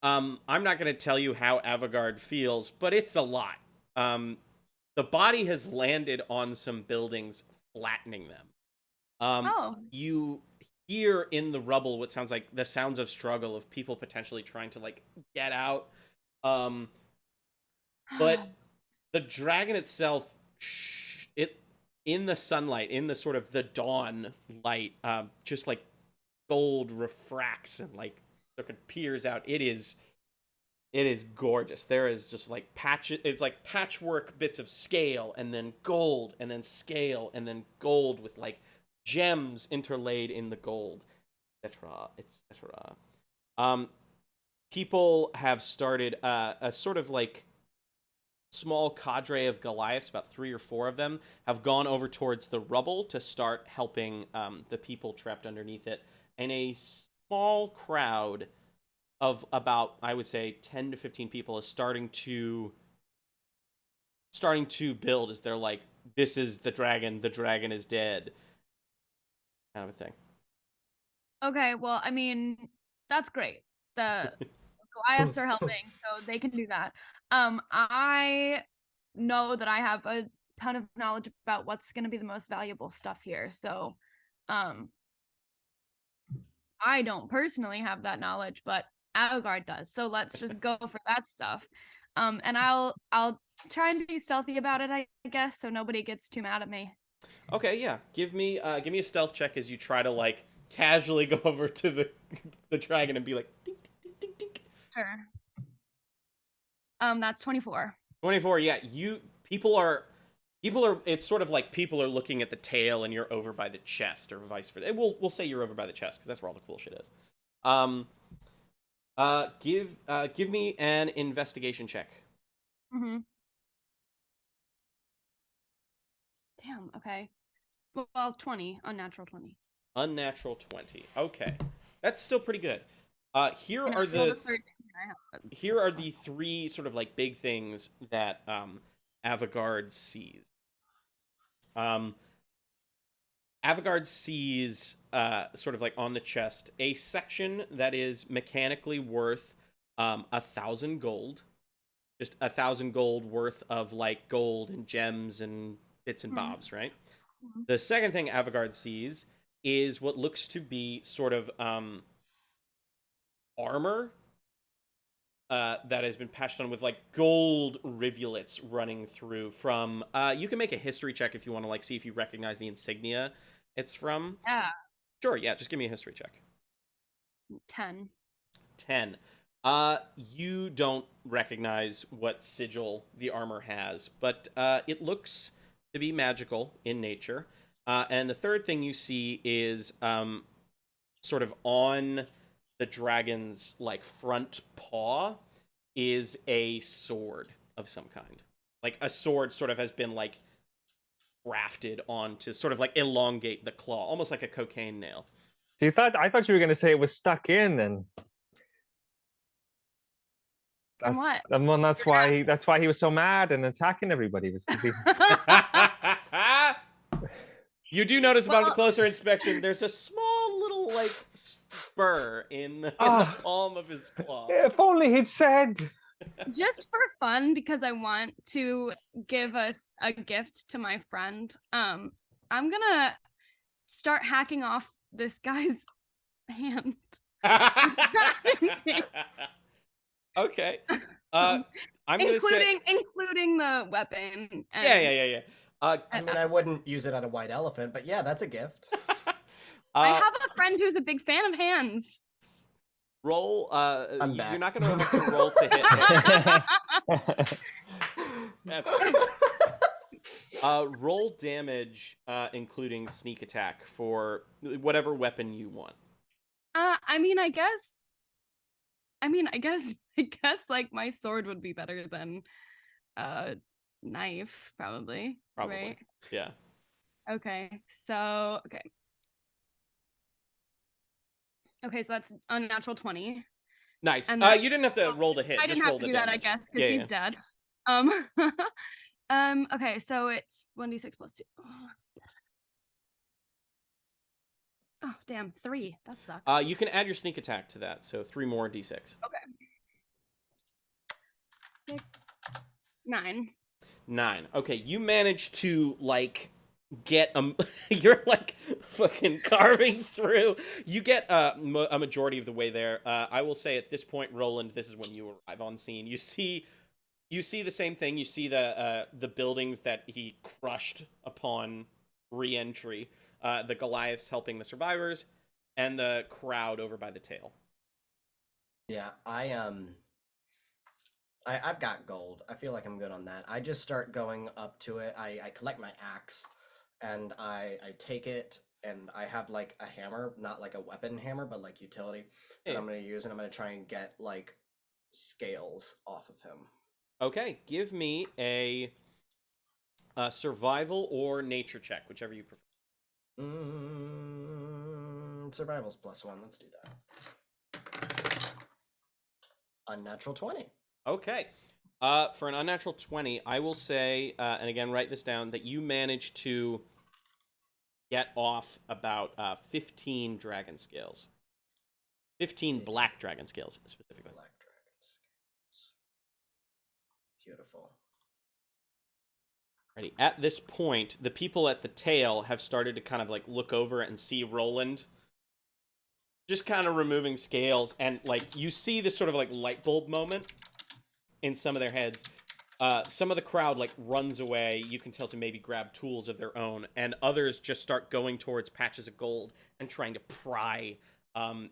I'm not going to tell you how Avigard feels, but it's a lot. The body has landed on some buildings, flattening them. You hear in the rubble what sounds like the sounds of struggle of people potentially trying to like get out. But the dragon itself, it in the sunlight, in the sort of the dawn light, just like gold refracts and like peers out. It is gorgeous. There is just like patches. It's like patchwork bits of scale, and then gold, and then scale, and then gold with like gems interlaid in the gold, etc., etc. People have started a sort of like small cadre of Goliaths, about 3 or 4 of them, have gone over towards the rubble to start helping the people trapped underneath it. And a small crowd of about, I would say, 10 to 15 people is starting to build as they're like, this is the dragon is dead, kind of a thing. Okay, well, I mean, that's great. The Goliaths are helping, so they can do that. I know that I have a ton of knowledge about what's going to be the most valuable stuff here. So, I don't personally have that knowledge, but Avigard does. So let's just go for that stuff. And I'll try and be stealthy about it, I guess, so nobody gets too mad at me. Okay, yeah. Give me a stealth check as you try to like casually go over to the dragon and be like, dink, dink, dink, dink. Sure. That's 24. 24. Yeah, people are. It's sort of like people are looking at the tail and you're over by the chest, or vice versa. We'll say you're over by the chest because that's where all the cool shit is. Give me an investigation check. Mm-hmm. Damn. Okay. Well, 20. Unnatural 20. Unnatural 20. Okay, that's still pretty good. Here And are I rolled a the 13. here are the 3 sort of like big things that Avigard sees. Avigard sees sort of like on the chest a section that is mechanically worth 1,000 gold. Just 1,000 gold worth of like gold and gems and bits and bobs, right? Mm-hmm. The second thing Avigard sees is what looks to be sort of armor that has been patched on with like gold rivulets running through from you can make a history check if you want to like see if you recognize the insignia it's from. Yeah. Sure, yeah, just give me a history check. 10. 10. You don't recognize what sigil the armor has, but it looks to be magical in nature. And the third thing you see is sort of on the dragon's like front paw is a sword of some kind. Like a sword sort of has been like grafted on to sort of like elongate the claw, almost like a cocaine nail. I thought you were going to say it was stuck in, and And what? well, that's why he was so mad and attacking everybody. Was You do notice upon the closer inspection, there's a small little like spur in the palm of his claw. If only he'd said. Just for fun, because I want to give us a gift to my friend. I'm gonna start hacking off this guy's hand. Okay. I'm gonna say including the weapon. And... Yeah. I mean, I wouldn't use it on a white elephant, but yeah, that's a gift. I have a friend who's a big fan of hands. Roll. I'm back. You're not gonna have to roll to hit. That's roll damage, including sneak attack for whatever weapon you want. I mean, I guess. I guess like my sword would be better than knife, probably. Probably. Right? Yeah. Okay. So okay, so that's unnatural 20. Nice. And then You didn't have to roll to hit. I Just didn't have roll to the do that, I damage. guess, because Yeah, he's dead. Okay, so it's 1d6 plus 2. Oh, damn, 3. That sucks. You can add your sneak attack to that, so 3 more d6. Okay. 6, 9. 9. Okay, you managed to like get you're like fucking carving through. You get a majority of the way there. I will say at this point, Roland, this is when you arrive on scene. You see the same thing. You see the buildings that he crushed upon re-entry. The Goliaths helping the survivors, and the crowd over by the tail. Yeah, I've got gold. I feel like I'm good on that. I just start going up to it. I collect my axe, and I take it, and I have like a hammer, not like a weapon hammer, but like utility. And I'm gonna use, and I'm gonna try and get like scales off of him. Okay, give me a survival or nature check, whichever you prefer. Survival's +1. Let's do that. Unnatural 20. Okay. For an unnatural 20, I will say, and again, write this down, that you managed to get off about 15 dragon scales. 15 black dragon scales, specifically. Black dragon scales. Beautiful. Ready. At this point, the people at the tail have started to kind of like look over and see Roland just kind of removing scales, and like you see this sort of like light bulb moment in some of their heads. Some of the crowd like runs away. You can tell to maybe grab tools of their own, and others just start going towards patches of gold and trying to pry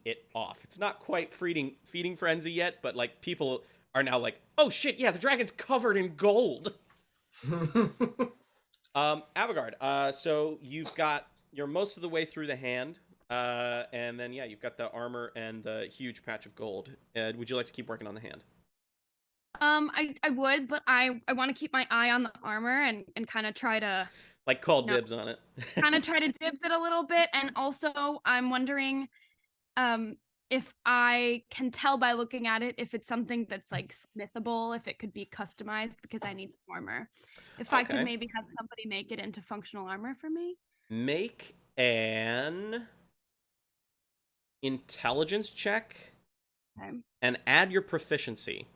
it off. It's not quite feeding frenzy yet, but like people are now like, oh shit, yeah, the dragon's covered in gold. Avigard, so you're most of the way through the hand, and then yeah, you've got the armor and the huge patch of gold. Would you like to keep working on the hand? I would, but I want to keep my eye on the armor and kind of try to like call dibs on it. kind of try to dibs it a little bit, and also I'm wondering if I can tell by looking at it if it's something that's like smithable, if it could be customized, because I need armor. If I could maybe have somebody make it into functional armor for me. Make an intelligence check. Okay. And add your proficiency.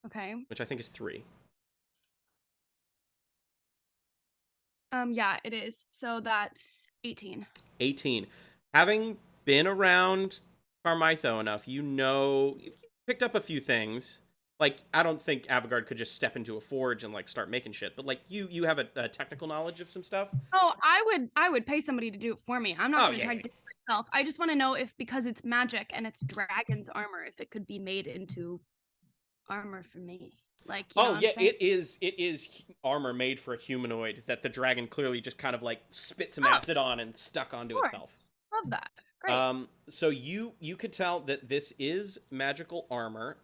Okay. Which I think is 3. Yeah, it is. So that's 18. 18. Having been around Carmitho enough, you've picked up a few things. Like, I don't think Avigard could just step into a forge and like start making shit, but like you have a technical knowledge of some stuff. Oh, I would pay somebody to do it for me. I'm not gonna try to do it myself. I just want to know if, because it's magic and it's dragon's armor, if it could be made into armor for me. Like, it is armor made for a humanoid that the dragon clearly just kind of like spit some acid on and stuck onto itself. Love that. Great. So you could tell that this is magical armor,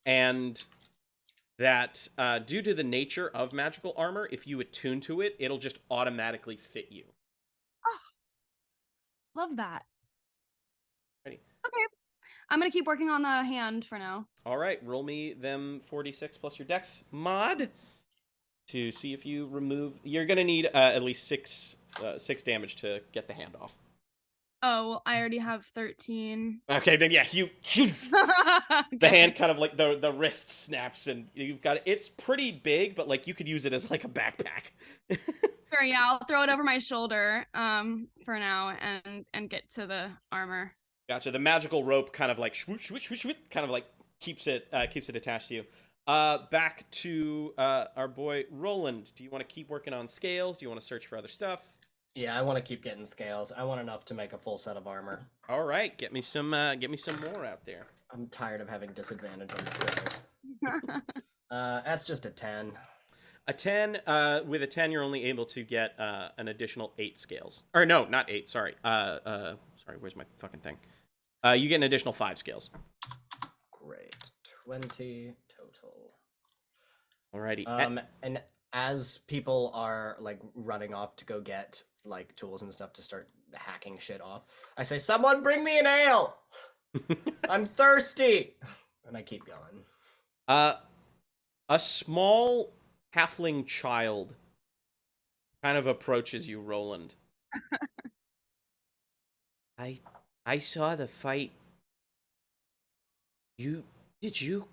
and that due to the nature of magical armor, if you attune to it, it'll just automatically fit you. Oh, love that. Ready? Okay. I'm going to keep working on the hand for now. All right, roll me them 4d6 plus your dex mod to see if you remove... You're going to need at least 6 damage to get the hand off. Oh, well, I already have 13. Okay, then yeah, the hand kind of like the wrist snaps and you've got it. It's pretty big, but like you could use it as like a backpack. Sure, yeah, I'll throw it over my shoulder for now and get to the armor. Gotcha. The magical rope kind of like kind of like keeps it attached to you. Back to our boy Roland. Do you want to keep working on scales? Do you want to search for other stuff? Yeah, I want to keep getting scales. I want enough to make a full set of armor. All right, get me some more out there. I'm tired of having disadvantage on scales. That's just a 10. A 10. With a 10, you're only able to get an additional 8 scales. Or no, not 8. Sorry. Sorry, where's my fucking thing? You get an additional 5 skills. Great. 20 total. Alrighty. And as people are like running off to go get like tools and stuff to start hacking shit off, I say, "Someone bring me an ale. I'm thirsty." And I keep going. A small halfling child kind of approaches you, Roland. I saw the fight. Did you?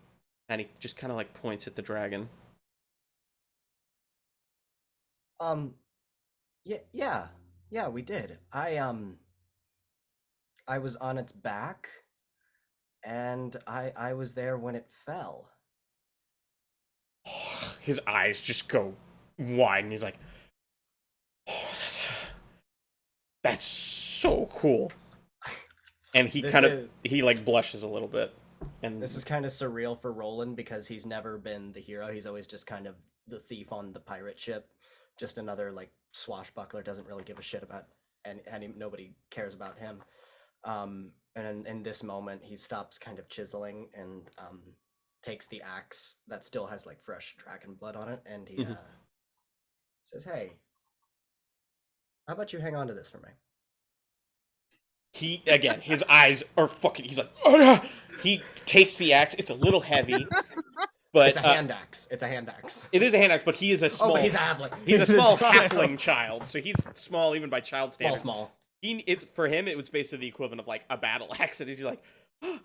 And he just kind of like points at the dragon. Yeah, we did. I was on its back, and I was there when it fell. His eyes just go wide, and he's like, "Oh, that's so cool." And he he like blushes a little bit. And this is kind of surreal for Roland because he's never been the hero. He's always just kind of the thief on the pirate ship, just another like swashbuckler. Doesn't really give a shit about, and nobody cares about him. And in this moment, he stops kind of chiseling and takes the axe that still has like fresh dragon blood on it, and he says, "Hey, how about you hang on to this for me?" He, again, his eyes are fucking, he's like, "Oh, no." He takes the axe. It's a little heavy, but it's a hand axe. It's a hand axe. It is a hand axe, but he is a small. Oh, but he's a halfling. He's a small halfling child, so he's small even by child standards. Small. It's for him. It was basically the equivalent of like a battle axe, and he's like, "Oh,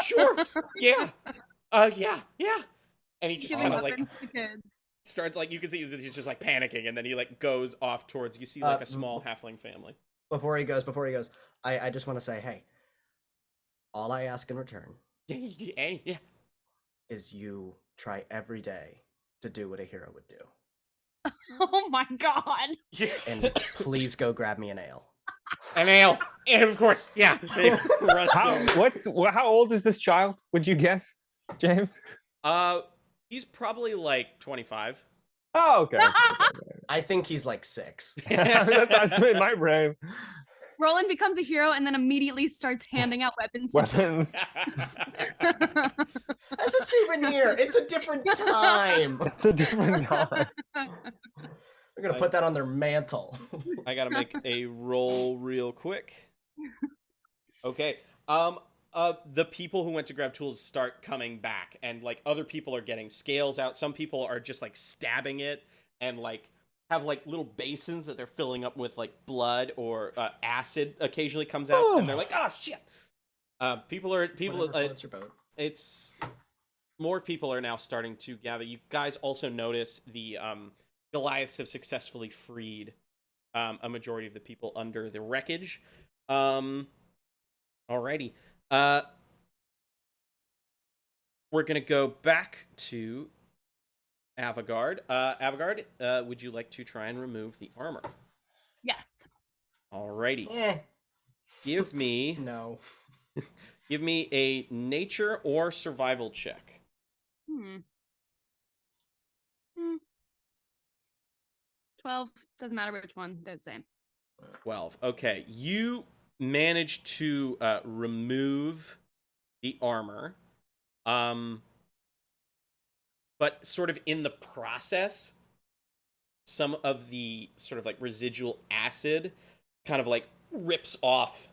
sure, yeah, yeah," and he just kind of like starts like, you can see that he's just like panicking, and then he like goes off towards, you see like a small halfling family. Before he goes, I just want to say, hey, all I ask in return is you try every day to do what a hero would do. Oh my god. And please go grab me an ale. An ale. And of course, yeah. How old is this child, would you guess, James? He's probably like 25. Oh, okay. I think he's like 6. That's in my brain. Roland becomes a hero and then immediately starts handing out weapons. As a souvenir. It's a different time. It's a different time. We're gonna put that on their mantle. I gotta make a roll real quick. Okay. The people who went to grab tools start coming back, and like other people are getting scales out. Some people are just like stabbing it and like have like little basins that they're filling up with like blood or acid occasionally comes out, and they're like, "Oh shit!" It's more people are now starting to gather. You guys also notice the Goliaths have successfully freed a majority of the people under the wreckage. Alrighty. We're gonna go back to Avigard. Avigard, would you like to try and remove the armor? Yes. Alrighty. Give me no. Give me a nature or survival check. 12. Doesn't matter which one. They're the same. 12. Okay. You managed to remove the armor. But sort of in the process, some of the sort of like residual acid kind of like rips off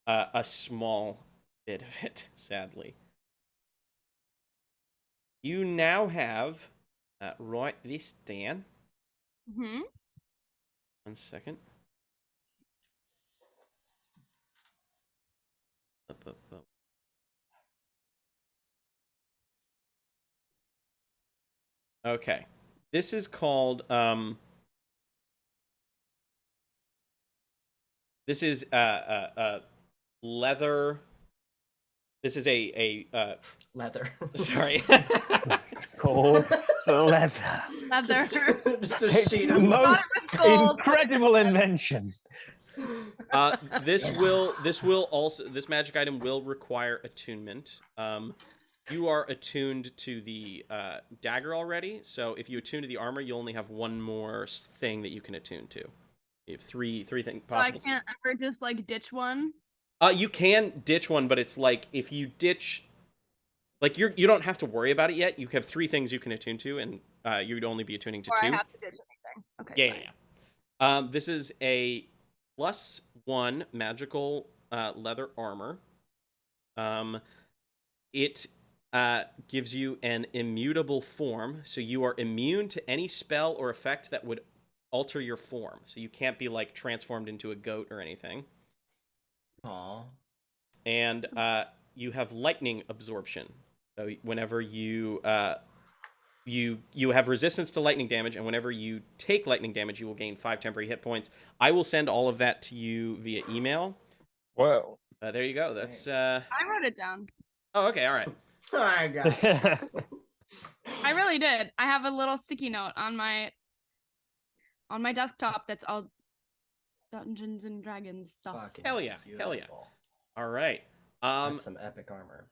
a small bit of it, sadly. You now have, write this down. 1 second. Okay. This is called, this is leather. This is a leather. Sorry. It's called leather. Leather. Just a sheet of most incredible invention. This magic item will require attunement. You are attuned to the dagger already, so if you attune to the armor, you only have one more thing that you can attune to. You have three things So I possible. can't ever just like ditch one. You can ditch one, but it's like if you ditch, like you don't have to worry about it yet. You have 3 things you can attune to, and you'd only be attuning to Or 2. I have to ditch anything. Okay. Yeah, fine. yeah. This is a +1 magical leather armor. It gives you an immutable form, so you are immune to any spell or effect that would alter your form. So you can't be like transformed into a goat or anything. Aw. And you have lightning absorption. So whenever you have resistance to lightning damage, and whenever you take lightning damage, you will gain 5 temporary hit points. I will send all of that to you via email. Whoa. There you go. That's I wrote it down. Oh, okay, all right. I got it. I really did. I have a little sticky note on my desktop that's all Dungeons and Dragons stuff. Fucking Hell yeah, hell yeah. beautiful. All right. That's some epic armor.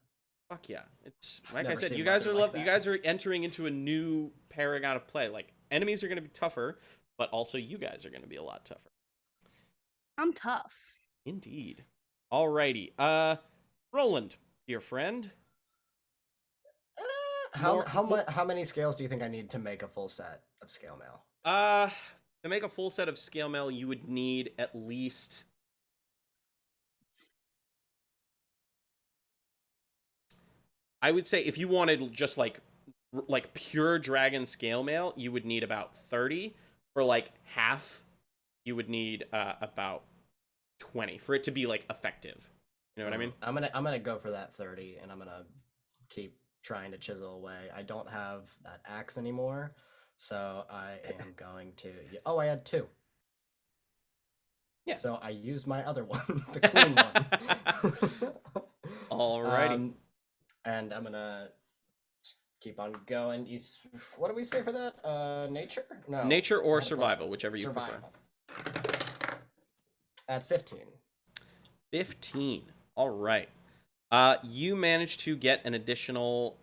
Fuck yeah. It's I've like I never said, seen you guys are nothing like you that. guys are entering into a new paragon of play. Like enemies are going to be tougher, but also you guys are going to be a lot tougher. I'm tough. Indeed. Alrighty. Roland, dear friend. How many scales do you think I need to make a full set of scale mail? To make a full set of scale mail, you would need at least I would say if you wanted just like pure dragon scale mail, you would need about 30. For like half, you would need about 20 for it to be like effective. You know what I mean? I'm gonna go for that 30, and I'm gonna keep trying to chisel away. I don't have that axe anymore, so I am going to. Oh, I had 2. Yeah. So I used my other one, the clean one. Alrighty. And I'm gonna just keep on going. What do we say for that? Nature? No. Nature or I had a plus survival, one. whichever you Survival. That's 15. 15. All right. You managed to get an additional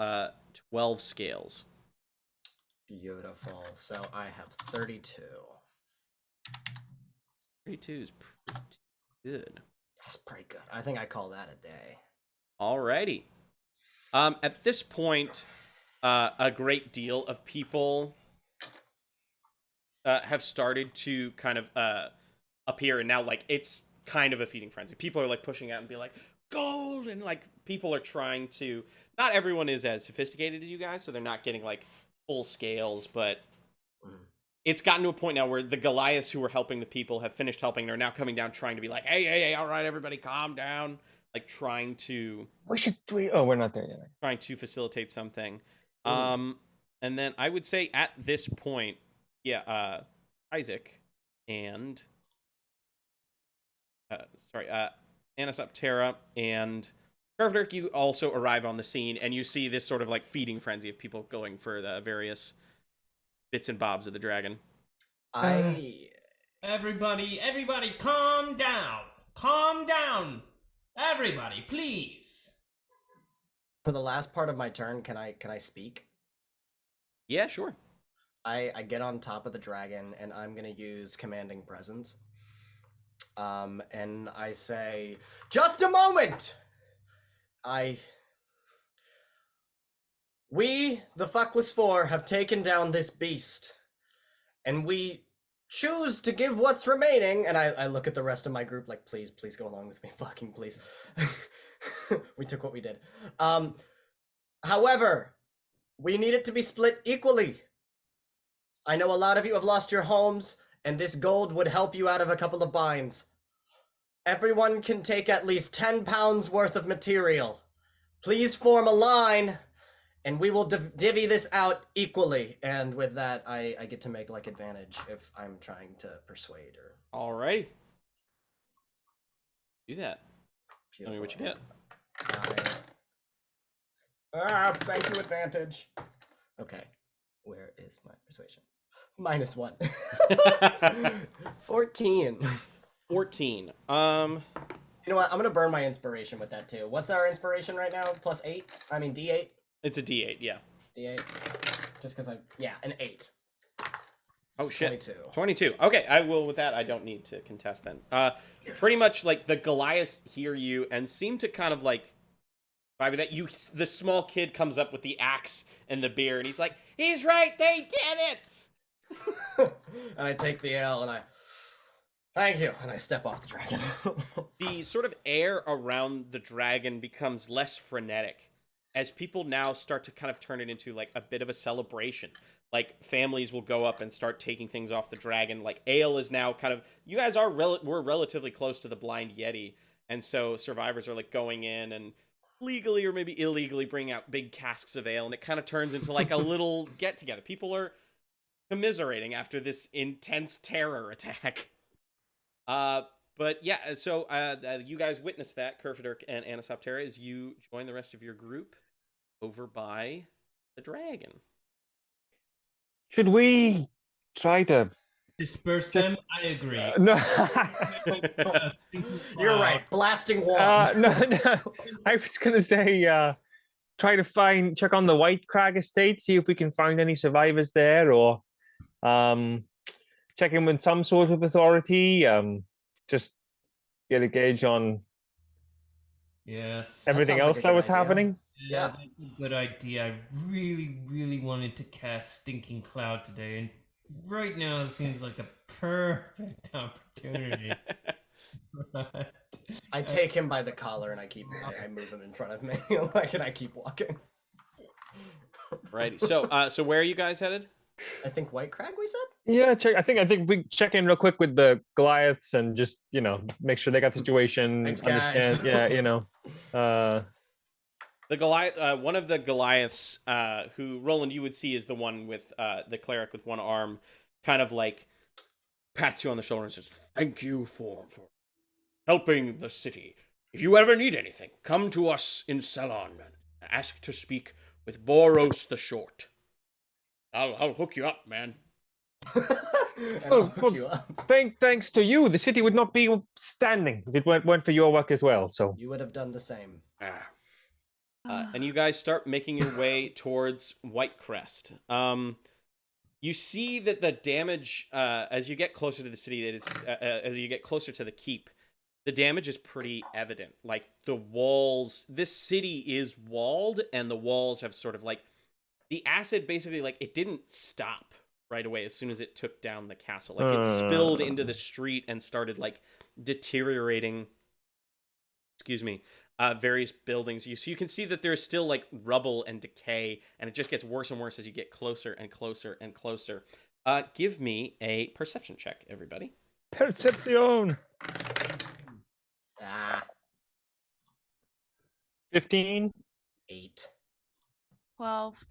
12 scales. Beautiful. So I have 32. 32 is pretty good. That's pretty good. I think I call that a day. Alrighty. At this point, a great deal of people have started to kind of appear, and now like it's kind of a feeding frenzy. People are like pushing out and be like, gold, and like people are trying to. Not everyone is as sophisticated as you guys, so they're not getting like full scales, but it's gotten to a point now where the Goliaths who were helping the people have finished helping and are now coming down trying to be like, hey, all right, everybody, calm down. Like trying to we're not there yet. Trying to facilitate something. And then I would say at this point, Isaac and Anisoptera and Kerfaderk, you also arrive on the scene, and you see this sort of like feeding frenzy of people going for the various bits and bobs of the dragon. Everybody, calm down. Calm down. Everybody, please. For the last part of my turn, can I speak? Yeah, sure. I get on top of the dragon, and I'm gonna use commanding presence. And I say, just a moment! We, the Fuckless Four, have taken down this beast, and we choose to give what's remaining, and I look at the rest of my group like, please go along with me, fucking please. We took what we did. However, we need it to be split equally. I know a lot of you have lost your homes, and this gold would help you out of a couple of binds. Everyone can take at least 10 pounds worth of material. Please form a line, and we will divvy this out equally. And with that, I get to make like advantage if I'm trying to persuade or. Alrighty. Do that. Tell me what you get. Thank you, advantage. Okay. Where is my persuasion? -1. 14. 14. You know what? I'm gonna burn my inspiration with that too. What's our inspiration right now? +8? I mean D8? It's a D8, yeah. D8. Just because an 8. Oh shit. 22. 22. Okay, I will with that. I don't need to contest then. Pretty much like the Goliaths hear you and seem to kind of like vibe with that. The small kid comes up with the axe and the beer, and he's like, "He's right. They did it." And I take the ale and I thank you, and I step off the dragon. The sort of air around the dragon becomes less frenetic as people now start to kind of turn it into like a bit of a celebration. Like families will go up and start taking things off the dragon. Like ale is now kind of, you guys are we're relatively close to the blind yeti, and so survivors are like going in and legally or maybe illegally bring out big casks of ale, and it kind of turns into like a little get together. People are commiserating after this intense terror attack. But yeah, so you guys witnessed that, Kerfaderk and Anisoptera, as you join the rest of your group over by the dragon. Should we try to Disperse them? I agree. no. You're right. Blasting wand. No. I was gonna say, try to check on the Whitecragg estate, see if we can find any survivors there, or check in with some sort of authority. Just get a gauge on Yes. everything sounds like else a that good was idea. happening. Yeah, that's a good idea. I really wanted to cast Stinking Cloud today, and right now it seems like a perfect opportunity. I take him by the collar and I move him in front of me, like, and I keep walking. Right. So where are you guys headed? I think Whitecragg, we said? Yeah, check. I think we check in real quick with the Goliaths and just make sure they got the situation. Thanks, guys. Understand? Yeah, The Goliath, one of the Goliaths, who Roland you would see is the one with the cleric with one arm, kind of like pats you on the shoulder and says, "Thank you for helping the city. If you ever need anything, come to us in Ceylon, man. Ask to speak with Boros the Short. I'll hook you up, man." And I'll hook you up. Thanks to you, the city would not be standing if it weren't for your work as well. So You would have done the same. And you guys start making your way towards Whitecrest. You see that the damage, as you get closer to the city, as you get closer to the keep, the damage is pretty evident. Like the walls, this city is walled, and the walls have sort of like, the acid basically, like, it didn't stop right away as soon as it took down the castle. Like it spilled into the street and started like deteriorating. Excuse me. Various buildings. So you can see that there's still like rubble and decay, and it just gets worse and worse as you get closer and closer and closer. Give me a perception check, everybody. Perception. 15. 8. 12.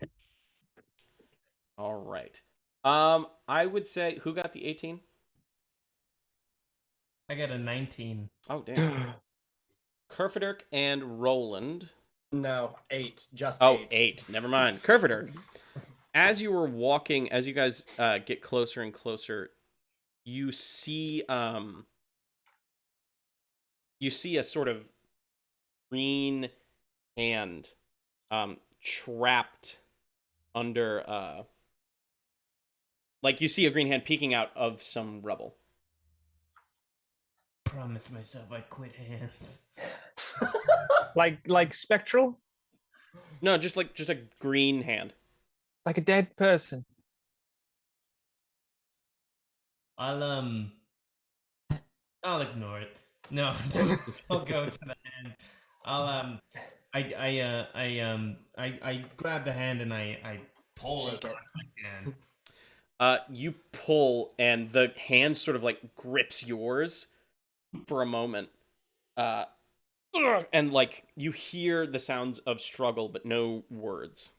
All right. I would say, who got the 18? I got a 19. Oh, damn. Kerfaderk and Roland. No, 8. Just 8. Oh, 8. Never mind. Kerfaderk. As you were walking, as you guys get closer and closer, you see a sort of green hand trapped under like you see a green hand peeking out of some rubble. Promised myself I'd quit hands. like spectral, No, just a green hand. like a dead person. I'll ignore it. No, I'll go to the hand. I grab the hand and I pull as hard as I can. You pull, and the hand sort of like grips yours for a moment. And like you hear the sounds of struggle, but no words.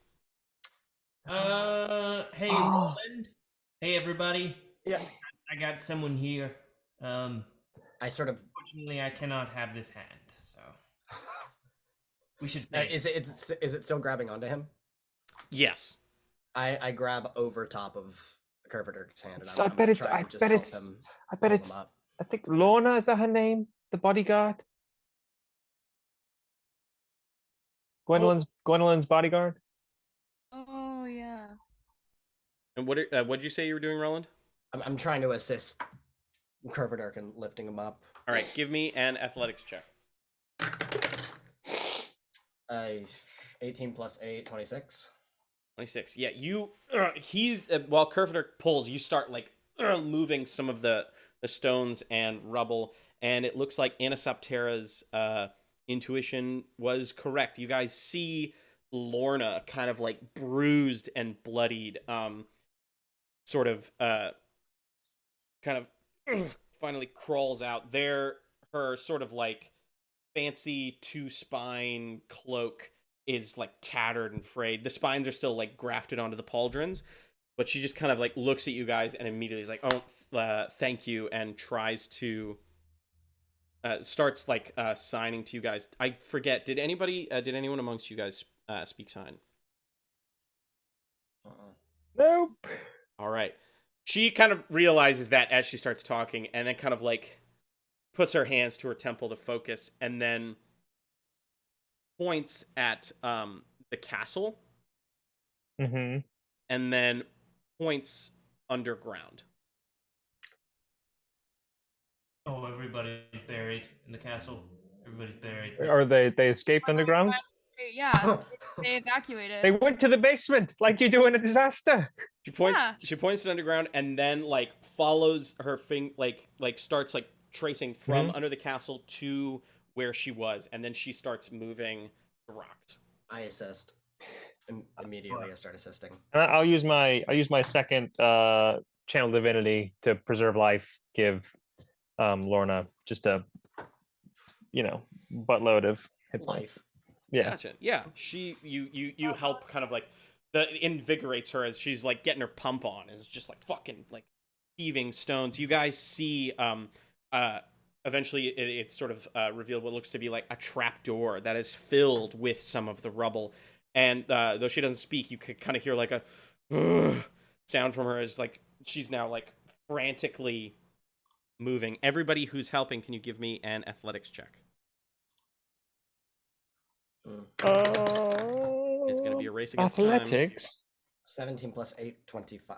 Hey, Roland. Hey, everybody. Yeah. I got someone here. I sort of. Fortunately, I cannot have this hand, so we should. Is it still grabbing onto him? Yes. I grab over top of Kerfaderk's hand. And So I'm I bet gonna it's. try I and just bet help it's. him I bet pull it's. him up. I think Lorna, is that her name? The bodyguard. Gwendolyn's bodyguard. Oh yeah. And what'd you say you were doing, Roland? I'm trying to assist Kerfaderk in lifting him up. All right, give me an athletics check. 18 plus 8, 26. 26. Yeah, he's while Kerfaderk pulls, you start like moving some of the stones and rubble, and it looks like Anisoptera's intuition was correct. You guys see Lorna kind of like bruised and bloodied, sort of kind of finally crawls out. Her sort of like fancy two-spine cloak is like tattered and frayed. The spines are still like grafted onto the pauldrons, but she just kind of like looks at you guys and immediately is like, "Oh, thank you," and tries to starts like signing to you guys. I forget. Did anyone amongst you guys speak sign? Nope. All right. She kind of realizes that as she starts talking, and then kind of like puts her hands to her temple to focus, and then points at the castle, Mm-hmm. and then points underground. Oh, everybody's buried in the castle. Everybody's buried. Or they escaped underground? Yeah, they evacuated. They went to the basement like you do in a disaster. She points. Yeah. She points to underground, and then like follows her like starts like tracing from under the castle to where she was, and then she starts moving the rocks. I assist. And immediately I start assisting. I'll use my second channel divinity to preserve life. Give Lorna just a buttload of hit points. Life. Yeah. Gotcha. Yeah. You help kind of like invigorates her as she's like getting her pump on, and it's just like fucking like heaving stones. You guys see eventually it's sort of revealed what looks to be like a trap door that is filled with some of the rubble, and though she doesn't speak, you could kind of hear like a sound from her as like she's now like frantically moving. Everybody who's helping, can you give me an athletics check? It's going to be a race against athletics. time. 17 plus 8, 25.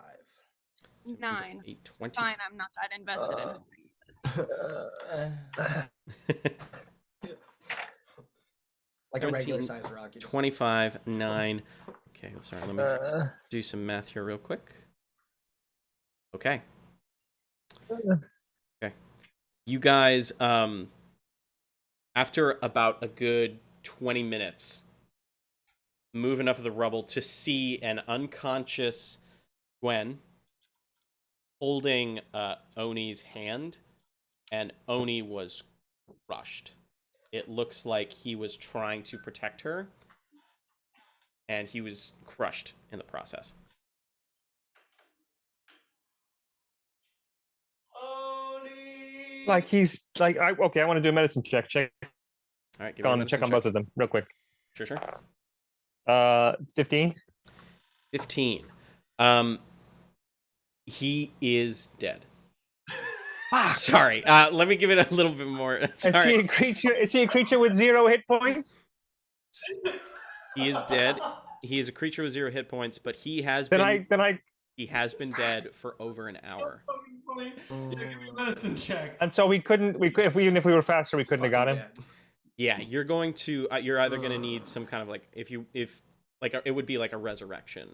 9. 8, 20. Fine, I'm not that invested in it. Like a regular size rock. 25, 9. Okay, sorry, let me do some math here real quick. Okay. Okay. You guys, after about a good 20 minutes, move enough of the rubble to see an unconscious Gwen holding Oni's hand, and Oni was crushed. It looks like he was trying to protect her, and he was crushed in the process. Like he's like I want to do a medicine check. Check All right, give me a on medicine check on both of them real quick. Sure. 15. 15. He is dead. Sorry. Let me give it a little bit more. Sorry. Is he a creature with 0 hit points? He is dead. He is a creature with 0 hit points, but he has he has been dead for over an hour. Yeah, give me a medicine check. And so even if we were faster, we couldn't have got him. Yeah, you're going to. You're either going to need some kind of like it would be like a resurrection.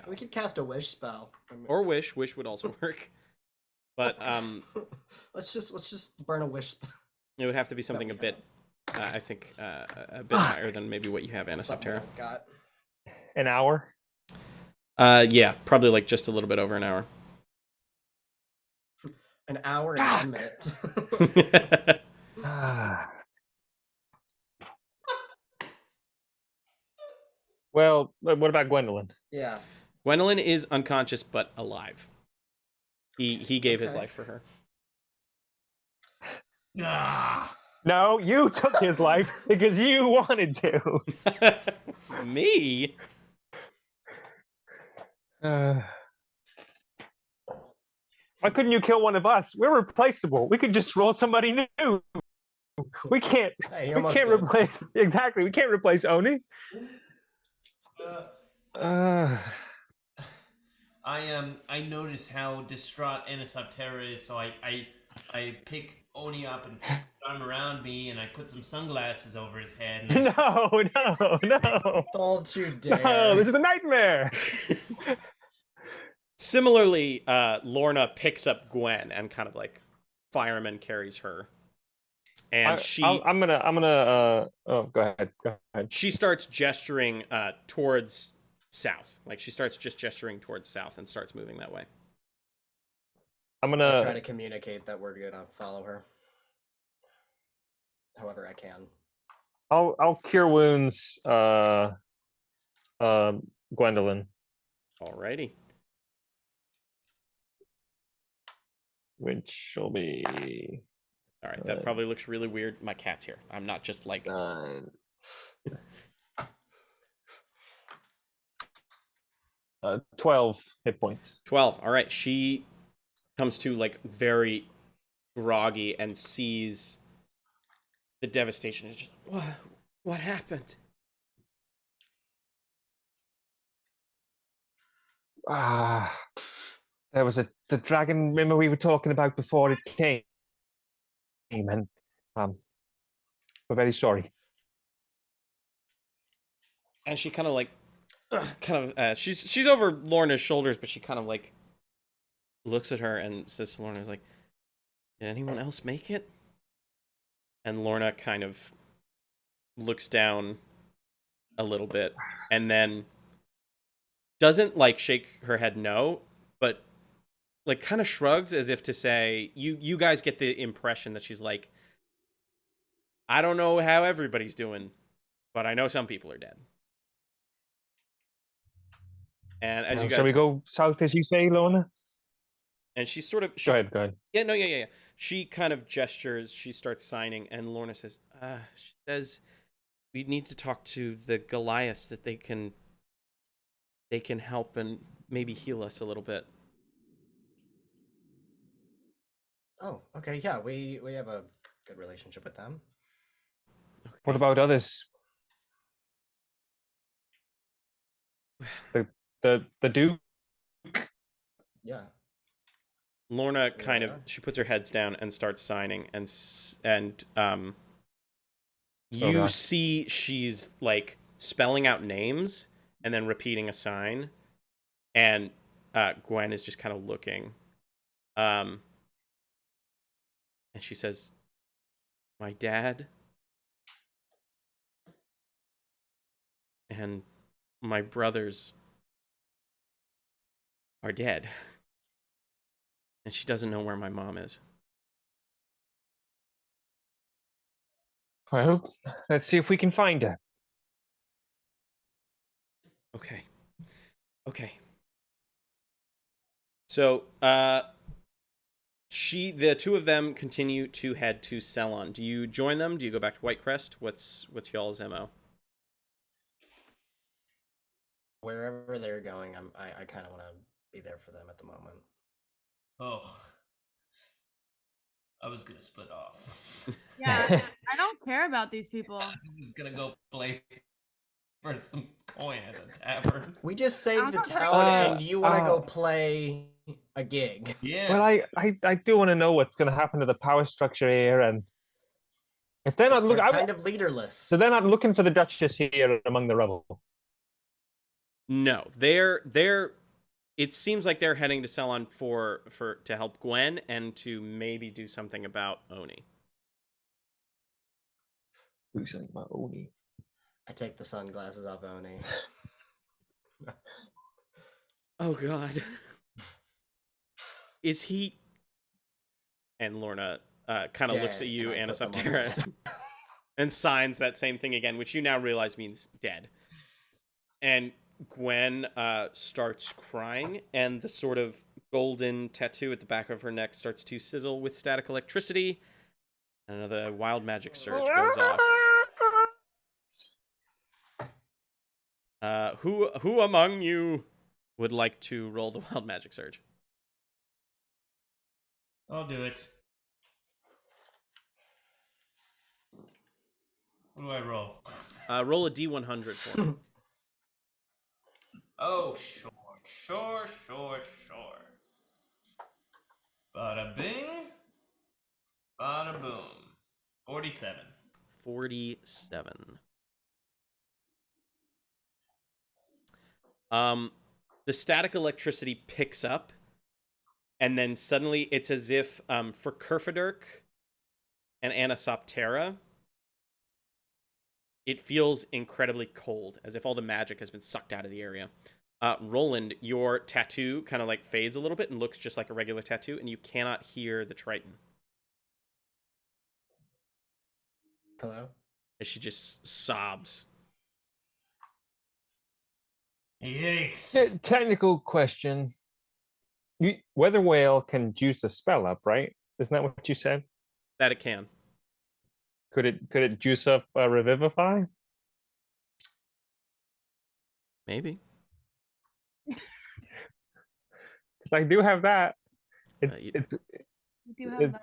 We could cast a wish spell. Or wish. Wish would also work. But let's just burn a wish spell. It would have to be something a bit, I think, a bit higher than maybe what you have, Anisoptera. Got An hour. Yeah, probably like just a little bit over an hour. an hour and 1 minute. Well, what about Gwendolyn? Yeah. Gwendolyn is unconscious but alive. He gave his life for her. No, you took his life because you wanted to. Me? Why couldn't you kill one of us? We're replaceable. We could just roll somebody new. We can't. Hey, We can't replace. Exactly. We can't replace Oni. I notice how distraught Anisoptera is, so I pick Oni up and put his arm around me, and I put some sunglasses over his head. And No. Don't you dare. No, this is a nightmare. Similarly, Lorna picks up Gwen and kind of like fireman carries her, and I'm gonna. Oh, go ahead. she starts gesturing towards south. Like she starts just gesturing towards south and starts moving that way. I'm I gonna try to communicate that we're gonna follow her. However I can. I'll cure wounds. Gwendolyn, Alrighty. which will be All right. That probably looks really weird. My cat's here. I'm not just like 12 hit points. 12. All right. She comes to like very groggy and sees the devastation. Is just what happened? There was the dragon. Remember we were talking about before it came, and we're very sorry. And she kind of like, she's over Lorna's shoulders, but she kind of like looks at her and says to Lorna, like, "Did anyone else make it?" And Lorna kind of looks down a little bit and then doesn't like shake her head no, but like kind of shrugs as if to say, you guys get the impression that she's like, I don't know how everybody's doing, but I know some people are dead. And as you guys, shall we go south, as you say, Lorna? and she sort of Go ahead. Yeah, no, yeah. She kind of gestures, she starts signing, and Lorna says, she says we need to talk to the Goliaths, that they can help and maybe heal us a little bit. Oh, okay, yeah, we have a good relationship with them. Okay. What about others? The Duke? Yeah. Lorna kind of, she puts her heads down and starts signing, and you see she's like spelling out names and then repeating a sign, and Gwen is just kind of looking, and she says, "My dad and my brothers are dead." And she doesn't know where my mom is. Well, let's see if we can find her. Okay. So, the two of them continue to head to Cellon. Do you join them? Do you go back to Whitecrest? What's y'all's MO? Wherever they're going, I kind of want to be there for them at the moment. Oh, I was gonna split off. Yeah, I don't care about these people. I was gonna go play for some coin at the tavern. We just saved the don't town, and you want to go play a gig. Yeah. Well, I do want to know what's going to happen to the power structure here, and if they're not looking, kind of leaderless. So they're not looking for the Duchess here among the rebel. No, they're. It seems like they're heading to Cellon to help Gwen and to maybe do something about Oni. Do something about Oni. I take the sunglasses off Oni. Oh God. Is he? And Lorna kind of looks at you, Anisoptera, and signs that same thing again, which you now realize means dead. And Gwen starts crying, and the sort of golden tattoo at the back of her neck starts to sizzle with static electricity. And another wild magic surge goes off. Who among you would like to roll the wild magic surge? I'll do it. What do I roll? Roll a D100 for me. Oh, Sure. Bada bing. Bada boom. 47. 47. The static electricity picks up, and then suddenly it's as if for Kerfaderk and Anisoptera, it feels incredibly cold, as if all the magic has been sucked out of the area. Roland, your tattoo kind of like fades a little bit and looks just like a regular tattoo, and you cannot hear the Triton. Hello? As she just sobs. Yikes. Technical question. Weather Whale can juice a spell up, right? Isn't that what you said? That it can. Could it juice up Revivify? Maybe. Because I do have that. You We do have It- that.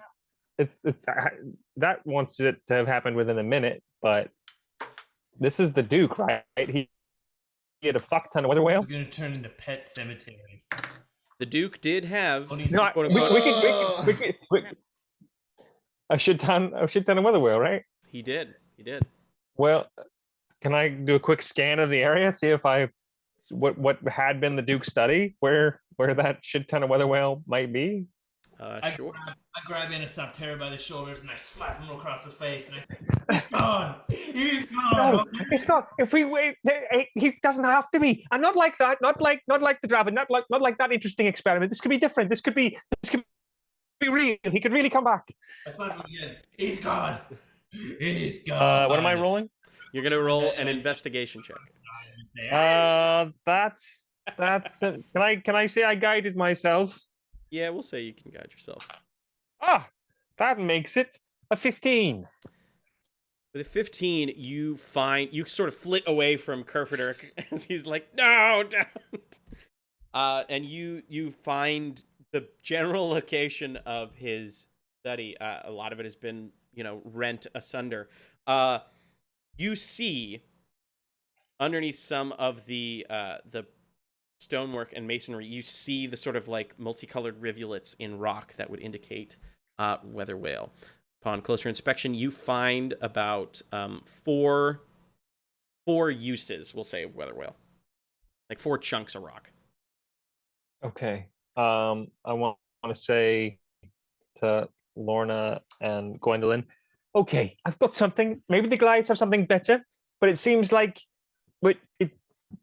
It's that wants it to have happened within a minute, but this is the Duke, right? He had a fuck ton of Weather Whale. It's gonna turn into Pet Cemetery. The Duke did have Only- No, quote we, unquote, we could a shit ton of Weather Whale, right? he did. Well, can I do a quick scan of the area, see if what had been the Duke's study, where that shit ton of Weather Whale might be? Sure. I grab Anisoptera by the shoulders and I slap him across his face and I say, "He's gone! He's gone!" No, it's not. If we wait, he doesn't have to be. And not like that. Not like the dragon. Not like that interesting experiment. This could be different. This could be real. He could really come back. I slap him again. He's gone! He's gone! What am I rolling? You're gonna roll an investigation check. And say, That's. Can I say I guided myself? Yeah, we'll say you can guide yourself. Ah, that makes it a 15. With a 15, you sort of flit away from Kerfaderk as he's like, "No, don't!" And you find the general location of his study. A lot of it has been, rent asunder. You see underneath some of the stonework and masonry, you see the sort of like multicolored rivulets in rock that would indicate Weather Whale. Upon closer inspection, you find about four uses, we'll say, of Weather Whale. Like 4 chunks of rock. Okay. I want to say to Lorna and Gwendolyn, okay, I've got something. Maybe the glides have something better, but it seems like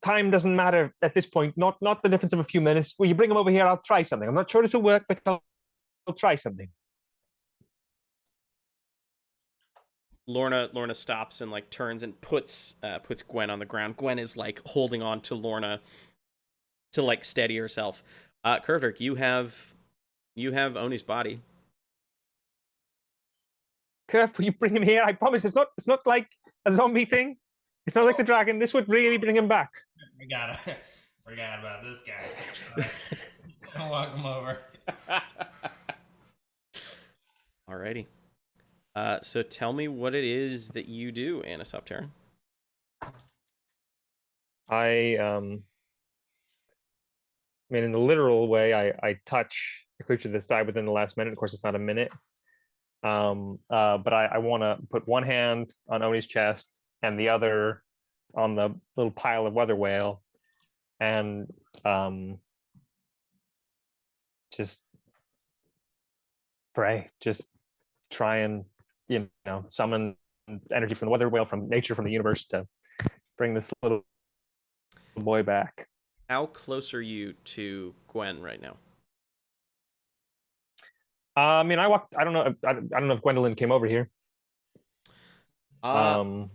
time doesn't matter at this point. Not the difference of a few minutes. Will you bring them over here? I'll try something. I'm not sure this will work, but I'll try something. Lorna stops and like turns and puts Gwen on the ground. Gwen is like holding on to Lorna to like steady herself. Kerfaderk, you have Oni's body. Kerf, will you bring him here? I promise it's not like a zombie thing. It's not like the dragon. This would really bring him back. Forgot about this guy. I'll walk him over. Alrighty. So tell me what it is that you do, Anisoptera. I mean, in the literal way, I touch a creature that's died within the last minute. Of course, it's not a minute. But I want to put one hand on Oni's chest and the other on the little pile of Weather Whale, and just pray. Just try and summon energy from the Weather Whale, from nature, from the universe, to bring this little boy back. How close are you to Gwen right now? I mean, I walked. I don't know if Gwendolyn came over here. I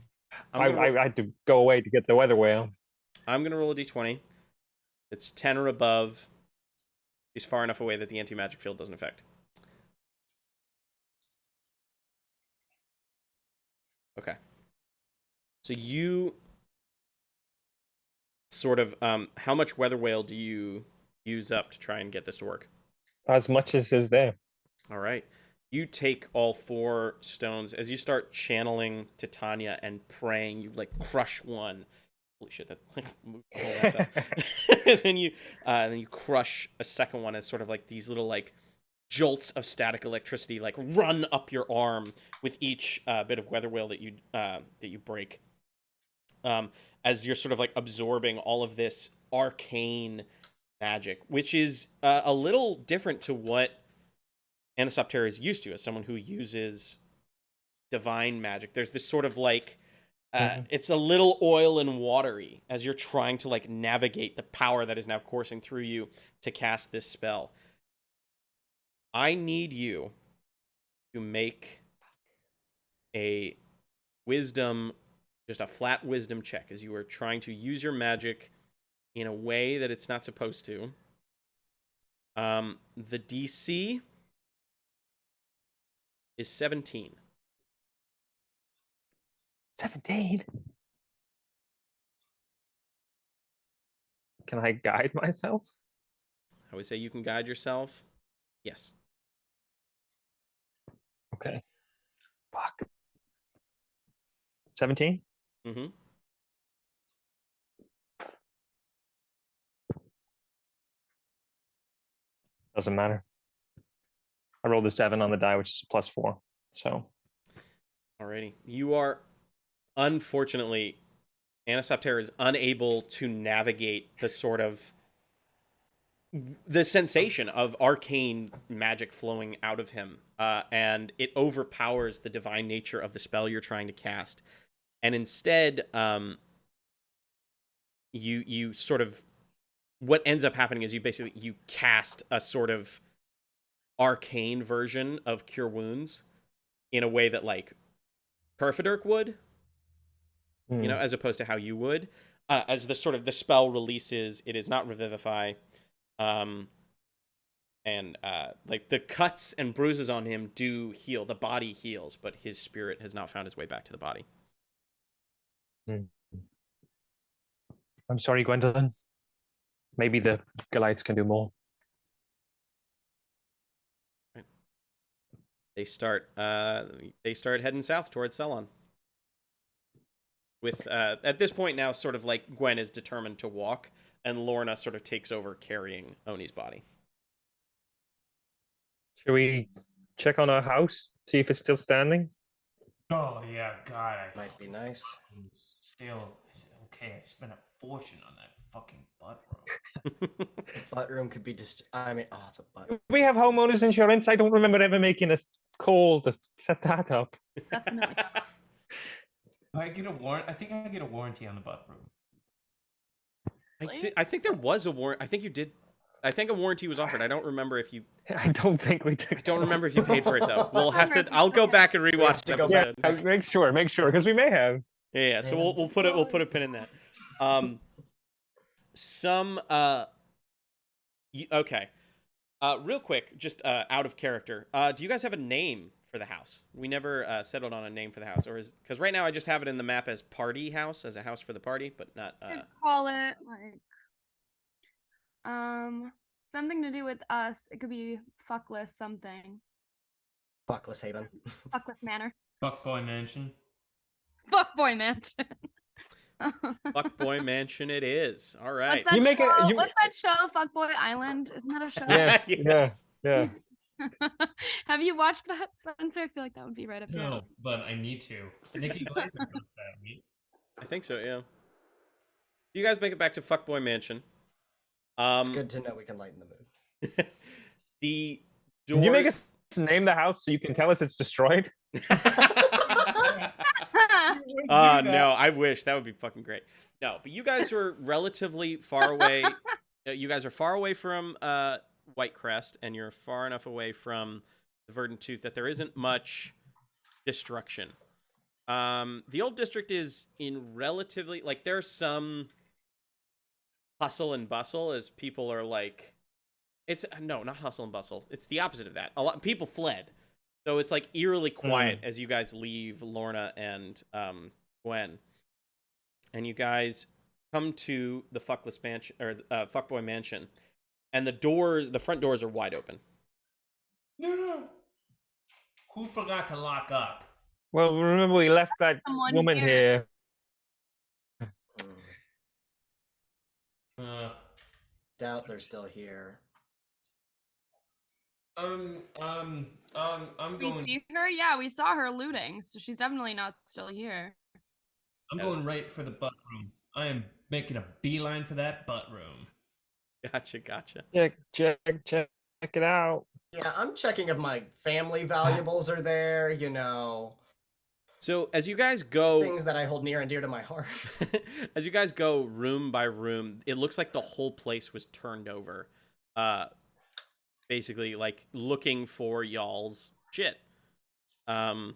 had to go away to get the Weather Whale. I'm gonna roll a d20. It's 10 or above. He's far enough away that the anti-magic field doesn't affect. Okay. So you sort of how much Weather Whale do you use up to try and get this to work? As much as is there. All right. You take all 4 stones. As you start channeling Titania and praying, you like crush one, Holy shit! That like moved the whole map up. And then you crush a second one as sort of like these little like jolts of static electricity like run up your arm with each bit of weather wheel that you break. As you're sort of like absorbing all of this arcane magic, which is a little different to what Anisoptera is used to as someone who uses divine magic. There's this sort of like it's a little oil and watery as you're trying to like navigate the power that is now coursing through you to cast this spell. I need you to make a wisdom, just a flat wisdom check as you are trying to use your magic in a way that it's not supposed to. The DC is 17. 17. Can I guide myself? I would say you can guide yourself. Yes. Okay. Fuck. 17? Mm-hmm. Doesn't matter. I rolled a 7 on the die, which is +4. So. Alrighty. You are, unfortunately, Anisoptera is unable to navigate the sensation of arcane magic flowing out of him, and it overpowers the divine nature of the spell you're trying to cast. And instead, you sort of, what ends up happening is you cast a sort of arcane version of Cure Wounds in a way that like Kerfaderk would, as opposed to how you would. As the spell releases, it is not Revivify. Like the cuts and bruises on him do heal. The body heals, but his spirit has not found his way back to the body. I'm sorry, Gwendolyn. Maybe the Goliaths can do more. Right. They start heading south towards Cellon. With at this point now, sort of like Gwen is determined to walk, and Lorna sort of takes over carrying Oni's body. Should we check on our house, see if it's still standing? Oh yeah, God, Might be nice. Still, is it okay? I spent a fortune on that fucking butt room. Butt room could be just. The butt. We have homeowners insurance. I don't remember ever making a call to set that up. Definitely. I get a warrant. I think I get a warranty on the butt room. I think there was a warrant. I think you did. I think a warranty was offered. I don't remember if you. I don't think we did. I don't remember if you paid for it though. We'll have to. I'll go back and rewatch the episode. Yeah, make sure, because we may have. Yeah. So we'll put a pin in that. Okay. Real quick, just out of character. Do you guys have a name for the house? We never settled on a name for the house, or is because right now I just have it in the map as party house, as a house for the party, but not. Could call it like something to do with us. It could be Fuckless something. Fuckless Haven. Fuckless Manor. Fuckboy Mansion. Fuckboy Mansion. Fuckboy Mansion it is. All right. What's that show? Fuckboy Island? Isn't that a show? Yes, yeah. Have you watched that, Spencer? I feel like that would be right up your alley. No, but I need to. Nikki Glazer knows that, right? I think so, yeah. You guys make it back to Fuckboy Mansion. It's good to know we can lighten the mood. The door... Can you make us name the house so you can tell us it's destroyed? No, I wish. That would be fucking great. No, but you guys are relatively far away. You guys are far away from Whitecrest, and you're far enough away from the Verdant Tooth that there isn't much destruction. The old district is in relatively... Like, there's some hustle and bustle as people are like... No, not hustle and bustle. It's the opposite of that. A lot people fled. So it's like eerily quiet as you guys leave Lorna and Gwen. And you guys come to the Fuckless Mansion, or Fuckboy Mansion, and the front doors are wide open. No. Who forgot to lock up? Well, remember we left that Someone woman here. doubt they're still here. I'm We going. see her? Yeah, we saw her looting, so she's definitely not still here. I'm going right for the butt room. I am making a beeline for that butt room. Gotcha. Check it out. Yeah, I'm checking if my family valuables are there, you know. So as you guys go, Things that I hold near and dear to my heart. as you guys go room by room, it looks like the whole place was turned over. Basically, like looking for y'all's shit. And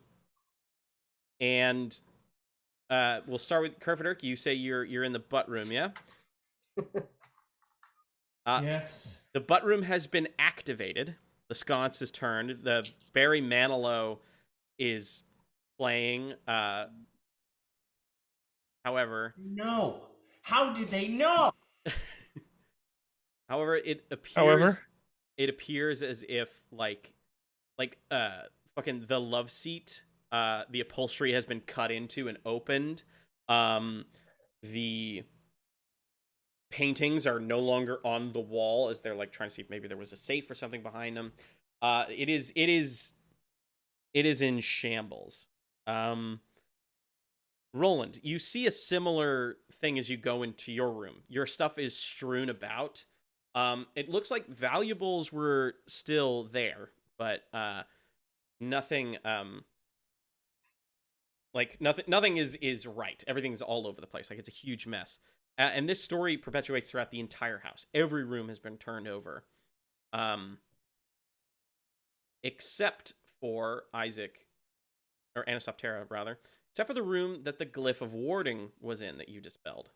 we'll start with Kerfaderk. You say you're in the butt room, yeah? Yes. The butt room has been activated. The sconce is turned. The Barry Manilow is playing. However, No. How did they know? however, it appears. However? It appears as if fucking the love seat, the upholstery has been cut into and opened. The paintings are no longer on the wall as they're like trying to see if maybe there was a safe or something behind them. It is in shambles. Roland, you see a similar thing as you go into your room. Your stuff is strewn about. It looks like valuables were still there, but nothing nothing is right. Everything's all over the place. Like it's a huge mess. And this story perpetuates throughout the entire house. Every room has been turned over. Except for Isaac, or Anisoptera, rather. Except for the room that the glyph of warding was in that you dispelled.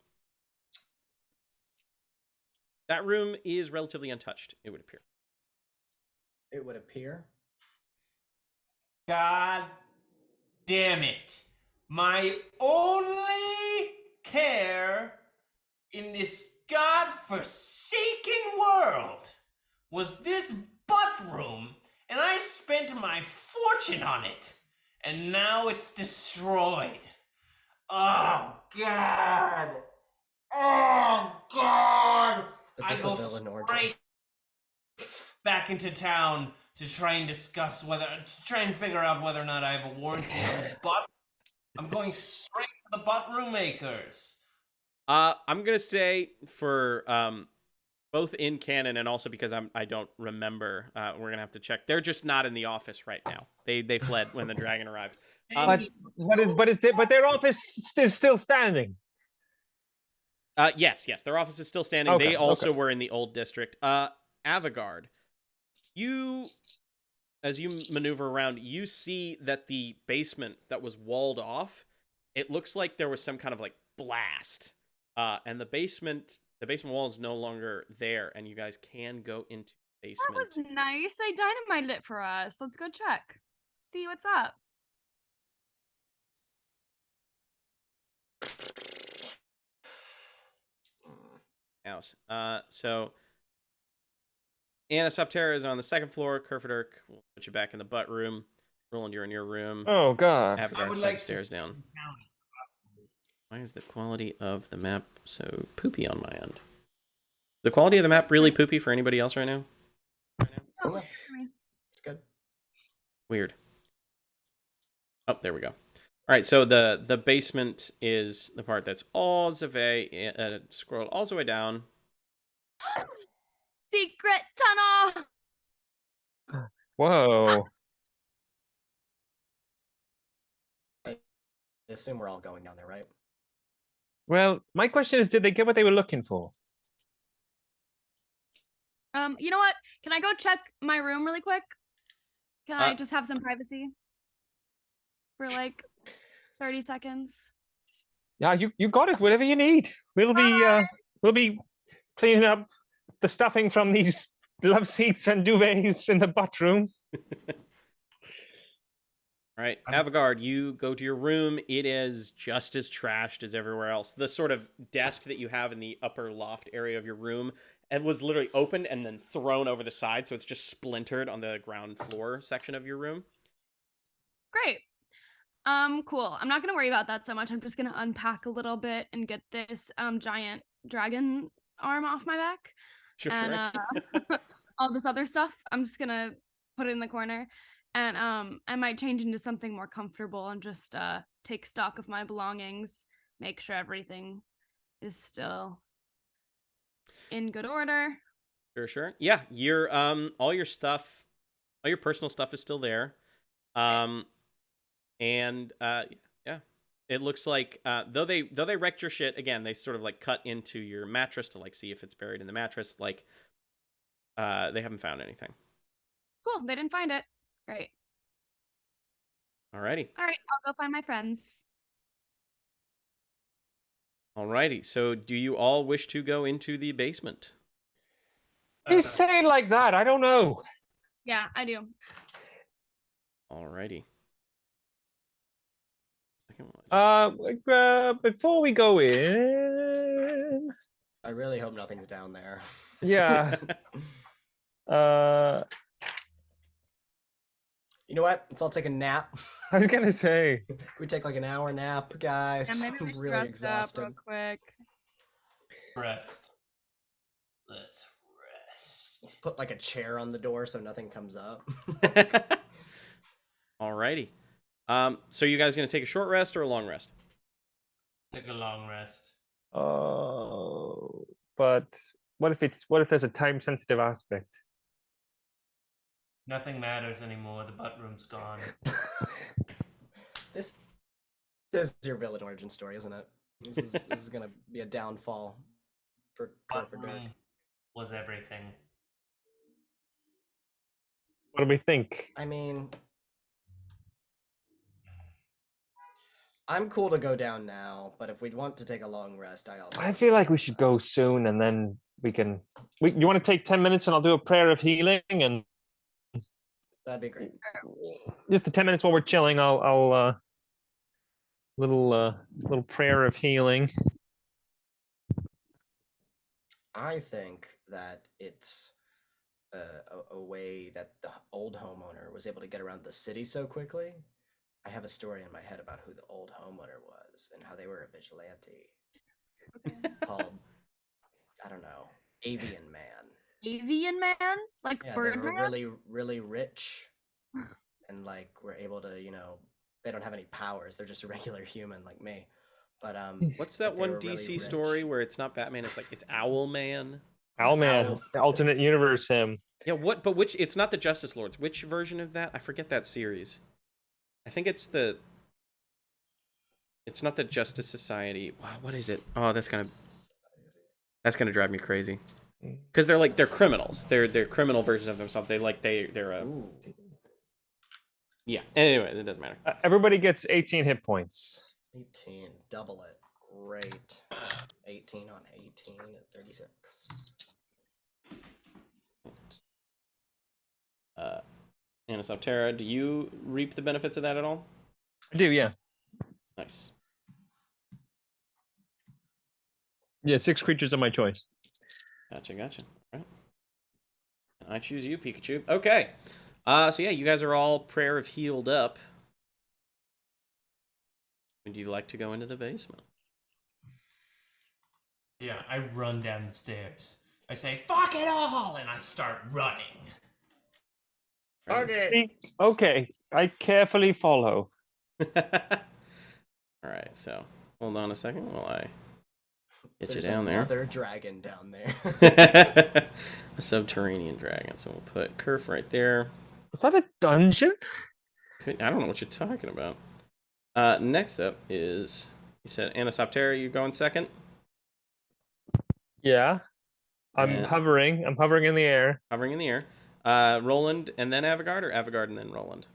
That room is relatively untouched, it would appear. It would appear. God damn it. My only care in this godforsaken world was this butt room, and I spent my fortune on it, and now it's destroyed. Oh, God. Oh, God. Is I this a go villain orgy? straight back into town to try and figure out whether or not I have a warranty on this butt. I'm going straight to the butt room makers. I'm gonna say for both in canon and also because I don't remember, we're gonna have to check. They're just not in the office right now. They fled when the dragon arrived. But their office is still standing. Yes, their office is still standing. Okay, they also okay. were in the old district. Avigard, as you maneuver around, you see that the basement that was walled off, it looks like there was some kind of like blast. And the basement wall is no longer there, and you guys can go into the basement. That was nice. They dynamited it for us. Let's go check. See what's up. House. So Anisoptera is on the second floor. Kerfaderk, we'll put you back in the butt room. Roland, you're in your room. Oh God. Avigard Spencer stairs down. Why is the quality of the map so poopy on my end? The quality of the map really poopy for anybody else right now? Oh, It's good. Weird. Oh, there we go. All right, so the basement is the part that's all the way, scroll all the way down. secret tunnel. Whoa. I assume we're all going down there, right? Well, my question is, did they get what they were looking for? You know what? Can I go check my room really quick? Can I just have some privacy for like 30 seconds? Yeah, you got it. Whatever you need. We'll be cleaning up the stuffing from these love seats and duvets in the butt room. All right, Avigard, you go to your room. It is just as trashed as everywhere else. The sort of desk that you have in the upper loft area of your room, it was literally opened and then thrown over the side, so it's just splintered on the ground floor section of your room. Great. Cool. I'm not gonna worry about that so much. I'm just gonna unpack a little bit and get this giant dragon arm off my back. Sure, and all this other stuff. I'm just gonna put it in the corner, and I might change into something more comfortable and just take stock of my belongings, make sure everything is still in good order. Sure. Yeah, your all your stuff, all your personal stuff is still there. And yeah, it looks like though they wrecked your shit again, they sort of like cut into your mattress to like see if it's buried in the mattress. Like they haven't found anything. Cool. They didn't find it. Great. Alrighty. All right. I'll go find my friends. Alrighty. So do you all wish to go into the basement? You say it like that. I don't know. Yeah, I do. Alrighty. Before we go in, I really hope nothing's down there. yeah. You know what? Let's all take a nap. I was gonna say. Can we take like an hour nap, guys? Yeah, maybe we I'm should really rest up exhausted. real quick. Rest. Let's rest. Let's put like a chair on the door so nothing comes up. Alrighty. So you guys gonna take a short rest or a long rest? Take a long rest. Oh, but what if there's a time sensitive aspect? Nothing matters anymore. The butt room's gone. This is your villain origin story, isn't it? This is gonna be a downfall for Butt Kerfaderk. room was everything. What do we think? I mean, I'm cool to go down now, but if we want to take a long rest, I feel like we should go soon, and then we can. You want to take 10 minutes, and I'll do a prayer of healing, and that'd be great. just the 10 minutes while we're chilling. I'll little prayer of healing. I think that it's a way that the old homeowner was able to get around the city so quickly. I have a story in my head about who the old homeowner was and how they were a vigilante called, I don't know, Avian Man. Avian Man? Like Yeah, they bird were man? really, really rich and like were able to, they don't have any powers. They're just a regular human like me. But What's that but they one were really DC rich. story where it's not Batman? It's like it's Owlman. Owlman, the alternate universe him. Yeah, what? But which? It's not the Justice Lords. Which version of that? I forget that series. I think it's the. It's not the Justice Society. Wow, what is it? Oh, that's gonna drive me crazy. Because they're criminals. They're criminal versions of themselves. They're yeah. Anyway, it doesn't matter. Everybody gets 18 hit points. 18, double it. Great. 18 on 18 at 36. Anisoptera, do you reap the benefits of that at all? I do, yeah. Nice. Yeah, 6 creatures of my choice. Gotcha. All right. I choose you, Pikachu. Okay. So yeah, you guys are all prayer of healed up. Would you like to go into the basement? Yeah, I run down the stairs. I say, "Fuck it all!" and I start running. Okay, I carefully follow. Alright, so hold on a second while I get There's you down there. Another dragon down there. A subterranean dragon. So we'll put Kerf right there. Is that a dungeon? I don't know what you're talking about. Next up is, you said Anisoptera, you going second? Yeah. I'm And- hovering. I'm hovering in the air. Hovering in the air. Roland and then Avigard, or Avigard and then Roland?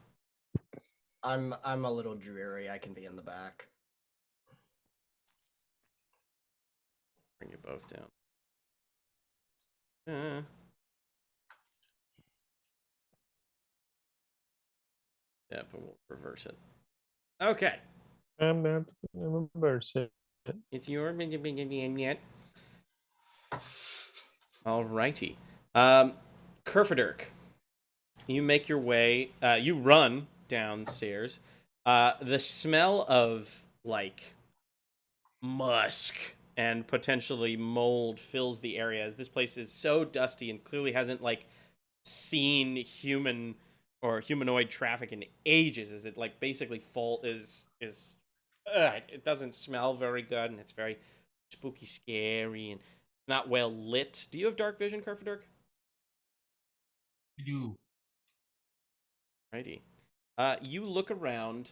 I'm a little dreary. I can be in the back. Bring you both down. Yeah, but we'll reverse it. Okay. I'm not reverse it. It's your yet. Alrighty. Kerfaderk, you make your way. You run downstairs. The smell of like musk and potentially mold fills the area, as this place is so dusty and clearly hasn't like seen human or humanoid traffic in ages, as it like basically it doesn't smell very good, and it's very spooky, scary, and not well lit. Do you have dark vision, Kerfaderk? I do. Righty. You look around,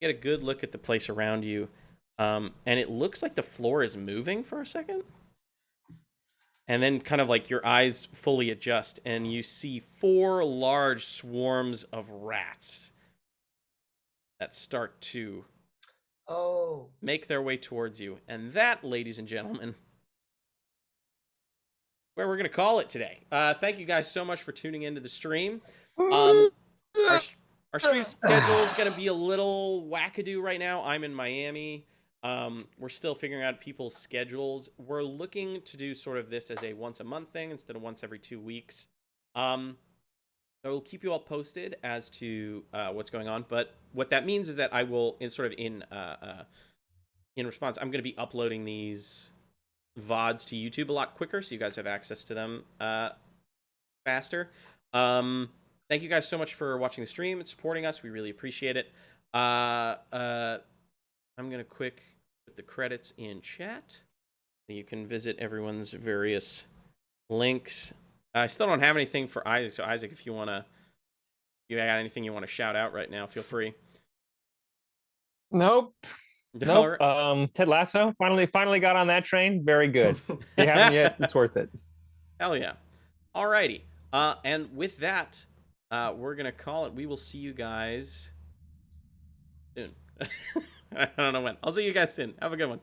get a good look at the place around you, and it looks like the floor is moving for a second. And then kind of like your eyes fully adjust, and you see 4 large swarms of rats that start to make their way towards you. And that, ladies and gentlemen, where we're going to call it today. Thank you guys so much for tuning into the stream. Our stream schedule is going to be a little wackadoo right now. I'm in Miami. We're still figuring out people's schedules. We're looking to do sort of this as a once a month thing instead of once every 2 weeks. I will keep you all posted as to what's going on. But what that means is that I will, in response, I'm going to be uploading these VODs to YouTube a lot quicker, so you guys have access to them faster. Thank you guys so much for watching the stream and supporting us. We really appreciate it. I'm going to put the credits in chat. You can visit everyone's various links. I still don't have anything for Isaac, so Isaac, if you got anything you want to shout out right now, feel free. Nope. Ted Lasso finally got on that train. Very good. If you haven't yet, it's worth it. Hell yeah. Alrighty. And with that, we're gonna call it. We will see you guys soon. I don't know when. I'll see you guys soon. Have a good one.